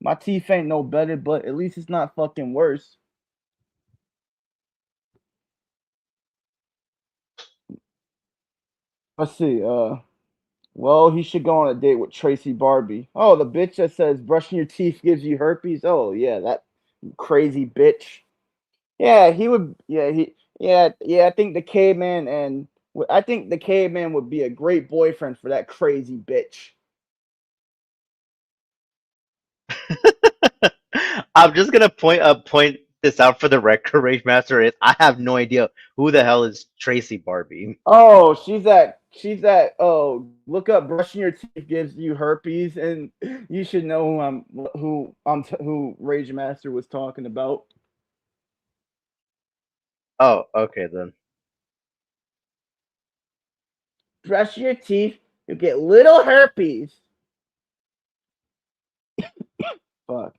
My teeth ain't no better, but at least it's not fucking worse. Let's see. Well, he should go on a date with Tracy Barbie. Oh, the bitch that says brushing your teeth gives you herpes. Oh yeah, that crazy bitch. Yeah, he would. Yeah, yeah. I think the caveman would be a great boyfriend for that crazy bitch. I'm just gonna point this out for the record, Rage Master. Is I have no idea who the hell is Tracy Barbie. Oh, she's that. Oh, look up brushing your teeth gives you herpes, and you should know who Rage Master was talking about. Oh, okay then. Brush your teeth, you get little herpes. Fuck,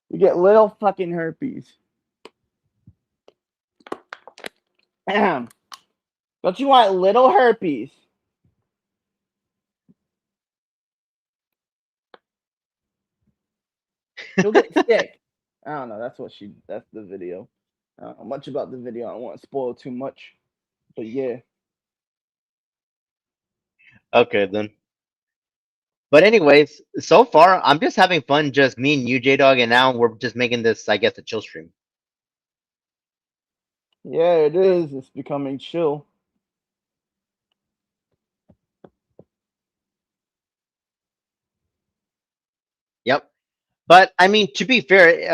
you get little fucking herpes. Ahem. Don't you want little herpes? She'll get sick. I don't know. That's the video. I don't know much about the video. I don't want to spoil too much. But yeah. Okay then. But anyways, so far I'm just having fun, just me and you, J Dog, and now we're just making this, I guess, a chill stream. Yeah, it is. It's becoming chill. Yep. But I mean, to be fair,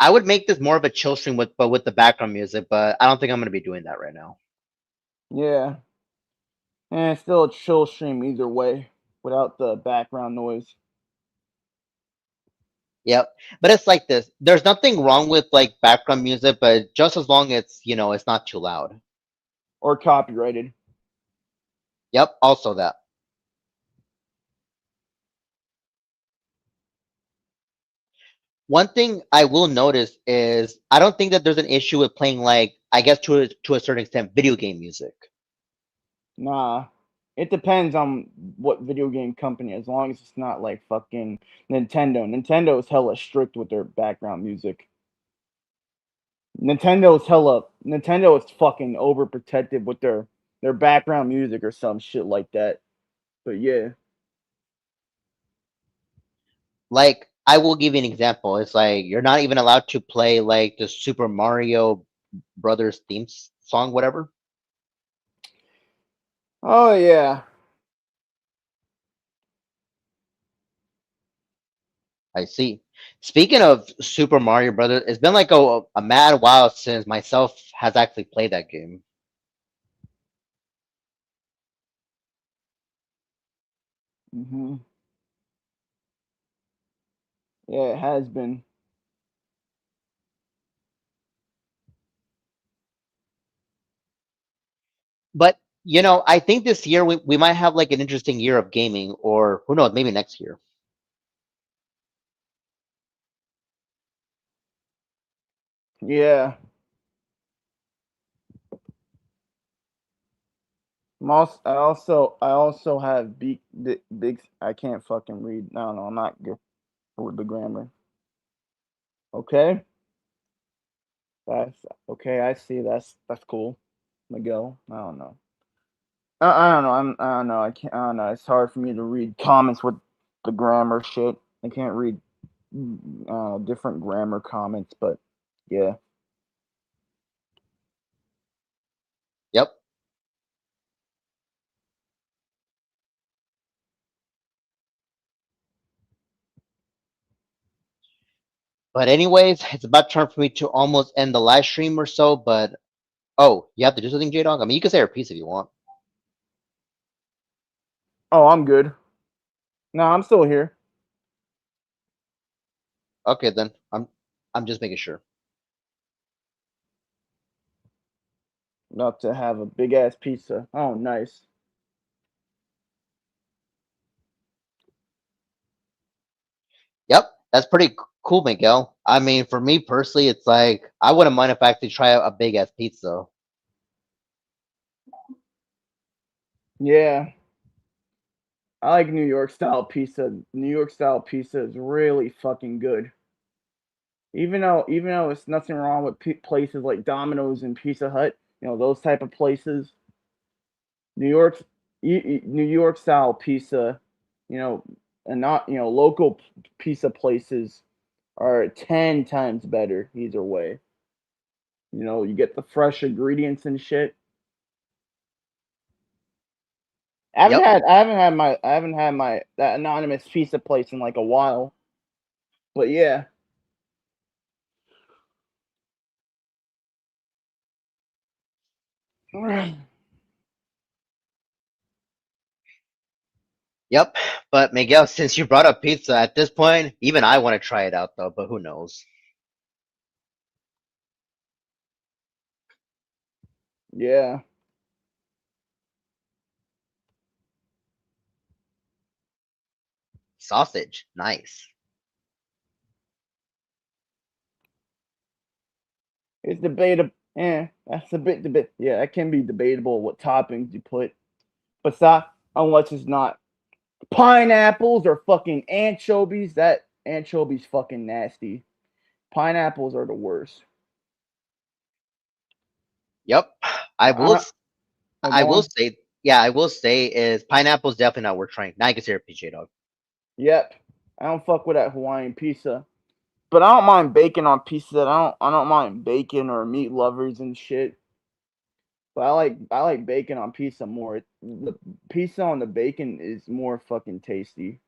I would make this more of a chill stream with the background music, but I don't think I'm gonna be doing that right now. Yeah. And it's still a chill stream either way without the background noise Yep. But it's like this. There's nothing wrong with like background music, but just as long as it's not too loud. or copyrighted. Yep. Also that. One thing I will notice is I don't think that there's an issue with playing like I guess to a certain extent video game music. Nah. It depends on what video game company, as long as it's not like fucking Nintendo. Nintendo is hella strict with their background music. Nintendo is fucking overprotective with their background music or some shit like that. But yeah. Like, I will give you an example. It's like you're not even allowed to play like the Super Mario Brothers theme song, whatever. Oh yeah. I see. Speaking of Super Mario Brothers, it's been like a mad while since myself has actually played that game. Hmm. Yeah, it has been. But I think this year we might have like an interesting year of gaming, or who knows, maybe next year. Yeah. I also have big. I can't fucking read. No, no, I'm not good with the grammar. Okay, that's okay. I see. That's cool. Miguel. I don't know. I don't know. I don't know. I can't. I don't know. It's hard for me to read comments with the grammar shit. I can't read different grammar comments, but yeah. Yep. But anyways, it's about time for me to almost end the live stream or so. But oh, you have to do something, J Dog. I mean, you can say your piece if you want. Oh, I'm good. No, I'm still here. Okay, then I'm just making sure. Not to have a big ass pizza. Oh, nice. Yep, that's pretty cool, Miguel. I mean, for me personally, it's like I wouldn't mind if I actually try a big ass pizza. Yeah. I like New York style pizza. New York style pizza is really fucking good. Even though it's nothing wrong with places like Domino's and Pizza Hut, those type of places. New York's New York style pizza, you know, and not local pizza places are 10 times better either way. You get the fresh ingredients and shit. Yep, I haven't had my that anonymous pizza place in like a while. But yeah. yep. But Miguel, since you brought up pizza, at this point, even I want to try it out though. But who knows? Yeah. Sausage, nice. It's debatable. That's a bit debate. Yeah, that can be debatable what toppings you put. But unless it's not pineapples or fucking anchovies. That anchovies fucking nasty. Pineapples are the worst. Yep, I will. I, oh, I go will on. say, yeah, I will say is pineapple's definitely not worth trying. Now you can say your PJ Dog. Yep. I don't fuck with that Hawaiian pizza. But I don't mind bacon on pizza. I don't mind bacon or meat lovers and shit. But I like bacon on pizza more. The pizza on the bacon is more fucking tasty.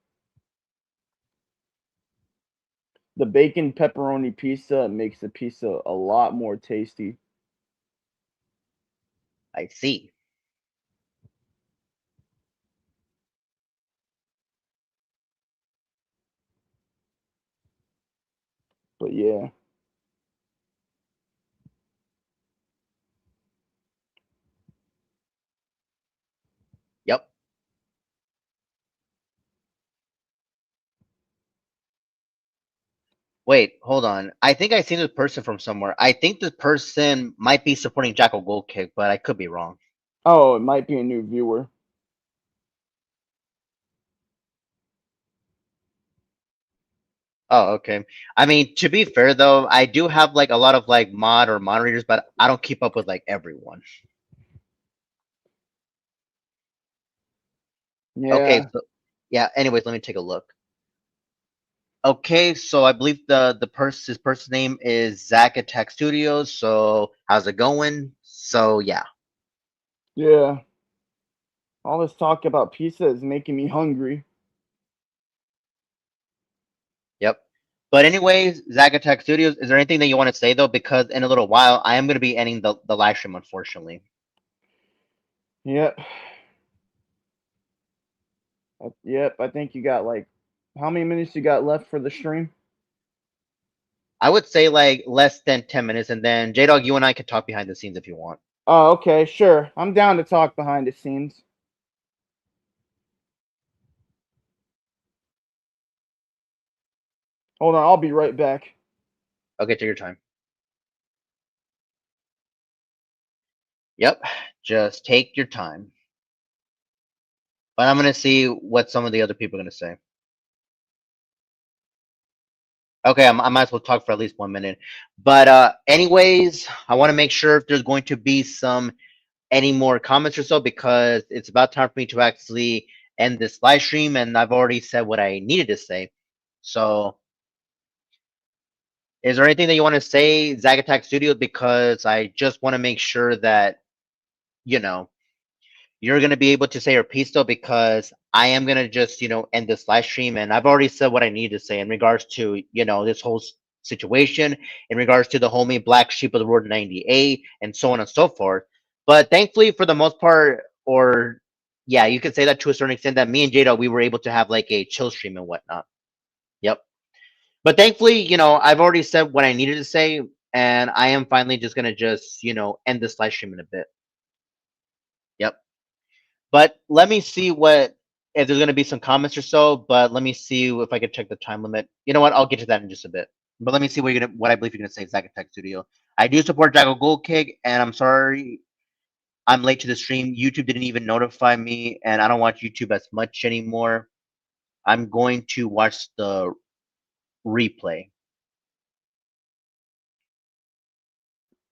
The bacon pepperoni pizza makes the pizza a lot more tasty. I see. But yeah. Yep. Wait, hold on. I think I seen this person from somewhere. I think this person might be supporting Jackal Gold Kick, but I could be wrong. Oh, it might be a new viewer. Oh, okay. I mean, to be fair though, I do have like a lot of like mod or moderators, but I don't keep up with like everyone. Okay, Yeah. so yeah, anyways, let me take a look. Okay, so I believe his person name is Zach at Tech Studios. So how's it going? So yeah, Yeah. All this talk about pizza is making me hungry. yep. But anyways, Zach at Tech Studios, is there anything that you want to say though? Because in a little while, I am going to be ending the live stream, unfortunately. Yep. Yep. I think you got like, how many minutes you got left for the stream? I would say like less than 10 minutes, and then J Dog, you and I could talk behind the scenes if you want. Oh, okay. Sure. I'm down to talk behind the scenes. Hold on. I'll be right back. Okay, take your time. Yep, just take your time. But I'm gonna see what some of the other people are gonna say. Okay, I might as well talk for at least 1 minute. But anyways, I want to make sure if there's going to be any more comments or so, because it's about time for me to actually end this live stream, and I've already said what I needed to say. So, is there anything that you want to say, Zag Attack Studios? Because I just want to make sure that you know you're going to be able to say your piece though, because I am going to just end this live stream, and I've already said what I need to say in regards to this whole situation, in regards to the homie Black Sheep of the Road 98 and so on and so forth. But thankfully, for the most part, or yeah, you could say that to a certain extent, that me and Jada, we were able to have like a chill stream and whatnot. Yep. But thankfully, I've already said what I needed to say, and I am finally just gonna just end this live stream in a bit. Yep. But let me see what if there's gonna be some comments or so. But let me see if I can check the time limit. You know what? I'll get to that in just a bit. But let me see what I believe you're gonna say, Zack Tech Studio. I do support Jago Gold Kick, and I'm sorry I'm late to the stream. YouTube didn't even notify me, and I don't watch YouTube as much anymore. I'm going to watch the replay.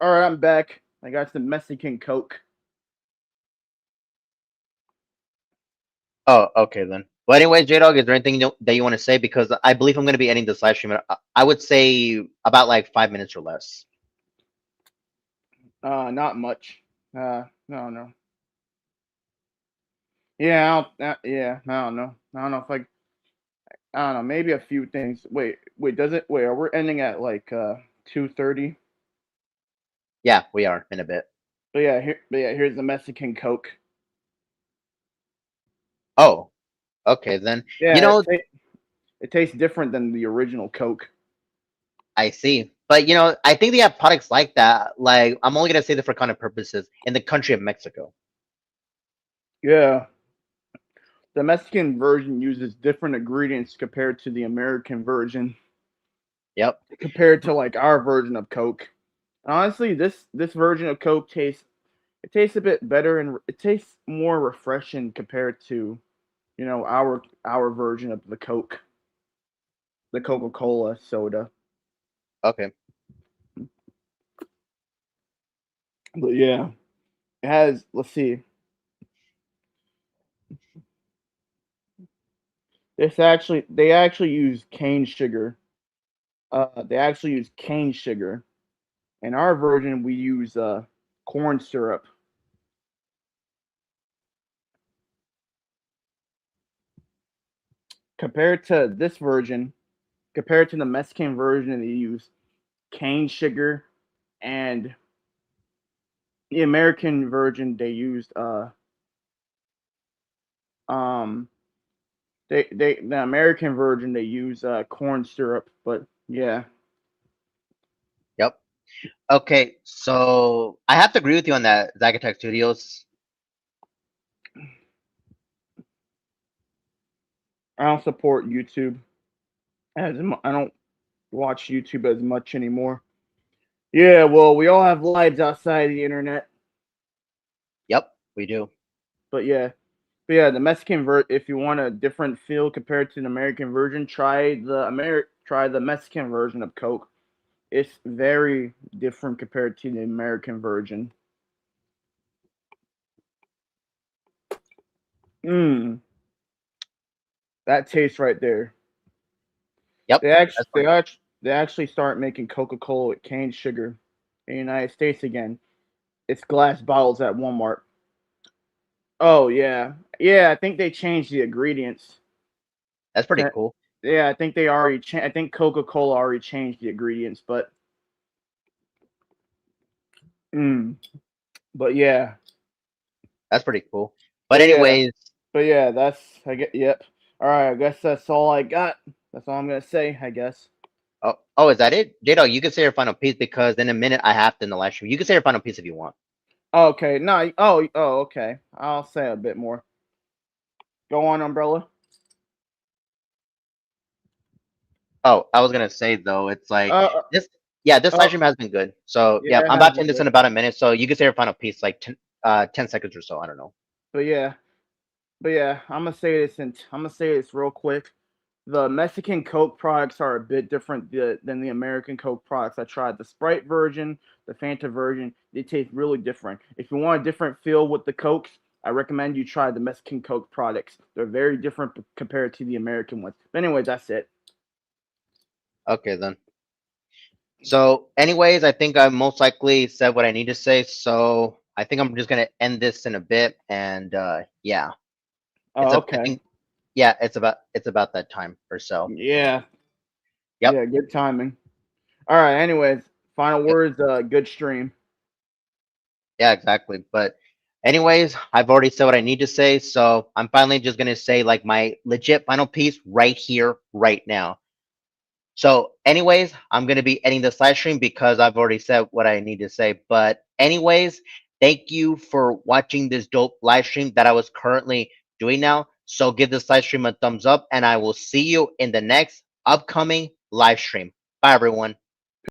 All right. I'm back. I got some Mexican Coke. Oh, okay then. Well, anyways, J Dog, is there anything that you want to say? Because I believe I'm going to be ending this live stream. I would say about like 5 minutes or less. Not much. No, no. Yeah, yeah. I don't know. I don't know if I don't know. Maybe a few things. Wait. Does it? Wait. Are we ending at like 2:30? Yeah, we are in a bit. But yeah. Here's the Mexican Coke. Oh, okay then. You Yeah, know, it tastes different than the original Coke. I see. But I think they have products like that. Like, I'm only gonna say that for content purposes in the country of Mexico. Yeah. The Mexican version uses different ingredients compared to the American version, Yep. compared to like our version of Coke. Honestly, this version of Coke tastes a bit better and it tastes more refreshing compared to our version of the Coke, the Coca-Cola soda. Okay. But yeah, it has. Let's see. They actually use cane sugar. They actually use cane sugar. In our version, we use corn syrup. Compared to this version, compared to the Mexican version, they use cane sugar, and the American version they used um the American version they use corn syrup. But yeah, Yep. Okay. So I have to agree with you on that, Zagatech Studios. I don't support YouTube I don't watch YouTube as much anymore. Yeah, well, we all have lives outside the internet. Yep. We do. But yeah, the Mexican if you want a different feel compared to the American version, try the Mexican version of Coke. It's very different compared to the American version. Mmm, that taste right there. Yep. They actually That's fine. they actually start making Coca-Cola with cane sugar in the United States again. It's glass bottles at Walmart. Oh yeah, yeah. I think they changed the ingredients. That's pretty To, cool. yeah, I think they already. I think Coca-Cola already changed the ingredients, mm, but yeah, That's pretty cool. But but yeah, anyways, but yeah. That's I get. Yep. All right. I guess that's all I got. That's all I'm gonna say. I guess. oh, is that it? Ditto, you can say your final piece because in a minute I have to in the live stream. You can say your final piece if you want. Okay. No. Oh. Okay. I'll say a bit more. Go on, Umbrella. Oh, I was gonna say though, it's like Uh. this. Yeah, this live Oh. stream has been good. So yeah, Yeah. It I'm has about to been end this good. in about a minute. So you can say your final piece, like 10 seconds or so. I don't know. But yeah. But yeah. I'm gonna say this real quick. The Mexican Coke products are a bit different than the American Coke products. I tried the Sprite version, the Fanta version. They taste really different. If you want a different feel with the Cokes, I recommend you try the Mexican Coke products. They're very different compared to the American ones. But anyways, that's it. Okay then. So, anyways, I think I most likely said what I need to say. So I think I'm just gonna end this in a bit, and yeah, Oh, I okay. think yeah, it's about that time or so. Yeah. Yep. Yeah. Good timing. All right. Anyways, final Yep. words. Good stream. Yeah, exactly. But anyways, I've already said what I need to say, so I'm finally just gonna say like my legit final piece right here, right now. So, anyways, I'm gonna be ending this live stream because I've already said what I need to say. But anyways, thank you for watching this dope live stream that I was currently doing now. So give this live stream a thumbs up, and I will see you in the next upcoming live stream. Bye, everyone.